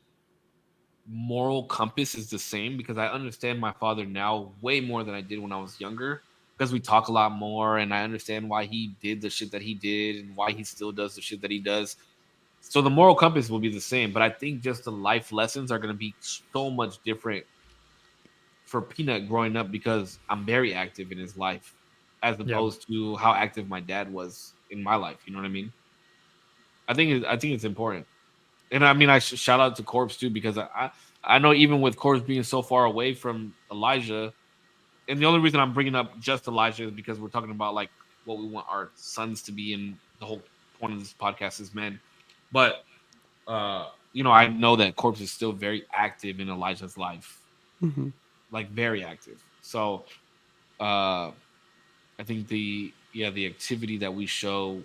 moral compass is the same because I understand my father now way more than I did when I was younger because we talk a lot more and I understand why he did the shit that he did and why he still does the shit that he does. So the moral compass will be the same, but I think just the life lessons are going to be so much different for Peanut growing up because I'm very active in his life as opposed to how active my dad was in my life. You know what I mean? I think it's important. And I mean, I shout out to Korpsx too, because I know even with Korpsx being so far away from Elijah, and the only reason I'm bringing up just Elijah is because we're talking about like what we want our sons to be, and the whole point of this podcast is men. But, I know that Korpsx is still very active in Elijah's life, like very active. So I think the activity that we show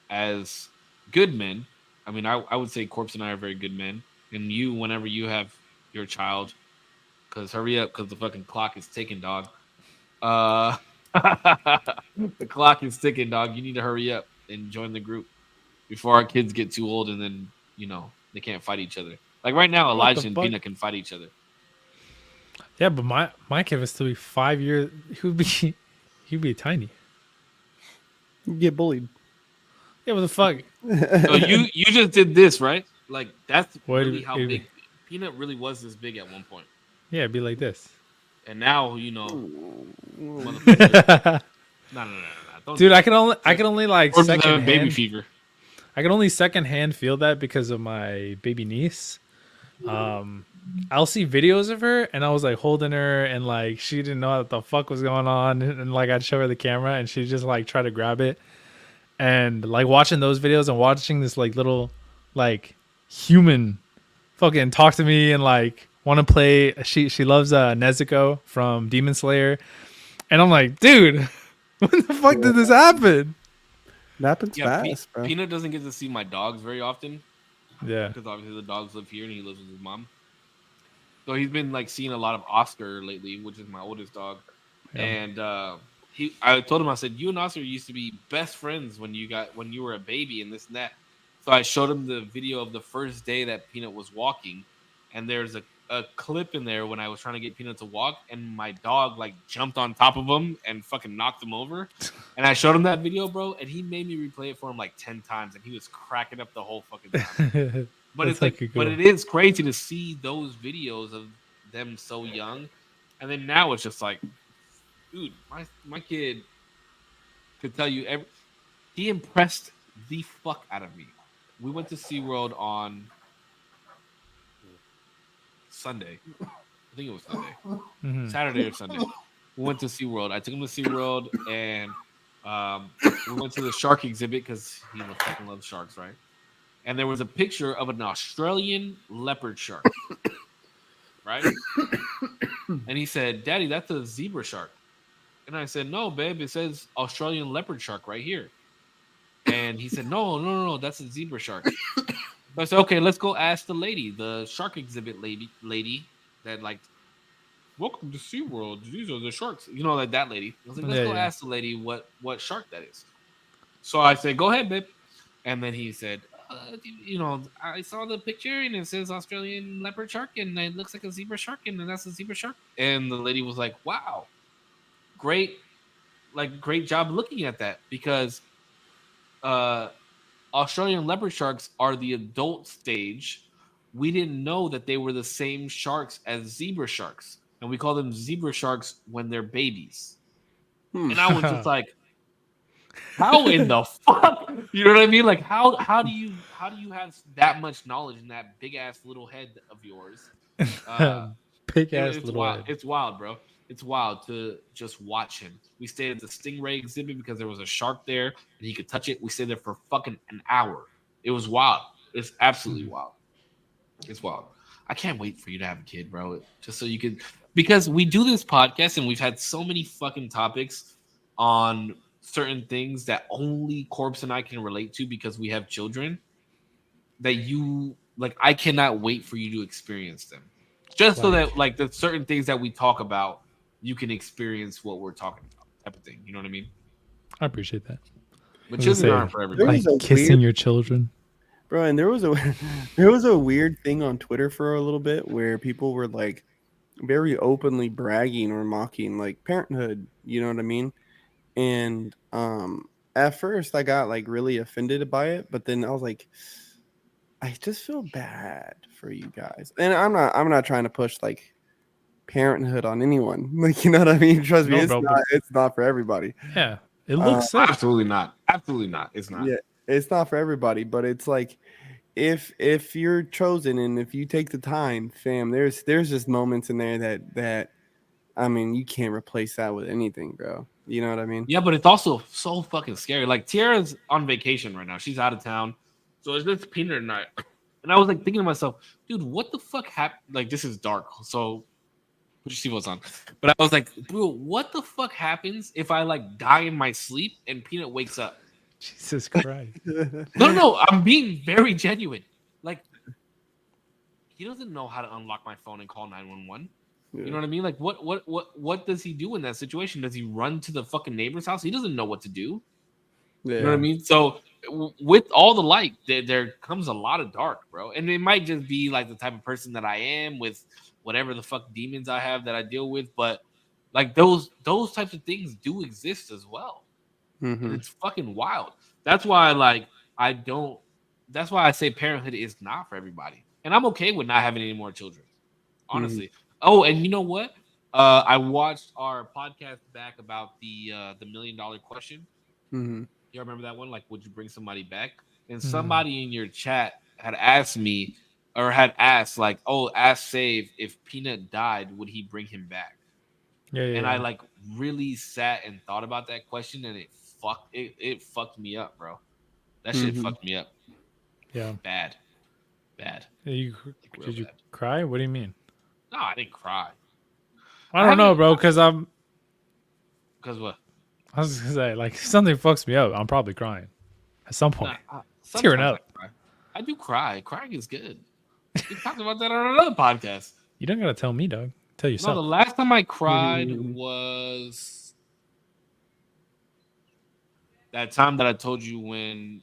as good men, I mean, I would say Korpsx and I are very good men. And you, whenever you have your child, because hurry up, because the fucking clock is ticking, dog. The clock is ticking, dog. You need to hurry up and join the group before our kids get too old and then, they can't fight each other. Like right now, Elijah and Peanut can fight each other. Yeah, but my kid would still be 5 years. He'd be tiny. You'd get bullied. Yeah, what the fuck? So you just did this, right? Like that's really how big Peanut really was. This big at one point. Yeah, it'd be like this. And now no. Dude, I can only like second baby fever. I can only secondhand feel that because of my baby niece. I'll see videos of her and I was like holding her and like she didn't know what the fuck was going on and like I'd show her the camera and she just like try to grab it. And like watching those videos and watching this like little like human fucking talk to me and like want to play. She loves Nezuko from Demon Slayer, and I'm like, dude, when the fuck did this happen? It happens Yeah, fast, bro. Peanut doesn't get to see my dogs very often Yeah, because obviously the dogs live here and he lives with his mom. So he's been like seeing a lot of Oscar lately, which is my oldest dog. yeah. And I told him, I said, you and Oscar used to be best friends when you were a baby and this and that. So I showed him the video of the first day that Peanut was walking, and there's a clip in there when I was trying to get Peanut to walk, and my dog like jumped on top of him and fucking knocked him over. And I showed him that video, bro, and he made me replay it for him like 10 times, and he was cracking up the whole fucking time. But That's it's like, fucking but cool. it is crazy to see those videos of them so young, and then now it's just like, dude, my kid could tell you he impressed the fuck out of me. We went to SeaWorld on Sunday. I think it was Sunday. Mhm. Saturday or Sunday. We went to SeaWorld. I took him to SeaWorld and we went to the shark exhibit because he fucking loves sharks, right? And there was a picture of an Australian leopard shark, right? And he said, Daddy, that's a zebra shark. And I said, no, babe, it says Australian leopard shark right here. And he said, no, that's a zebra shark. So I said, okay, let's go ask the lady, the shark exhibit lady that like, welcome to SeaWorld. These are the sharks. You know, like that lady. I was like, let's Yeah, go yeah. ask the lady what shark that is. So I said, go ahead, babe. And then he said, I saw the picture and it says Australian leopard shark and it looks like a zebra shark and that's a zebra shark. And the lady was like, wow, great job looking at that because Australian leopard sharks are the adult stage. We didn't know that they were the same sharks as zebra sharks, and we call them zebra sharks when they're babies. And I was just like, how in the fuck? You know what I mean? Like how do you have that much knowledge in that big ass little head of yours? Uh, Big ass it's little wild. head. It's wild, bro. It's wild to just watch him. We stayed at the stingray exhibit because there was a shark there and he could touch it. We stayed there for fucking an hour. It was wild. It's absolutely wild. It's wild. I can't wait for you to have a kid, bro. Just so you could, because we do this podcast and we've had so many fucking topics on certain things that only Corpse and I can relate to because we have children that you like. I cannot wait for you to experience them, just so that like the certain things that we talk about, you can experience what we're talking about, type of thing. You know what I mean? I appreciate that. But I was gonna children say, aren't for There everybody. was like a kissing weird, your children. bro, and there was a there was a weird thing on Twitter for a little bit where people were like very openly bragging or mocking like parenthood. You know what I mean? And at first I got like really offended by it, but then I was like, I just feel bad for you guys. And I'm not trying to push like parenthood on anyone. Like, you know what I mean? Trust me, No, bro, but it's not for everybody. yeah, it looks sick. Absolutely not. Absolutely not. It's not. Yeah, it's not for everybody, but it's like if you're chosen and if you take the time, fam, there's just moments in there that I mean, you can't replace that with anything, bro. You know what I mean? Yeah, but it's also so fucking scary. Like Tiara's on vacation right now. She's out of town. So it's just Peanut and I. And I was like thinking to myself, dude, what the fuck happened? Like this is dark. So put your seatbelts on. But I was like, bro, what the fuck happens if I like die in my sleep and Peanut wakes up? Jesus Christ. No, I'm being very genuine. Like he doesn't know how to unlock my phone and call 911. Yeah. You know what I mean? Like what does he do in that situation? Does he run to the fucking neighbor's house? He doesn't know what to do. Yeah. You know what I mean? So with all the light, there comes a lot of dark, bro. And it might just be like the type of person that I am with whatever the fuck demons I have that I deal with. But like those types of things do exist as well. And Mhm. it's fucking wild. That's why I don't that's why I say parenthood is not for everybody. And I'm okay with not having any more children. Honestly. Oh, and you know what? I watched our podcast back about the $1 million question. Mhm. You remember that one? Like, would you bring somebody back? And Mhm. somebody in your chat had asked me, or had asked, like, oh, ask Save if Peanut died, would he bring him back? Yeah, yeah. And I yeah. like really sat and thought about that question, and it fucked me up, bro. That shit Mhm. fucked me up. Yeah. Bad. You Like real did you bad. cry? What do you mean? No, I didn't cry. I don't know, bro. Because Because what? I was gonna say, like, if something fucks me up, I'm probably crying at some No, point, tearing sometimes I up. cry. I do cry. Crying is good. We talked about that on another podcast. You don't gotta tell me, Doug. Tell No, the yourself. last time I cried was that time that I told you when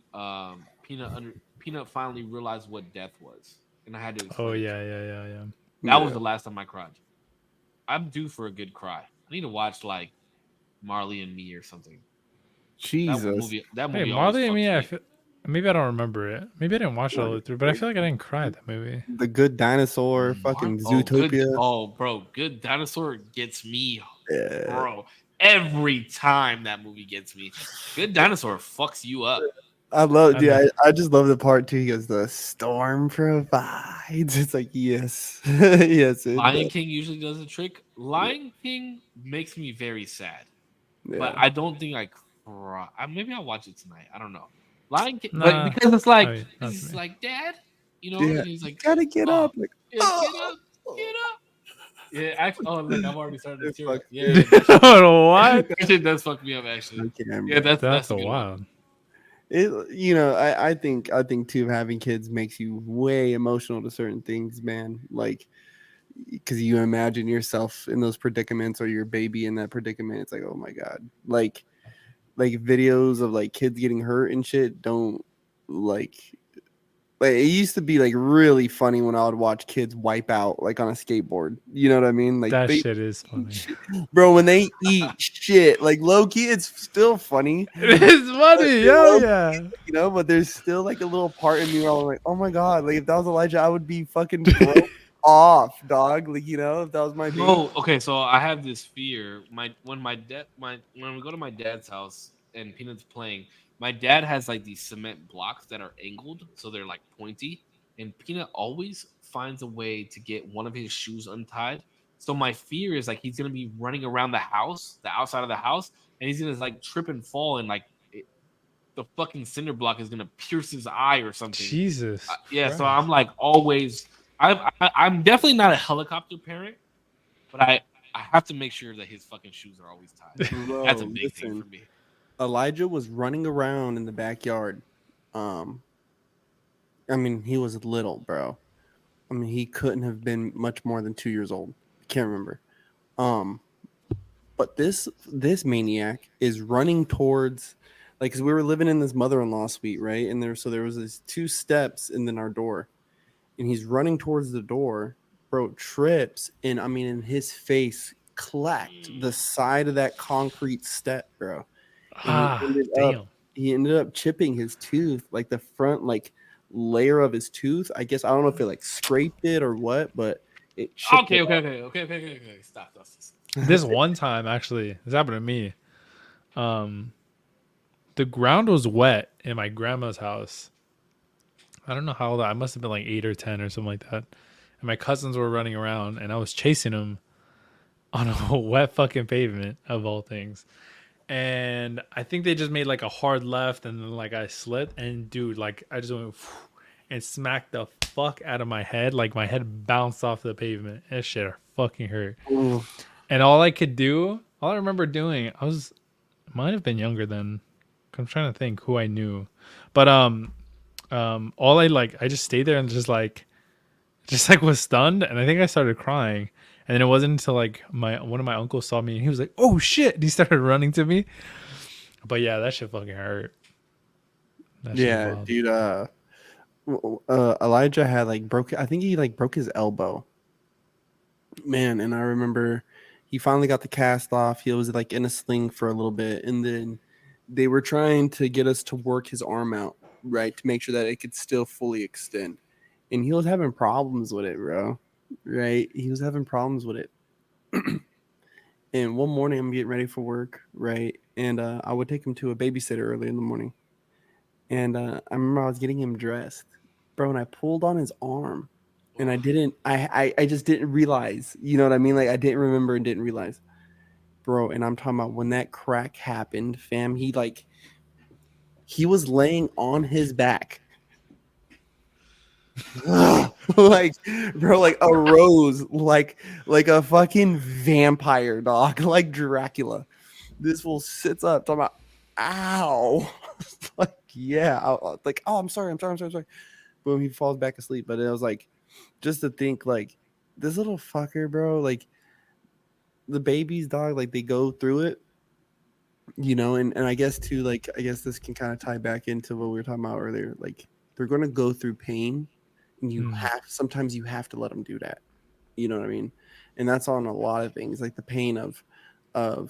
Peanut finally realized what death was, and I had to Oh explain it to yeah, him. yeah. That was Yeah. the last time I cried. I'm due for a good cry. I need to watch like Marley and Me or something. Jesus. That Wait, movie always Marley and fucks Me. me. Maybe I don't remember it. Maybe I didn't watch it all the way through, but I feel like I didn't cry at that movie. The Good Dinosaur, fucking Zootopia. Good Dinosaur gets me, Yeah. bro. Every time that movie gets me, Good Dinosaur fucks you up. I love, I dude. know. I just love the part too. He goes, "The storm provides." It's like, yes, yes, it Lion does. King usually does the trick. Lion King makes me very sad, but Yeah, I don't think I cry. Maybe I'll watch it tonight. I don't know. Lion King, but Nah, because I mean, not to he's me. like, Dad, yeah. and he's You like, gotta get oh, up. Like, yeah, oh, get up. Yeah, actually, oh look, I'm already starting to it tear up. fucks Yeah, me. What? that shit does fuck me up actually. I can't, Yeah, bro. that's That's a a good one. wild. I think too, having kids makes you way emotional to certain things, man. Like, because you imagine yourself in those predicaments or your baby in that predicament. It's like, oh my god, like videos of like kids getting hurt and shit. Don't like. Like it used to be like really funny when I would watch kids wipe out like on a skateboard. You know what I mean? Like That they shit is eat funny. shit. Bro, when they eat shit, like low key, it's still funny. It is But funny. Hell yeah. but there's still like a little part in me where I'm like, oh my god, like if that was Elijah, I would be fucking broke off, dog. Like, if that was my baby. Bro, okay, so I have this fear. When we go to my dad's house and Peanut's playing, my dad has like these cement blocks that are angled, so they're like pointy, and Peanut always finds a way to get one of his shoes untied. So my fear is like he's gonna be running around the house, the outside of the house, and he's gonna like trip and fall, and like the fucking cinder block is gonna pierce his eye or something. Jesus Yeah, so Christ. I'm like always. I'm definitely not a helicopter parent, but I have to make sure that his fucking shoes are always tied. That's a Bro, big thing listen, for me. Elijah was running around in the backyard. Um, I mean, he was little, bro. I mean, he couldn't have been much more than 2 years old. Can't remember. Um, but this maniac is running towards, like, cause we were living in this mother-in-law suite, right? And there was these two steps and then our door, and he's running towards the door, bro. Trips, and I mean, and his face clacked the side of that concrete step, bro. And Damn. he ended up chipping his tooth, like the front like layer of his tooth. I guess I don't know if it like scraped it or what, but it chipped it. Okay. Stop. This one time, actually, this happened to me. The ground was wet in my grandma's house. I don't know how old I must have been like 8 or 10 or something like that. And my cousins were running around, and I was chasing them on a wet fucking pavement of all things. And I think they just made like a hard left, and then like I slipped, and dude, like I just went and smacked the fuck out of my head. Like my head bounced off the pavement. That shit fucking hurt. Ooh. And all I remember doing, might have been younger then. I'm trying to think who I knew, but I just stayed there and just like was stunned, and I think I started crying. And then it wasn't until like one of my uncles saw me, and he was like, "Oh shit!" And he started running to me. But yeah, that shit fucking hurt. That shit Yeah, wild. dude. Elijah had like I think he like broke his elbow. Man, and I remember he finally got the cast off. He was like in a sling for a little bit, and then they were trying to get us to work his arm out, right, to make sure that it could still fully extend. And he was having problems with it, bro. Right? He was having problems with it. And one morning I'm getting ready for work, right? And I would take him to a babysitter early in the morning. And I remember I was getting him dressed, bro, and I pulled on his arm. And I just didn't realize, you know what I mean? Like I didn't remember and didn't realize. Bro, and I'm talking about when that crack happened, fam, he was laying on his back Like, bro, like a rose, like a fucking vampire dog, like Dracula. This fool sits up talking about, ow. Like, yeah, like, oh, I'm sorry. Boom, he falls back asleep. But it was like, just to think, like, this little fucker, bro, like the babies, dog, like they go through it, and I guess too, like, I guess this can kind of tie back into what we were talking about earlier. Like, they're gonna go through pain, and sometimes you have to let them do that. You know what I mean? And that's on a lot of things, like the pain of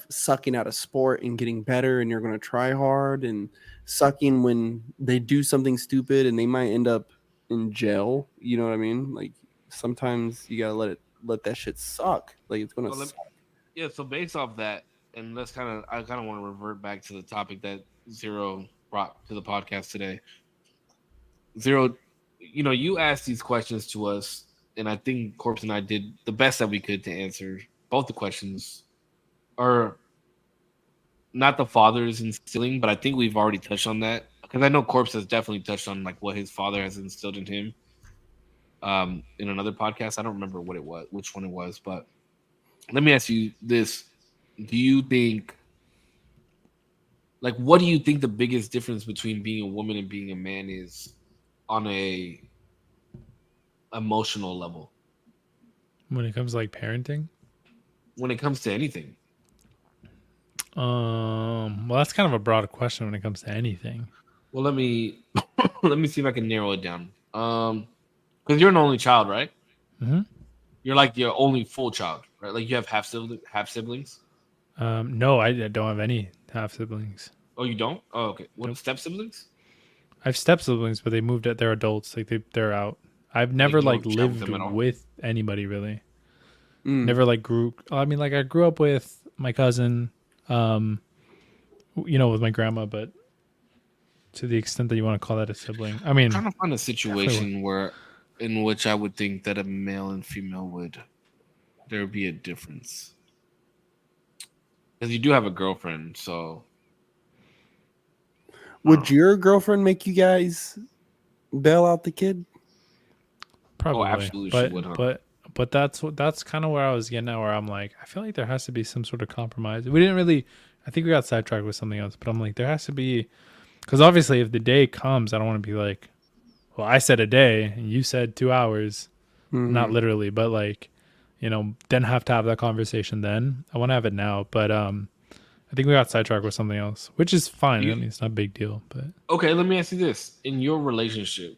sucking out a sport and getting better, and you're gonna try hard, and sucking when they do something stupid and they might end up in jail. You know what I mean? Like, sometimes you gotta let that shit suck. Like, it's gonna So suck. yeah, so based off that, and I kind of want to revert back to the topic that Zero brought to the podcast today. Zero, you asked these questions to us, and I think Corpse and I did the best that we could to answer both the questions. Or not the father's instilling, but I think we've already touched on that because I know Corpse has definitely touched on like what his father has instilled in him. In another podcast, I don't remember which one it was, but let me ask you this: do you think, like, what do you think the biggest difference between being a woman and being a man is on a emotional level When it comes to like parenting. when it comes to anything? Well, that's kind of a broad question when it comes to anything. Well, let me let me see if I can narrow it down. Because you're an only child, right? Mm-hmm. You're like your only full child, right? Like you have half siblings. No, I don't have any half siblings. Oh, you don't? Oh, okay. What Nope. step siblings? I have step siblings, but they moved at they're adults. Like they're out. I've Like never you like don't chat with lived them at all. with anybody really. Mm. Never like grew. I mean, like I grew up with my cousin, with my grandma, but to the extent that you want to call that a sibling, I I'm mean, trying to find a definitely. situation in which I would think that a male and female there would be a difference. Because you do have a girlfriend, so I don't Would know. your girlfriend make you guys bail out the kid? Oh, Probably, absolutely, she but would, huh? but that's kind of where I was getting at. Where I'm like, I feel like there has to be some sort of compromise. We didn't really. I think we got sidetracked with something else, but I'm like, there has to be, because obviously, if the day comes, I don't want to be like, well, I said a day and you said 2 hours, not Mm-hmm. literally, but like, then have to have that conversation. Then I want to have it now, but I think we got sidetracked with something else, which is fine. I You, mean, it's not a big deal, but okay, let me ask you this: in your relationship,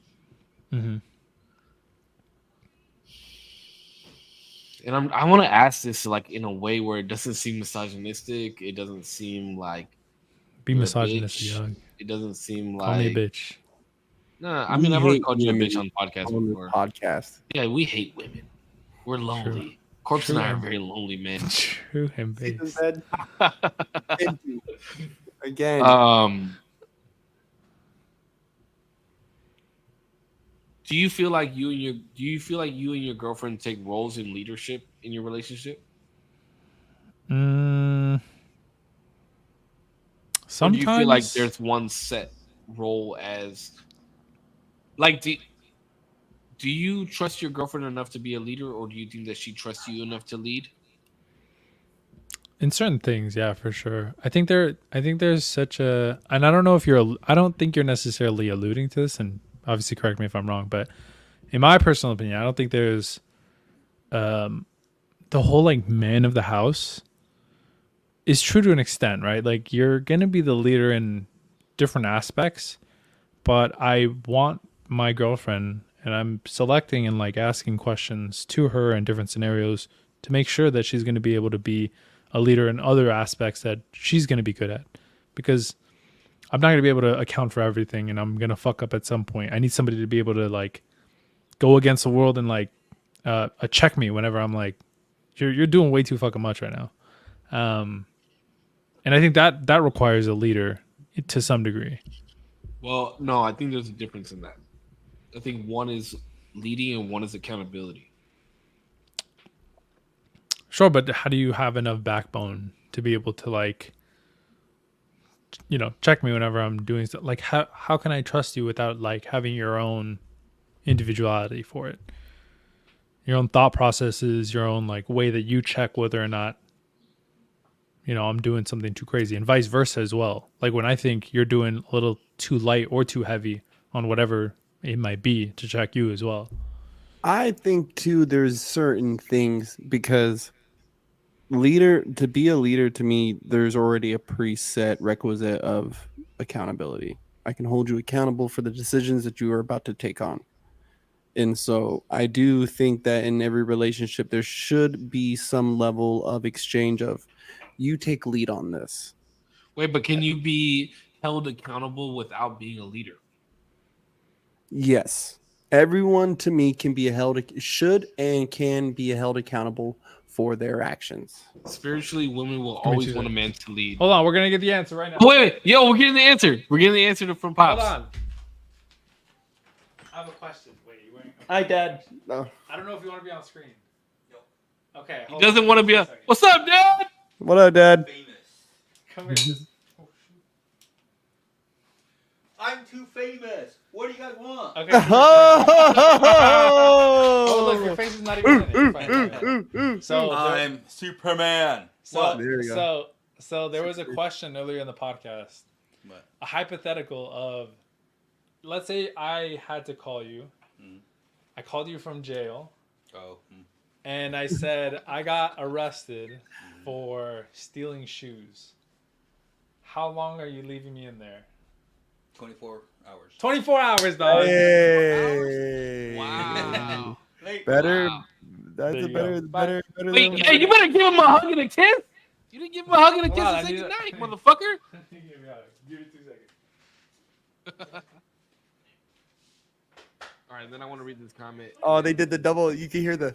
mhm. and I want to ask this like in a way where it doesn't seem misogynistic. It doesn't seem like Be you're a misogynistic, bitch. young. It doesn't seem Call me a like bitch. nah. I mean, We I've already hate called you a bitch women on podcast on this before. podcast. Yeah, we hate women. We're True. lonely. Corpse and True I are and very lonely men. true and See this based. bed? Empty. Again. um, do you feel like you and your girlfriend take roles in leadership in your relationship, Mm, or do you feel like sometimes there's one set role as like do you trust your girlfriend enough to be a leader, or do you think that she trusts you enough to lead? in certain things, yeah, for sure. I think there's such a, and I don't know if I don't think you're necessarily alluding to this, and obviously correct me if I'm wrong, but in my personal opinion, I don't think there's the whole like man of the house is true to an extent, right? Like you're gonna be the leader in different aspects, but I want my girlfriend, and I'm selecting and like asking questions to her in different scenarios to make sure that she's going to be able to be a leader in other aspects that she's going to be good at, because I'm not going to be able to account for everything and I'm going to fuck up at some point. I need somebody to be able to like go against the world and like check me whenever I'm like, you're doing way too fucking much right now. And I think that requires a leader to some degree. Well, no, I think there's a difference in that. I think one is leading and one is accountability. Sure, but how do you have enough backbone to be able to like, check me whenever I'm doing stuff? Like how can I trust you without like having your own individuality for it. Your own thought processes, your own like way that you check whether or not, I'm doing something too crazy, and vice versa as well. Like when I think you're doing a little too light or too heavy on whatever it might be to check you as well. I think too there's certain things because to be a leader to me, there's already a preset requisite of accountability. I can hold you accountable for the decisions that you are about to take on. And so I do think that in every relationship there should be some level of exchange of you take lead on this. Wait, but can you be held accountable without being a leader? Yes. Everyone to me can be should and can be held accountable for their actions. Spiritually, women will always want a man to lead. Hold on, we're gonna get the answer right now. Wait, yo, we're getting the answer. We're getting the answer from Pops. Hold on. I have a question. Wait, you weren't. Hi, Dad. No. I don't know if you want to be on screen. No. Okay. He doesn't want to be on. What's up, Dad? What up, Dad? Come here. Just... I'm too famous. What do you guys want? Okay. Oh, look, your face is not even in it. So I'm Superman. There you go. So there was a question earlier in the podcast. What? A hypothetical of, let's say I had to call you. I called you from jail. Oh. And I said I got arrested for stealing shoes. How long are you leaving me in there? 24 hours. 24 hours, dog. Hey. Wow. Better. Wow. That's There a you better, go. better. Wait, hey, you better give him a hug and a kiss. You didn't give him a hug and a kiss Hold on, and I say need goodnight, to- motherfucker. Give me 2 seconds. All right, then I want to read this comment. Oh, they did the double. You can hear the.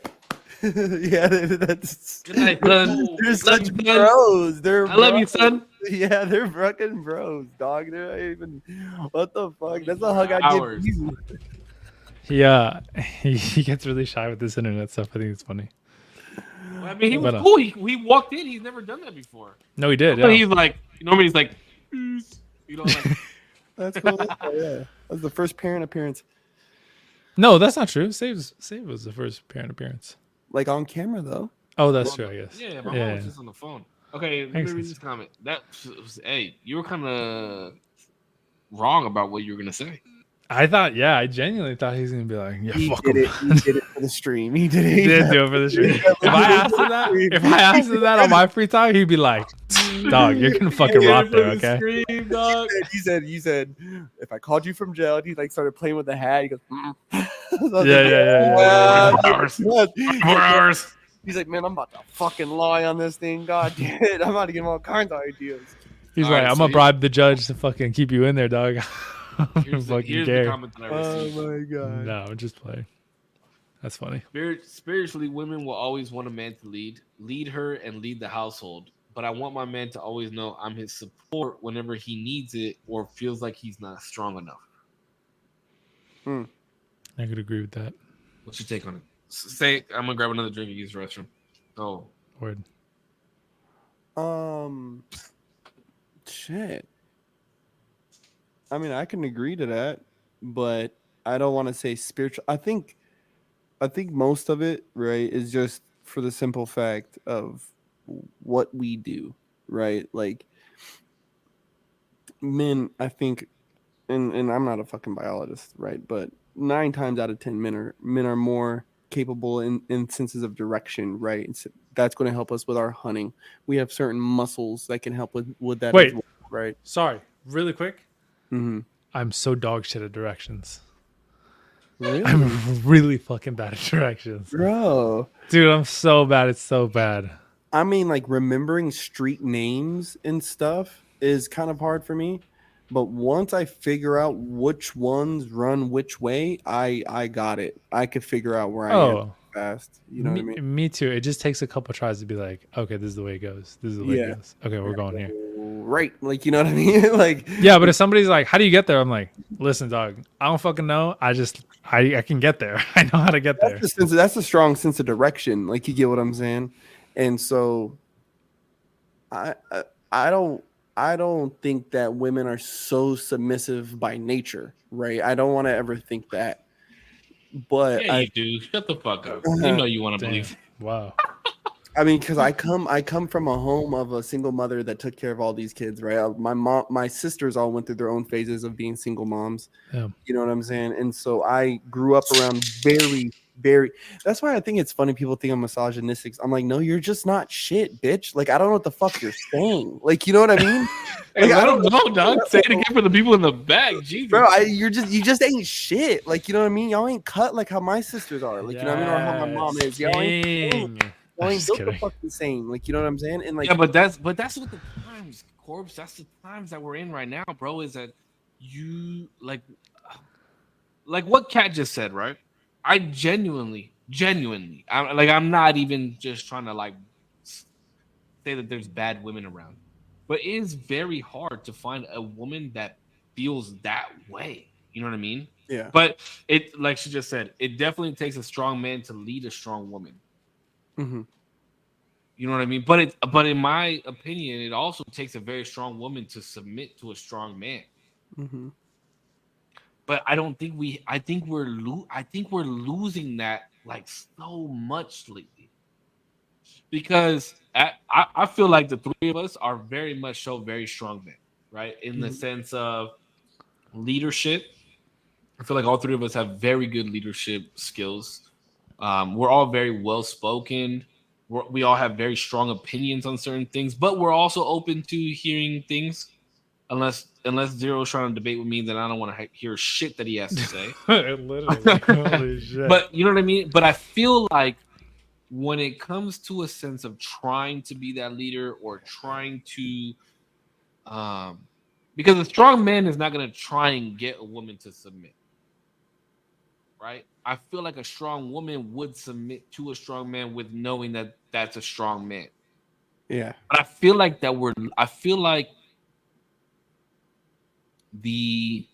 Yeah, that's. Good night, son. They're Love such you, son. bros. I love you, son. Yeah, they're fucking bros, dog. They're not even. What the fuck? That's a hug I Hours. give you. Yeah, he gets really shy with this internet stuff. I think it's funny. Well, I mean, he was But, cool. He walked in. He's never done that before. No, he did. But Yeah. he's like, normally he's like, peace. Like. That's cool. Yeah, that was the first parent appearance, No, that's not true. Save was the first parent appearance. like on camera though. Oh, that's true. I guess. Yeah, my mom was just on the phone. Okay, let me Makes read sense. this comment. Hey, you were kind of wrong about what you were gonna say. I genuinely thought he was gonna be like, yeah, He fuck did him. it. He did it for the stream. He did it. He did do it for the stream. If I asked him that on my free time, he'd be like, dog, you're gonna fucking rot there, okay? Stream, dog. You said, if I called you from jail, and he like started playing with the hat. He goes, Yeah. 4 hours. He's like, man, I'm about to fucking lie on this thing. God damn it. I'm about to give him all kinds of ideas. He's All like, right, I'm so gonna bribe the judge to fucking keep you in there, dog. I don't Here's the fucking care. comment that I received. Oh my god. No, I'm just playing. That's funny. Spiritually, women will always want a man to lead her and lead the household. But I want my man to always know I'm his support whenever he needs it or feels like he's not strong enough. I could agree with that. What's your take on it? Say, I'm gonna grab another drink and use the restroom. Oh, Word. Shit. I mean, I can agree to that, but I don't want to say spiritual. I think most of it, right, is just for the simple fact of what we do, right? Like men, I think, and I'm not a fucking biologist, right? But 9 times out of 10 men are more capable in senses of direction, right? And so that's going to help us with our hunting. We have certain muscles that can help with that. Wait. as well, right? Sorry, really quick. Mm-hmm. I'm so dog shit at directions. Really? I'm really fucking bad at directions. Bro. Dude, I'm so bad. It's so bad. I mean, like remembering street names and stuff is kind of hard for me. But once I figure out which ones run which way, I got it. I could figure out where I am fast. You know what I mean? Me too. It just takes a couple tries to be like, okay, this is the way it goes. This is the way it goes. Okay, we're going here. Right. Like, you know what I mean? Like, yeah, but if somebody's like, how do you get there? I'm like, listen, dog, I don't fucking know. I can get there. I know how to get there. That's a strong sense of direction. Like, you get what I'm saying? And so I don't think that women are so submissive by nature, right? I don't want to ever think that. but Yeah, you do. Shut the fuck up. You know you want to Damn. believe. Wow. I mean, because I come from a home of a single mother that took care of all these kids, right? My sisters all went through their own phases of being single moms. Yeah. You know what I'm saying? And so I grew up around very. That's why I think it's funny people think I'm misogynistic. I'm like, no, you're just not shit, bitch. Like I don't know what the fuck you're saying. Like you know what I mean? Hey, Like, let them know, dog. Say it again for the people in the back. Jesus. Bro, you just ain't shit. Like you know what I mean? Y'all ain't cut like how my sisters are. Like you know what I mean? Or how my mom is. Y'all ain't Just built the kidding. fucking same. Like you know what I'm saying? And like Yeah, but that's what the times, Korpsx. That's the times that we're in right now, bro. Is that you like what Kat just said, right? I genuinely, I'm not even just trying to like say that there's bad women around, but it is very hard to find a woman that feels that way. You know what I mean? yeah. But it, like she just said, it definitely takes a strong man to lead a strong woman. Mm-hmm. You know what I mean? But in my opinion, it also takes a very strong woman to submit to a strong man. Mm-hmm. But I don't think I think we're losing that like so much lately. Because I feel like the three of us are very much so very strong men, right? In the Mhm. sense of leadership. I feel like all three of us have very good leadership skills. We're all very well spoken. We all have very strong opinions on certain things, but we're also open to hearing things. Unless Zero's trying to debate with me, then I don't want to hear shit that he has to say. Literally. Holy shit. But you know what I mean? But I feel like when it comes to a sense of trying to be that leader or trying to because a strong man is not going to try and get a woman to submit, right? I feel like a strong woman would submit to a strong man with knowing that that's a strong man. Yeah. But I feel like the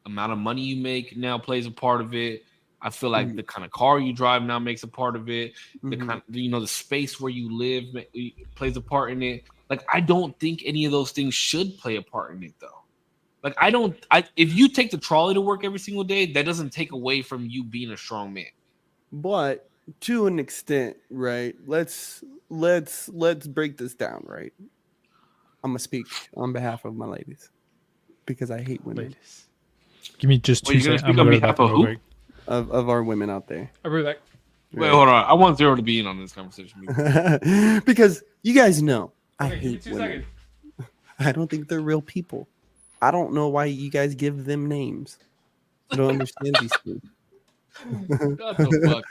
amount of money you make now plays a part of it. I feel like Mhm. the kind of car you drive now makes a part of it. The Mhm. kind, the space where you live plays a part in it. Like I don't think any of those things should play a part in it though. Like I don't. If you take the trolley to work every single day, that doesn't take away from you being a strong man. But to an extent, right? Let's break this down, right? I'm gonna speak on behalf of my ladies because I hate women. Ladies. Give me just Well, 2 you're gonna seconds. I'm speak on going to go to the behalf bathroom of real who? quick. Of our women out there. I'll be back. Wait, hold on. I want Zero to be in on this conversation. Because you guys know I Okay, give me hate 2 women. seconds. I don't think they're real people. I don't know why you guys give them names. I don't understand these things. Shut the fuck up.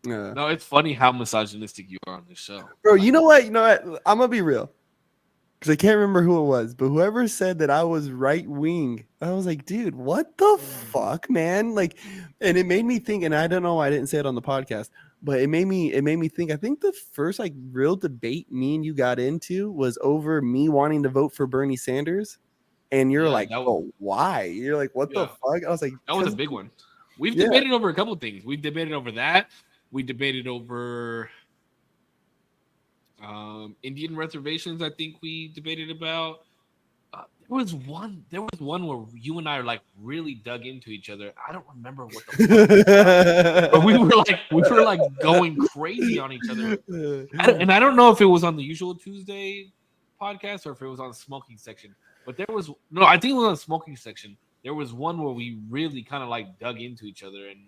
Yeah. No, it's funny how misogynistic you are on this show. Bro, you know what? I'm gonna be real. Because I can't remember who it was, but whoever said that I was right wing, I was like, dude, what the fuck, man? Like, and it made me think, and I don't know why I didn't say it on the podcast, but it made me think. I think the first like real debate me and you got into was over me wanting to vote for Bernie Sanders. And you're Yeah, like, that was- oh, why? You're like, what the Yeah. fuck? I was like, That was a 'cause- big one. We've Yeah. debated over a couple of things. We've debated over that. We debated over Indian reservations. I think we debated about. There was one where you and I are like really dug into each other. I don't remember what the fuck. But we were like going crazy on each other. I don't know if it was on the Usual Tuesday podcast or if it was on the Smoking Section. But I think it was on the Smoking Section. There was one where we really kind of like dug into each other, and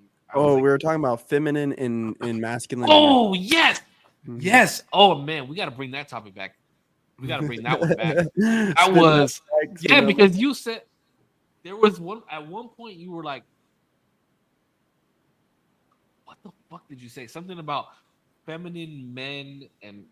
we were talking about feminine and masculine. oh yes, Mhm. yes. Oh man, we got to bring that topic back. We got to bring that one back. That Spin was back, spin yeah, that because you said there was one at one point you were like, what the fuck did you say? Something about feminine men, and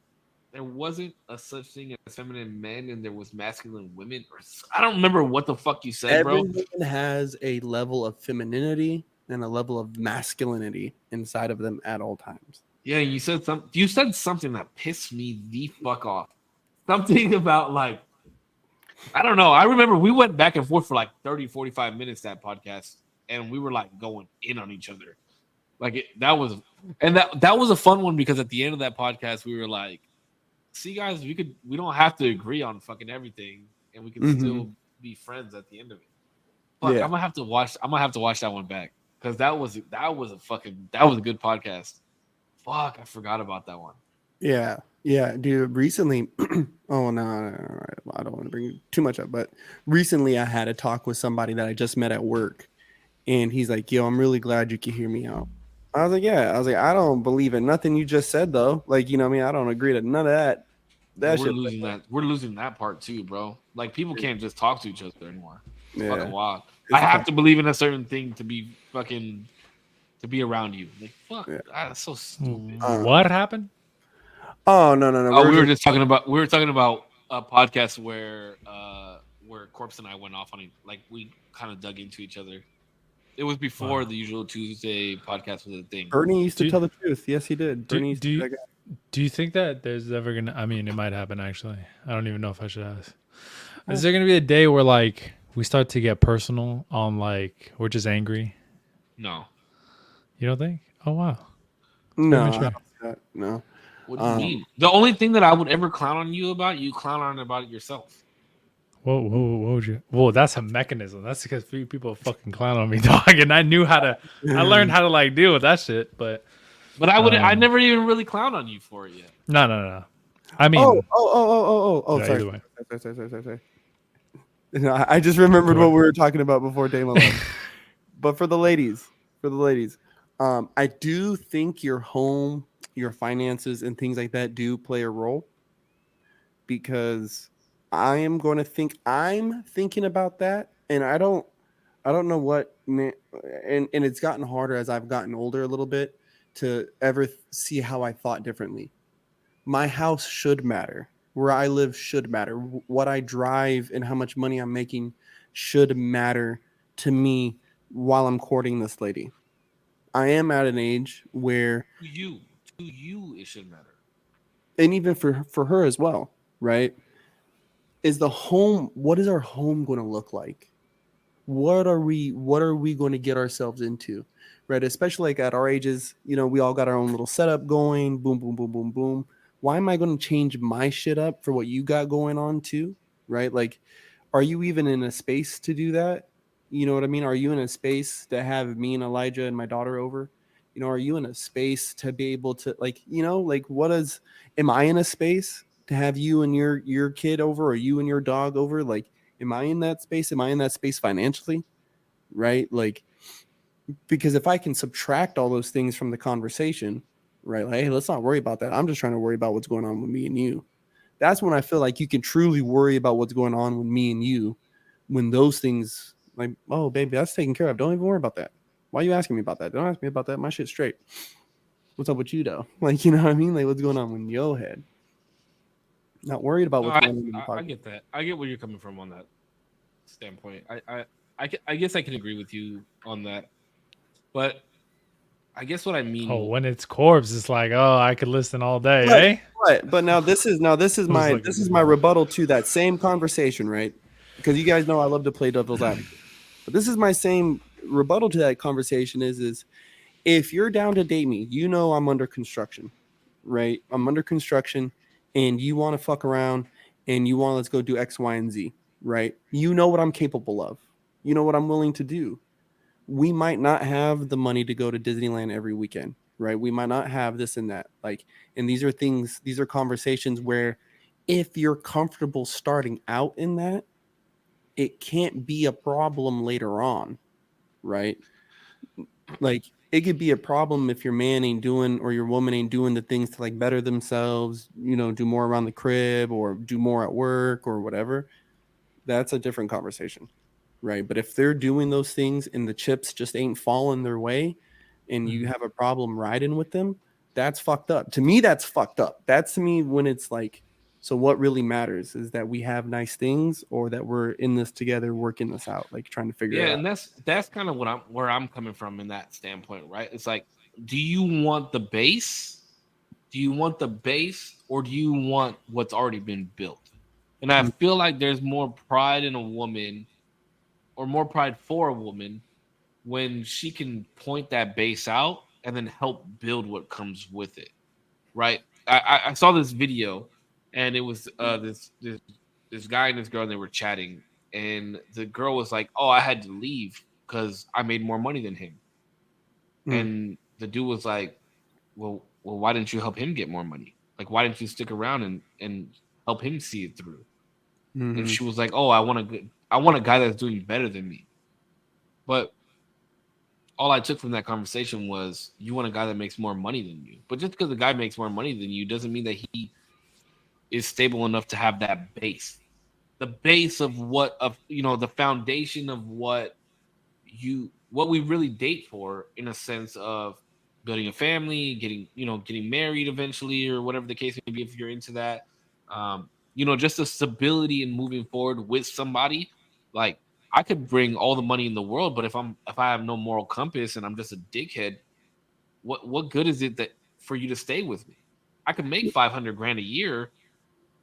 there wasn't a such thing as feminine men, and there was masculine women. Or I don't remember what the fuck you said, Every bro. woman has a level of femininity and a level of masculinity inside of them at all times. Yeah, you said something that pissed me the fuck off. Something about like I don't know. I remember we went back and forth for like 30, 45 minutes that podcast, and we were like going in on each other. Like that was a fun one because at the end of that podcast we were like, see guys, we don't have to agree on fucking everything, and we can Mhm. still be friends at the end of it. Fuck, Yeah. I'm gonna have to watch that one back. because that was a good podcast. Fuck, I forgot about that one. Yeah, yeah, dude. Recently, oh no, I don't want to bring too much up, but recently I had a talk with somebody that I just met at work, and he's like, "Yo, I'm really glad you can hear me out." I was like, "Yeah," I was like, "I don't believe in nothing you just said, though. Like, you know what I mean? I don't agree to none of that. That We're shit." losing that. We're losing that part too, bro. Like people can't just talk to each other anymore. It's fucking Yeah, wild. I it's have tough. to believe in a certain thing to be fucking to be around you. Like fuck, Yeah. that's so stupid. What happened? Oh no, Oh, we're we were just just talking about a podcast where Corpse and I went off on like we kind of dug into each other. It was before Wow. the usual Tuesday podcast was a thing. Bernie used to Do tell the truth. Yes, he did. do Bernie used to do be you, that guy. do you think that there's ever gonna? I mean, it might happen actually. I don't even know if I should ask. Is there gonna be a day where like we start to get personal on like we're just angry? No, You don't think? Oh wow. No, Very I mature. don't see that. No. what do you mean? The only thing that I would ever clown on you about, you clown on about it yourself. What would you? Whoa, that's a mechanism. That's because people fucking clown on me, dog, and I knew how to. I learned how to like deal with that shit. But But I never even really clown on you for it yet. no. I mean, Oh, yeah, sorry. either way. Sorry. No, I just remembered Go what ahead. we were talking about before Damon left. But for the ladies, I do think your home, your finances, and things like that do play a role, because I'm thinking about that, and I don't know what, and it's gotten harder as I've gotten older a little bit to ever see how I thought differently. My house should matter. Where I live should matter. What I drive and how much money I'm making should matter to me while I'm courting this lady. I am at an age where, To you, it should matter. and even for her as well, right? What is our home going to look like? What are we going to get ourselves into? Right? Especially like at our ages, we all got our own little setup going, boom, boom, boom, boom, boom. Why am I going to change my shit up for what you got going on too? Right? Like, are you even in a space to do that? You know what I mean? Are you in a space to have me and Elijah and my daughter over? Are you in a space to be able to, like, like, am I in a space to have you and your kid over, or you and your dog over? Like, am I in that space? Am I in that space financially? Right? Like, because if I can subtract all those things from the conversation, right? Like, hey, let's not worry about that. I'm just trying to worry about what's going on with me and you. That's when I feel like you can truly worry about what's going on with me and you, when those things, like, oh, baby, that's taken care of. Don't even worry about that. Why are you asking me about that? Don't ask me about that. My shit's straight. What's up with you, though? Like, you know what I mean? Like, what's going on with your head? Not worried about No, what's going on in the I pocket. get that. I get where you're coming from on that standpoint. I guess I can agree with you on that. But I guess what I mean. Oh, when it's corpse, it's like, oh, I could listen all day, eh? But now this is my rebuttal to that same conversation, right? Because you guys know I love to play devil's advocate. But this is my same rebuttal to that conversation is if you're down to date me, I'm under construction, right? I'm under construction, and you want to fuck around, and you want, let's go do X, Y, and Z, right? You know what I'm capable of. You know what I'm willing to do. We might not have the money to go to Disneyland every weekend, right? We might not have this and that. Like, and these are conversations where, if you're comfortable starting out in that, it can't be a problem later on, right? Like, it could be a problem if your man ain't doing, or your woman ain't doing the things to like better themselves, do more around the crib or do more at work or whatever. That's a different conversation, right? But if they're doing those things and the chips just ain't falling their way, and you have a problem riding with them, that's fucked up. To me, that's fucked up. That's, to me, when it's like, so what really matters is that we have nice things, or that we're in this together, working this out, like trying to figure it out. And that's kind of where I'm coming from in that standpoint, right? It's like, do you want the base? Do you want the base, or do you want what's already been built? And I feel like there's more pride in a woman, or more pride for a woman, when she can point that base out and then help build what comes with it, right? I saw this video, and it was this guy and this girl, and they were chatting, and the girl was like, "Oh, I had to leave because I made more money than him." And the dude was like, well, why didn't you help him get more money? Like, why didn't you stick around and help him see it through? And Mm-hmm. she was like, oh, I want a guy that's doing better than me. But all I took from that conversation was you want a guy that makes more money than you. But just because the guy makes more money than you doesn't mean that he is stable enough to have that base. The base of the foundation of what we really date for, in a sense of building a family, getting married eventually, or whatever the case may be, if you're into that. Just the stability and moving forward with somebody. Like, I could bring all the money in the world, but if I have no moral compass and I'm just a dickhead, what good is it that for you to stay with me? I could make 500 grand a year,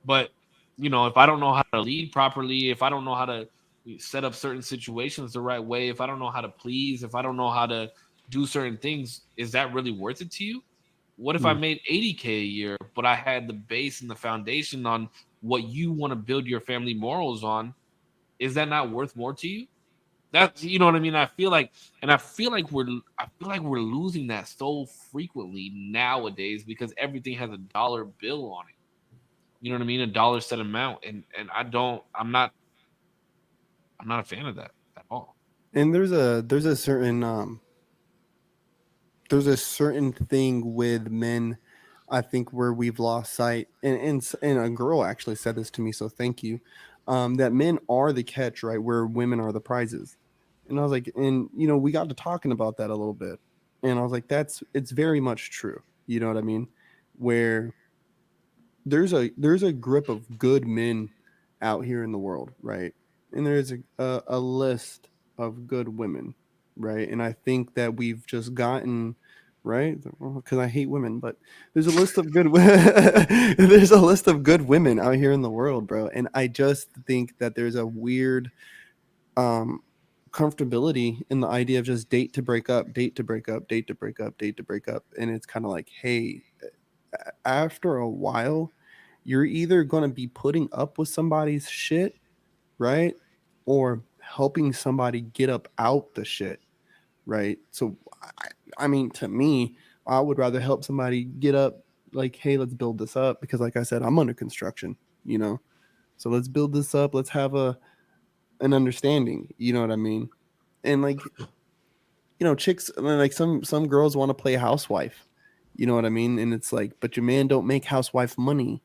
but if I don't know how to lead properly, if I don't know how to set up certain situations the right way, if I don't know how to please, if I don't know how to do certain things, is that really worth it to you? What if I made 80K a year, but I had the base and the foundation on what you want to build your family morals on? Is that not worth more to you? That's what I mean. I feel like we're losing that so frequently nowadays because everything has a dollar bill on it. You know what I mean? A dollar set amount, and I'm not a fan of that at all. And there's a certain thing with men, I think, where we've lost sight. And a girl actually said this to me, so thank you. That men are the catch, right? Where women are the prizes. And I was like, and we got to talking about that a little bit. And I was like, it's very much true. You know what I mean? Where there's a grip of good men out here in the world, right? And there's a list of good women, right? And I think that we've just gotten right because I hate women, but there's a list of there's a list of good women out here in the world, bro. And I just think that there's a weird um comfortability in the idea of just date to break up, date to break up, date to break up, date to break up, and it's kind of like, hey, after a while, you're either going to be putting up with somebody's shit, right? Or helping somebody get up out the shit, right? So, I mean, to me, I would rather help somebody get up, like, hey, let's build this up. Because, like I said, I'm under construction, you know? So let's build this up. Let's have an understanding, you know what I mean? And, like, chicks, like some girls want to play housewife, you know what I mean? And it's like, but your man don't make housewife money,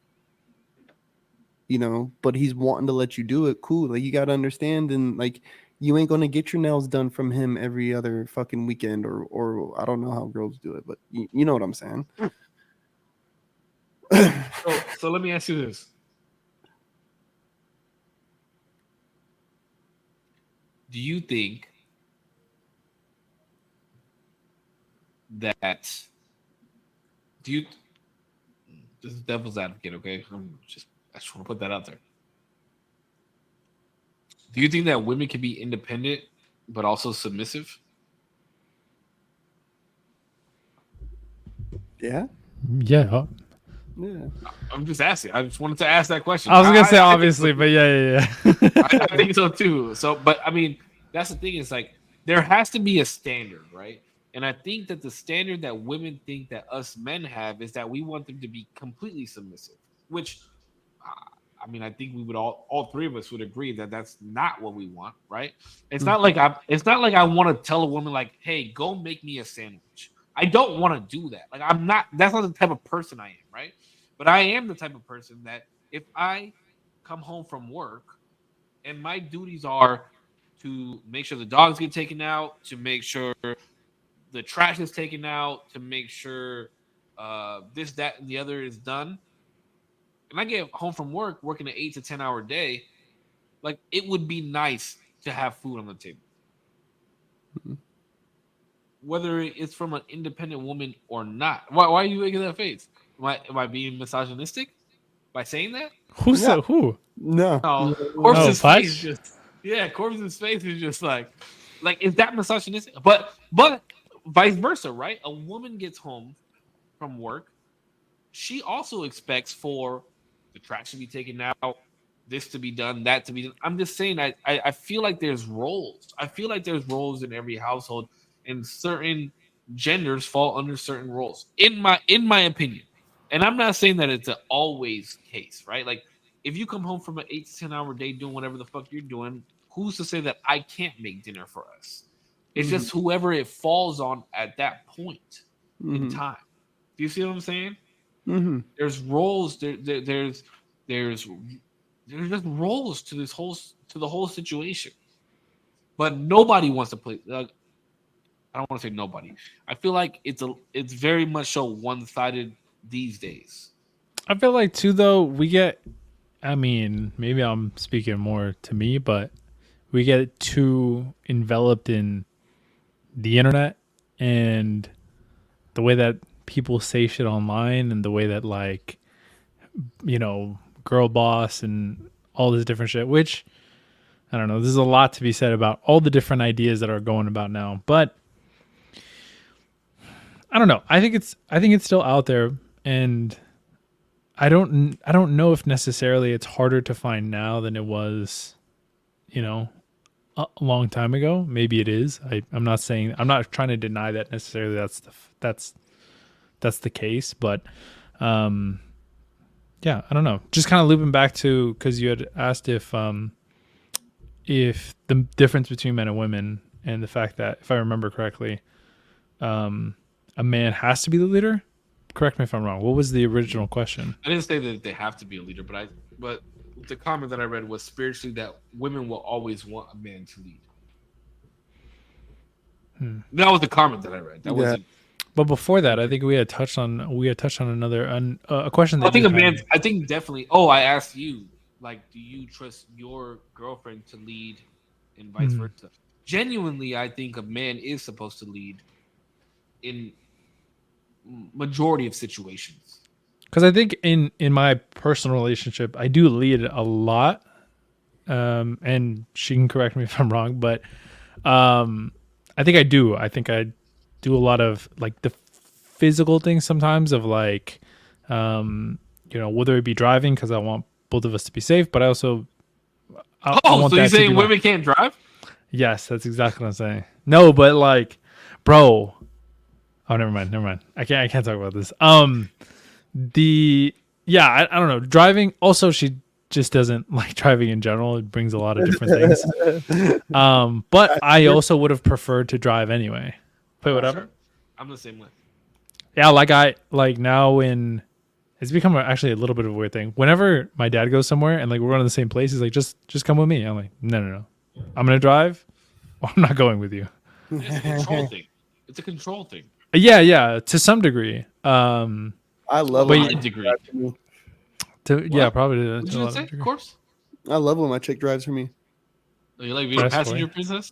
but he's wanting to let you do it. Cool. Like, you got to understand. And like, you ain't going to get your nails done from him every other fucking weekend, or I don't know how girls do it, but you know what I'm saying? So let me ask you this: Do you think that do you this is devil's advocate? Okay, I just want to put that out there. Do you think that women can be independent but also submissive? Yeah. Yeah. Yeah. I'm just asking. I just wanted to ask that question. I was gonna say I think so obviously, too. but yeah. I think so too. So, but I mean, that's the thing. Is like there has to be a standard, right? And I think that the standard that women think that us men have is that we want them to be completely submissive. Which, I mean, I think we would all three of us would agree that that's not what we want, right? It's not like I want to tell a woman like, "Hey, go make me a sandwich." I don't want to do that. Like, I'm not. That's not the type of person I am, right? But I am the type of person that if I come home from work and my duties are to make sure the dogs get taken out, to make sure the trash is taken out, to make sure this, that, and the other is done. And I get home from work working an 8 to 10 hour day, like it would be nice to have food on the table. Whether it's from an independent woman or not. Why are you making that face? Am I being misogynistic by saying that? Who No. said who? No. No, Oh, Corpse's face Patch? just Corpse's face is just like is that misogynistic? But vice versa, right? A woman gets home from work, she also expects for the trash to be taken out, this to be done, that to be done. I'm just saying, I feel like there's roles. I feel like there's roles in every household, and certain genders fall under certain roles. In my opinion, and I'm not saying that it's an always case, right? Like if you come home from an 8 to 10 hour day doing whatever the fuck you're doing, who's to say that I can't make dinner for us? It's Mm-hmm. just whoever it falls on at that point in Mm-hmm. time. Do you see what I'm saying? Mm-hmm. There's roles. There's just roles to the whole situation. But nobody wants to play. I don't want to say nobody. I feel like it's very much so one sided these days. I feel like too though we get. I mean, maybe I'm speaking more to me, but we get too enveloped in the internet and the way that people say shit online and the way that like girl boss and all this different shit, which I don't know, there's a lot to be said about all the different ideas that are going about now, but I don't know, I think it's still out there, and I don't know if necessarily it's harder to find now than it was you know a long time ago. Maybe it is. I'm not saying, I'm not trying to deny that necessarily that's the case, but um yeah, I don't know. Just kind of looping back to, because you had asked if the difference between men and women, and the fact that, if I remember correctly, a man has to be the leader. Correct me if I'm wrong. What was the original question? I didn't say that they have to be a leader, but the comment that I read was spiritually that women will always want a man to lead. That was the comment that I read. That wasn't. But before that, I think we had touched on another a question that I think you a man. had. I think definitely. Oh, I asked you. Like, do you trust your girlfriend to lead, and vice versa? Genuinely, I think a man is supposed to lead in majority of situations. Because I think in my personal relationship, I do lead a lot, and she can correct me if I'm wrong, but I think I do. I think I do a lot of like the physical things sometimes of like, whether it be driving because I want both of us to be safe, but I also I want So you're that to be saying women can't drive? Yes, that's exactly what I'm saying. No, but like, bro. Oh, never mind. I can't talk about this. I don't know. Driving. Also, she just doesn't like driving in general. It brings a lot of different things. But I also would have preferred to drive anyway. Wait, whatever. Sure. I'm the same way. Yeah, now when it's become actually a little bit of a weird thing. Whenever my dad goes somewhere and like we're going to the same place, he's like, just come with me. I'm like, no. I'm gonna drive. Or I'm not going with you. It's a control thing. It's a control thing. Yeah, to some degree. I love But when a my degree. probably to What a you lot say? of degree. Of course. I love when my chick drives for me. Oh, you like being a That's passenger funny. princess?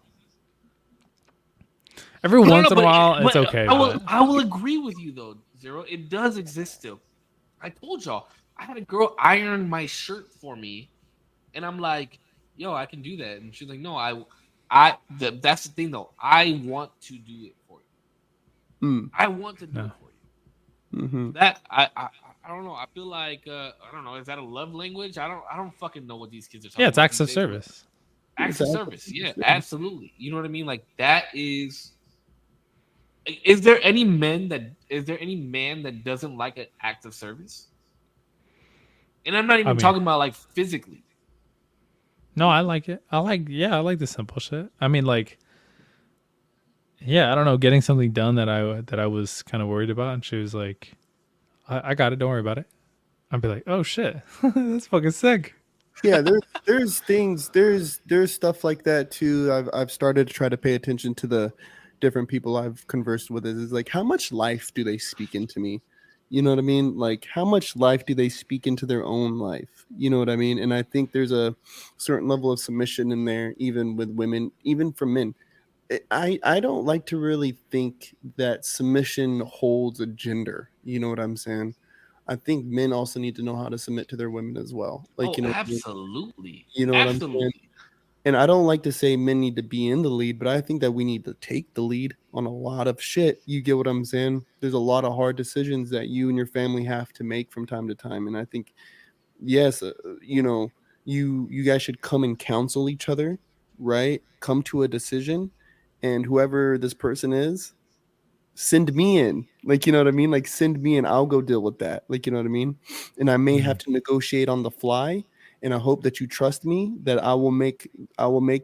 Every once in a while, it's okay. I will agree with you though, Zero. It does exist still. I told y'all I had a girl iron my shirt for me, and I'm like, "Yo, I can do that," and she's like, "No, that's the thing though. I want to do it for you. Mm. I want to do No. it for you." Mm-hmm. That I don't know. I feel like I don't know. Is that a love language? I don't fucking know what these kids are talking Yeah, about. it's acts of these days. service. Acts of service. Yeah, absolutely. You know what I mean? Like that is. Is there any man that doesn't like an act of service? And I'm not even talking about like physically. No, I like it. I like the simple shit. I mean, like, yeah, I don't know, getting something done that I was kind of worried about, and she was like, I got it. Don't worry about it. I'd be like, oh shit, that's fucking sick. Yeah, there's things, there's stuff like that too. I've started to try to pay attention to the different people I've conversed with. Is like, how much life do they speak into me? You know what I mean? Like, how much life do they speak into their own life? You know what I mean? And I think there's a certain level of submission in there, even with women, even for men. I don't like to really think that submission holds a gender. You know what I'm saying? I think men also need to know how to submit to their women as well. Like, Absolutely. You know what I'm saying? And I don't like to say men need to be in the lead, but I think that we need to take the lead on a lot of shit. You get what I'm saying? There's a lot of hard decisions that you and your family have to make from time to time. And I think, yes, you guys should come and counsel each other, right? Come to a decision. And whoever this person is, send me in. Like, you know what I mean? Like, send me in. I'll go deal with that. Like, you know what I mean? And I may have to negotiate on the fly. And I hope that you trust me that I will make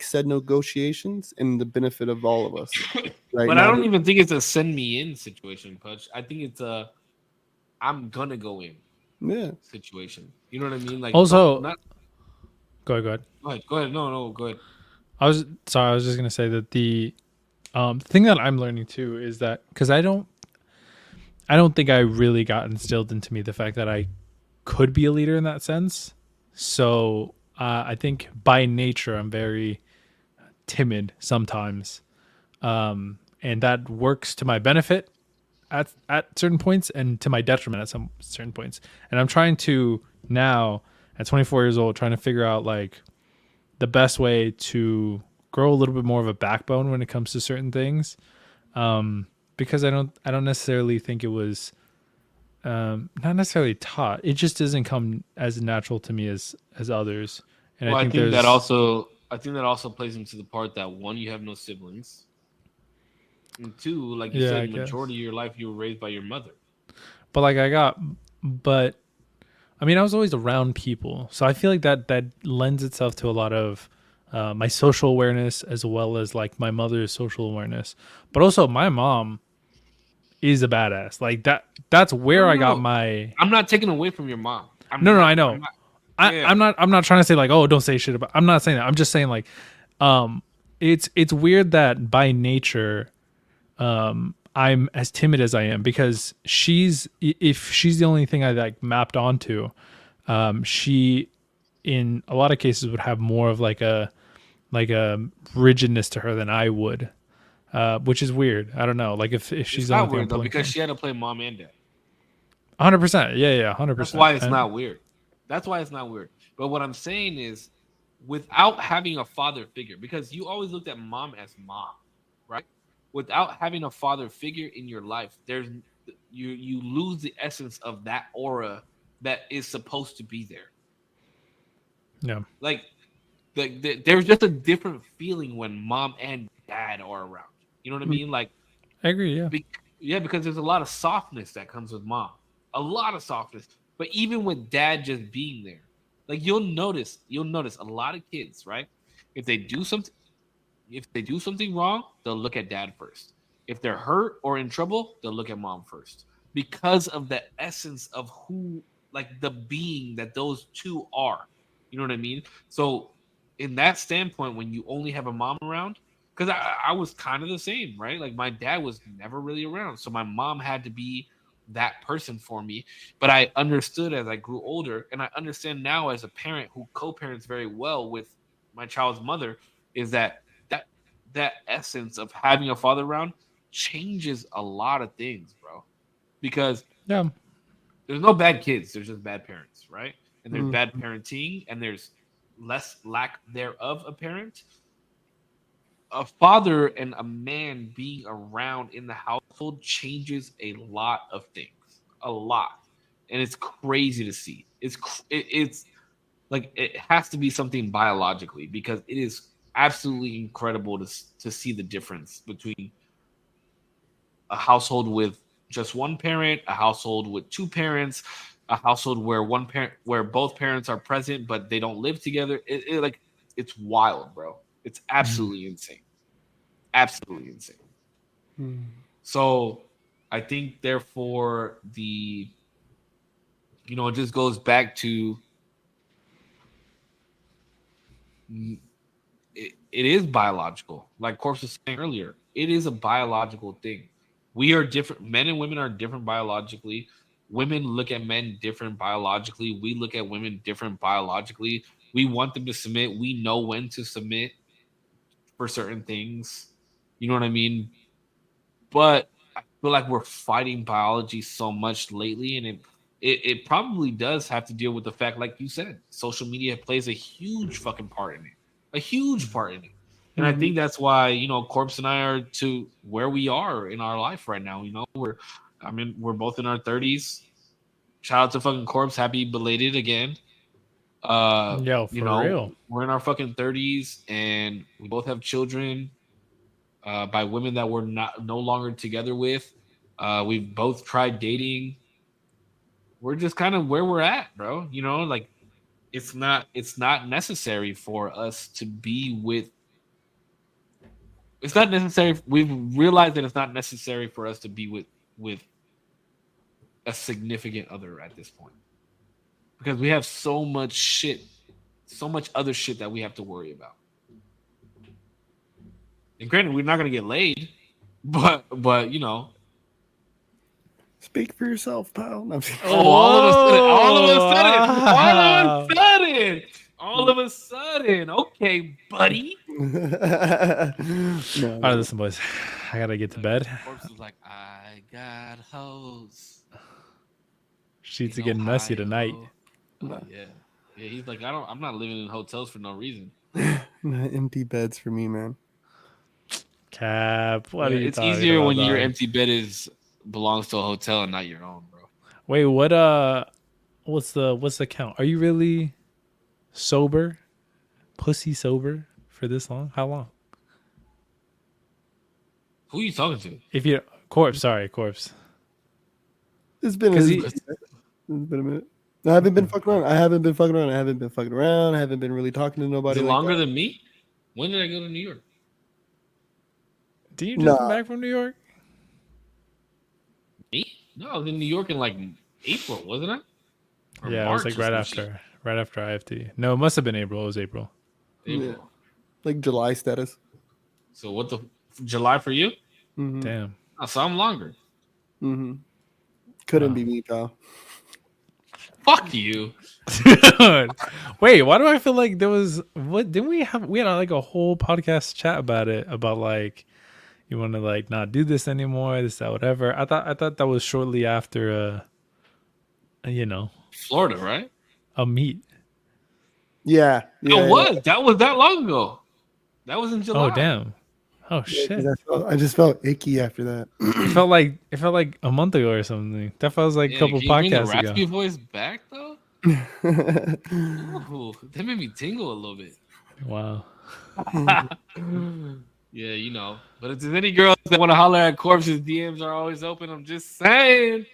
said negotiations in the benefit of all of us. Right But I now, don't even think it's a send me in situation, Pudge. I think it's a I'm gonna go in yeah. situation. You know what I mean? Like don't Also, not go ahead, go ahead. go ahead. Go ahead. No, go ahead. I was just gonna say that the thing that I'm learning too is that because I don't think I really got instilled into me the fact that I could be a leader in that sense. So I think by nature I'm very timid sometimes, and that works to my benefit at certain points and to my detriment at some certain points. And I'm trying to now at 24 years old trying to figure out like the best way to grow a little bit more of a backbone when it comes to certain things. Because I don't necessarily think it was not necessarily taught. It just doesn't come as natural to me as others. And Well, I think there's I think that also plays into the part that one, you have no siblings, and two, like you yeah, I said, guess. majority of your life you were raised by your mother. But like but I mean I was always around people. So I feel like that lends itself to a lot of my social awareness as well as like my mother's social awareness. But also my mom is a badass. Like that's No, where no, I got no. my I'm not taking away from your mom. no, I know. I'm not. Yeah. I'm not trying to say like, oh, don't say shit about. I'm not saying that. I'm just saying like, it's weird that by nature, I'm as timid as I am because if she's the only thing I like mapped onto, she in a lot of cases would have more of like a rigidness to her than I would, which is weird. I don't know. Like if she's It's the only not thing I'm weird though pulling because from. she had to play mom and dad. 100%. Yeah, That's 100%. why it's not weird. That's why it's not weird. But what I'm saying is, without having a father figure, because you always looked at mom as mom, right? Without having a father figure in your life, you lose the essence of that aura that is supposed to be there. Yeah, Like there's just a different feeling when mom and dad are around. You know what I mean? Like I agree. Yeah. Be- yeah, because there's a lot of softness that comes with mom, a lot of softness. But even with dad just being there, like you'll notice a lot of kids, right? If they do something, if they do something wrong, they'll look at dad first. If they're hurt or in trouble, they'll look at mom first because of the essence of who, like the being that those two are. You know what I mean? So, in that standpoint, when you only have a mom around, because I was kind of the same, right? Like my dad was never really around, so my mom had to be that person for me. But I understood as I grew older, and I understand now as a parent who co-parents very well with my child's mother, is that that essence of having a father around changes a lot of things, bro. Because Yeah. there's no bad kids, there's just bad parents, right? And there's Mm. bad parenting, and there's less lack thereof a parent. A father and a man being around in the household changes a lot of things, a lot, and it's crazy to see. It's like it has to be something biologically because it is absolutely incredible to see the difference between a household with just one parent, a household with two parents, a household where one parent where both parents are present but they don't live together. Like it's wild, bro. It's absolutely insane. Absolutely insane. Mm. So I think therefore it just goes back to it is biological. Like Corpse was saying earlier, it is a biological thing. We are different. Men and women are different biologically. Women look at men different biologically. We look at women different biologically. We want them to submit. We know when to submit for certain things. You know what I mean? But I feel like we're fighting biology so much lately, and it probably does have to deal with the fact, like you said, social media plays a huge fucking part in it, a huge part in it. And I Mhm. think that's why Corpse and I are to where we are in our life right now. We're both in our 30s. Shout out to fucking Corpse, happy belated again. Yo, for real. We're in our fucking 30s, and we both have children by women that we're not no longer together with. We've both tried dating. We're just kind of where we're at, bro. You know, like it's not necessary for us to be with. It's not necessary. We've realized that it's not necessary for us to be with a significant other at this point because we have so much shit, so much other shit that we have to worry about. And granted, we're not gonna get laid, but you know. Speak for yourself, pal. No, I'm just- All of a sudden. Okay, buddy. No, All right, listen, boys. I gotta get to bed. Korpsx is like, I got hoes. Sheets are in getting messy Ohio." tonight. Oh, yeah. He's like, I'm not living in hotels for no reason. empty beds for me, man. Cap. What are you It's talking easier about, when your dog? empty bed belongs to a hotel and not your own, bro. Wait, what's the count? Are you really sober? Pussy sober for this long? How long? Who are you talking to? If you Corpse. It's been a minute. I haven't been fucking around. I haven't been really talking to nobody. Is it like longer that. than me? When did I go to New York? Did you just come Nah. back from New York? Me? No, I was in New York in like April, wasn't I? Or Yeah, it was March like or right some shit. after IFT. No, it must have been April. It was April. April. Yeah. Like July status. So what the July for you? Mm-hmm. Damn. Oh, so I'm longer. Mm-hmm. Couldn't Wow. be me, pal. Fuck you. Wait, why do I feel like there was what didn't we had like a whole podcast chat about it about like you want to like not do this anymore, this that whatever. I thought that was shortly after Florida, right? a meet. Yeah. It was. That was that long ago. That was in July. Oh damn. Oh Yeah, 'cause shit. I just felt icky after that. It felt like a month ago or something. That feels like a couple can you bring the podcasts raspy ago. voice back though? Ooh, that made me tingle a little bit. Wow. Yeah, you know. But if there's any girls that want to holler at Korps's, DMs are always open. I'm just saying.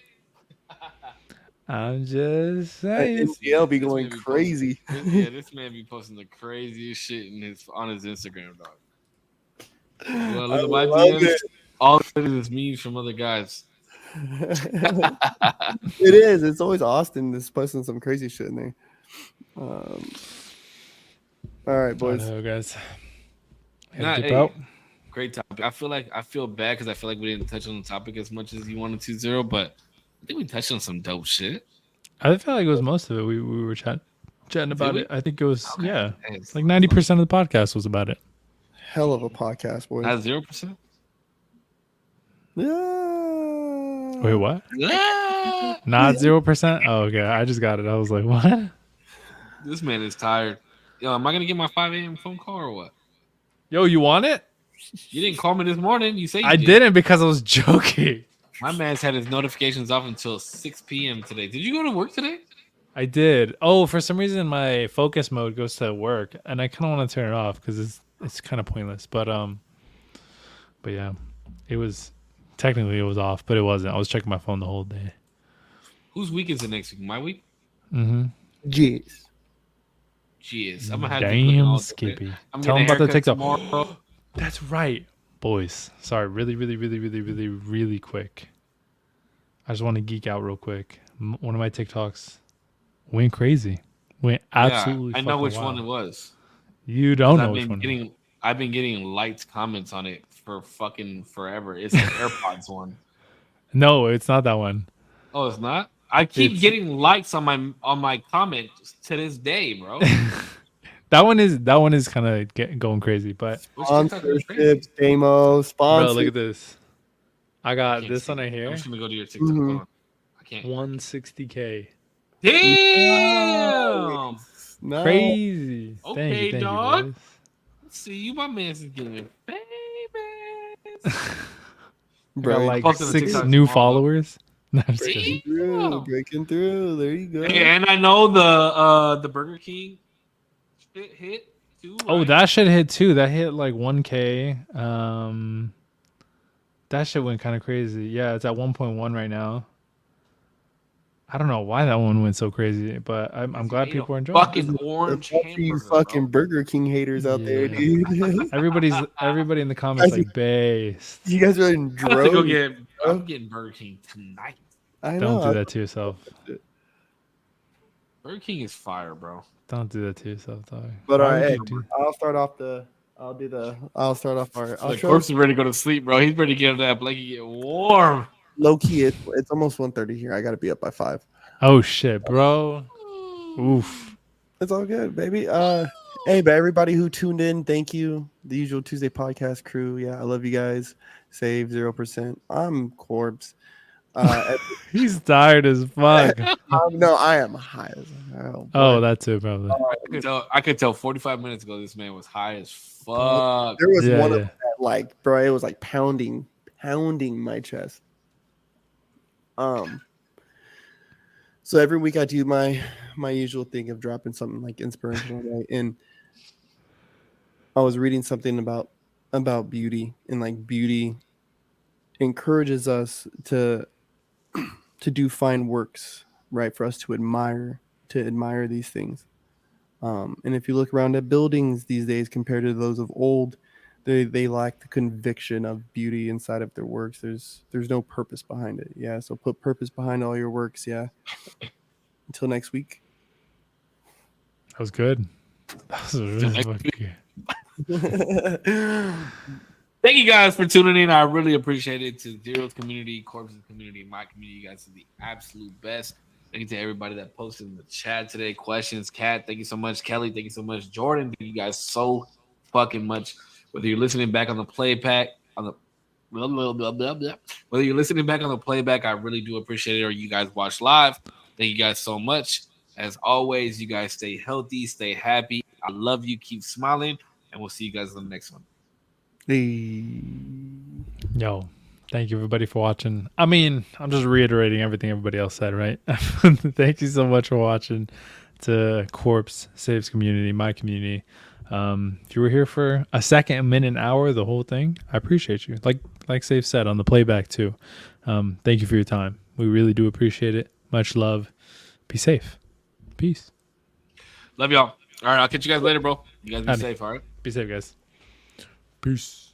I'm just saying. NCL be This going man be crazy. This man be posting the craziest shit on his Instagram, dog. Well, look at my love DMs. it. All it is memes from other guys. It is. It's always Austin that's posting some crazy shit in there. All right, boys. I know, guys. Nah, Dip hey, out. great topic. I feel bad because I feel like we didn't touch on the topic as much as you wanted to, Zero, but I think we touched on some dope shit. I feel like it was most of it. We were chatting about we? it. I think it was Okay. It's like 90% of the podcast was about it. Hell of a podcast, boys. Not 0%. Yeah. Wait, what? Ah! Not 0%? Oh, okay. I just got it. I was like, what? This man is tired. Yo, am I gonna get my 5 a.m. phone call or what? Yo, you want it? You didn't call me this morning. You say you I did. didn't because I was joking. My man's had his notifications off until 6 p.m. today. Did you go to work today? I did. Oh, for some reason my focus mode goes to work, and I kind of want to turn it off because it's kind of pointless. But yeah, it was technically it was off, but it wasn't. I was checking my phone the whole day. Whose week is it next week? My week? Mm-hmm. Jeez. Jeez, I'm gonna have to be putting Damn, all Skippy. I'm Tell them getting a about the haircut TikTok. tomorrow. That's right, boys. Sorry, really quick. I just want to geek out real quick. One of my TikToks went crazy. Went absolutely. Yeah, I know fucking which wild. one it was. You don't know which one. I've been getting liked comments on it for fucking forever. It's the AirPods one. No, it's not that one. Oh, it's not. I keep It's- getting likes on my comment to this day, bro. That one is kind of going crazy, but Which TikTok is crazy? Sponsorships, demo, bro, sponsors. look at this. I I got can't this see one it. right here. I'm just gonna go to your TikTok. Mhm. Hold on. I can't. 160K. Damn. Nice. Crazy. Okay, thank dog. you, boys. See, you my man's is getting famous. I got Bro, like Posting the 6 TikToks new tomorrow, followers. No, I'm just See? kidding. breaking through. There you go. Hey, and I know the Burger King shit hit too. Oh, right? that shit hit too. That hit like 1K. That shit went kind of crazy. Yeah, it's at 1.1 right now. I don't know why that one went so crazy, but I'm glad people are enjoying it. Fucking orange That's for you hamburger, fucking bro. Burger King haters out there, Yeah. dude. Everybody in the comments Guys, like based. you guys are in I'm about to go droves. get. bro. I'm getting Burger King tonight. I Don't know. do that to yourself. Burger King is fire, bro. Don't do that to yourself, dog. But all Why right, would hey, you do? I'll start off I'll start off our The outro. corpse is ready to go to sleep, bro. He's ready to get that blanket get warm. Low key, it's almost 1:30 here. I gotta be up by 5. Oh shit, bro. Oof. It's all good, baby. Hey, but everybody who tuned in, thank you. The usual Tuesday podcast crew. Yeah, I love you guys. Save 0%. I'm Korpsx. He's tired as fuck. No, I am high as hell. Oh, that's it, probably. I could tell 45 minutes ago this man was high as fuck. There was Yeah, one of yeah. them that, like, bro, it was like pounding my chest. So every week I do my usual thing of dropping something like inspirational, right? And I was reading something about beauty, and like beauty encourages us to do fine works, right? For us to admire these things. And if you look around at buildings these days compared to those of old, they lack the conviction of beauty inside of their works. There's no purpose behind it. Yeah. So put purpose behind all your works. Yeah. Until next week. That was good. That was really next fucking good. Thank you guys for tuning in. I really appreciate it. To Zero's community, Korps's community, my community, you guys are the absolute best. Thank you to everybody that posted in the chat today. Questions, Kat, thank you so much. Kelly, thank you so much. Jordan, thank you guys so fucking much. Whether you're listening back on the playback, whether you're listening back on the playback, I really do appreciate it. Or you guys watch live, thank you guys so much. As always, you guys stay healthy, stay happy. I love you. Keep smiling, and we'll see you guys in the next one. Yo, thank you everybody for watching. I mean, I'm just reiterating everything everybody else said, right? Thank you so much for watching. To Korpsx, Saves community, my community. If you were here for a second, a minute, an hour, the whole thing, I appreciate you. Like Save said on the playback too. Thank you for your time. We really do appreciate it. Much love. Be safe. Peace. Love y'all. All right, I'll catch you guys later, bro. You guys be Howdy. safe, all right? Be safe, guys. Peace.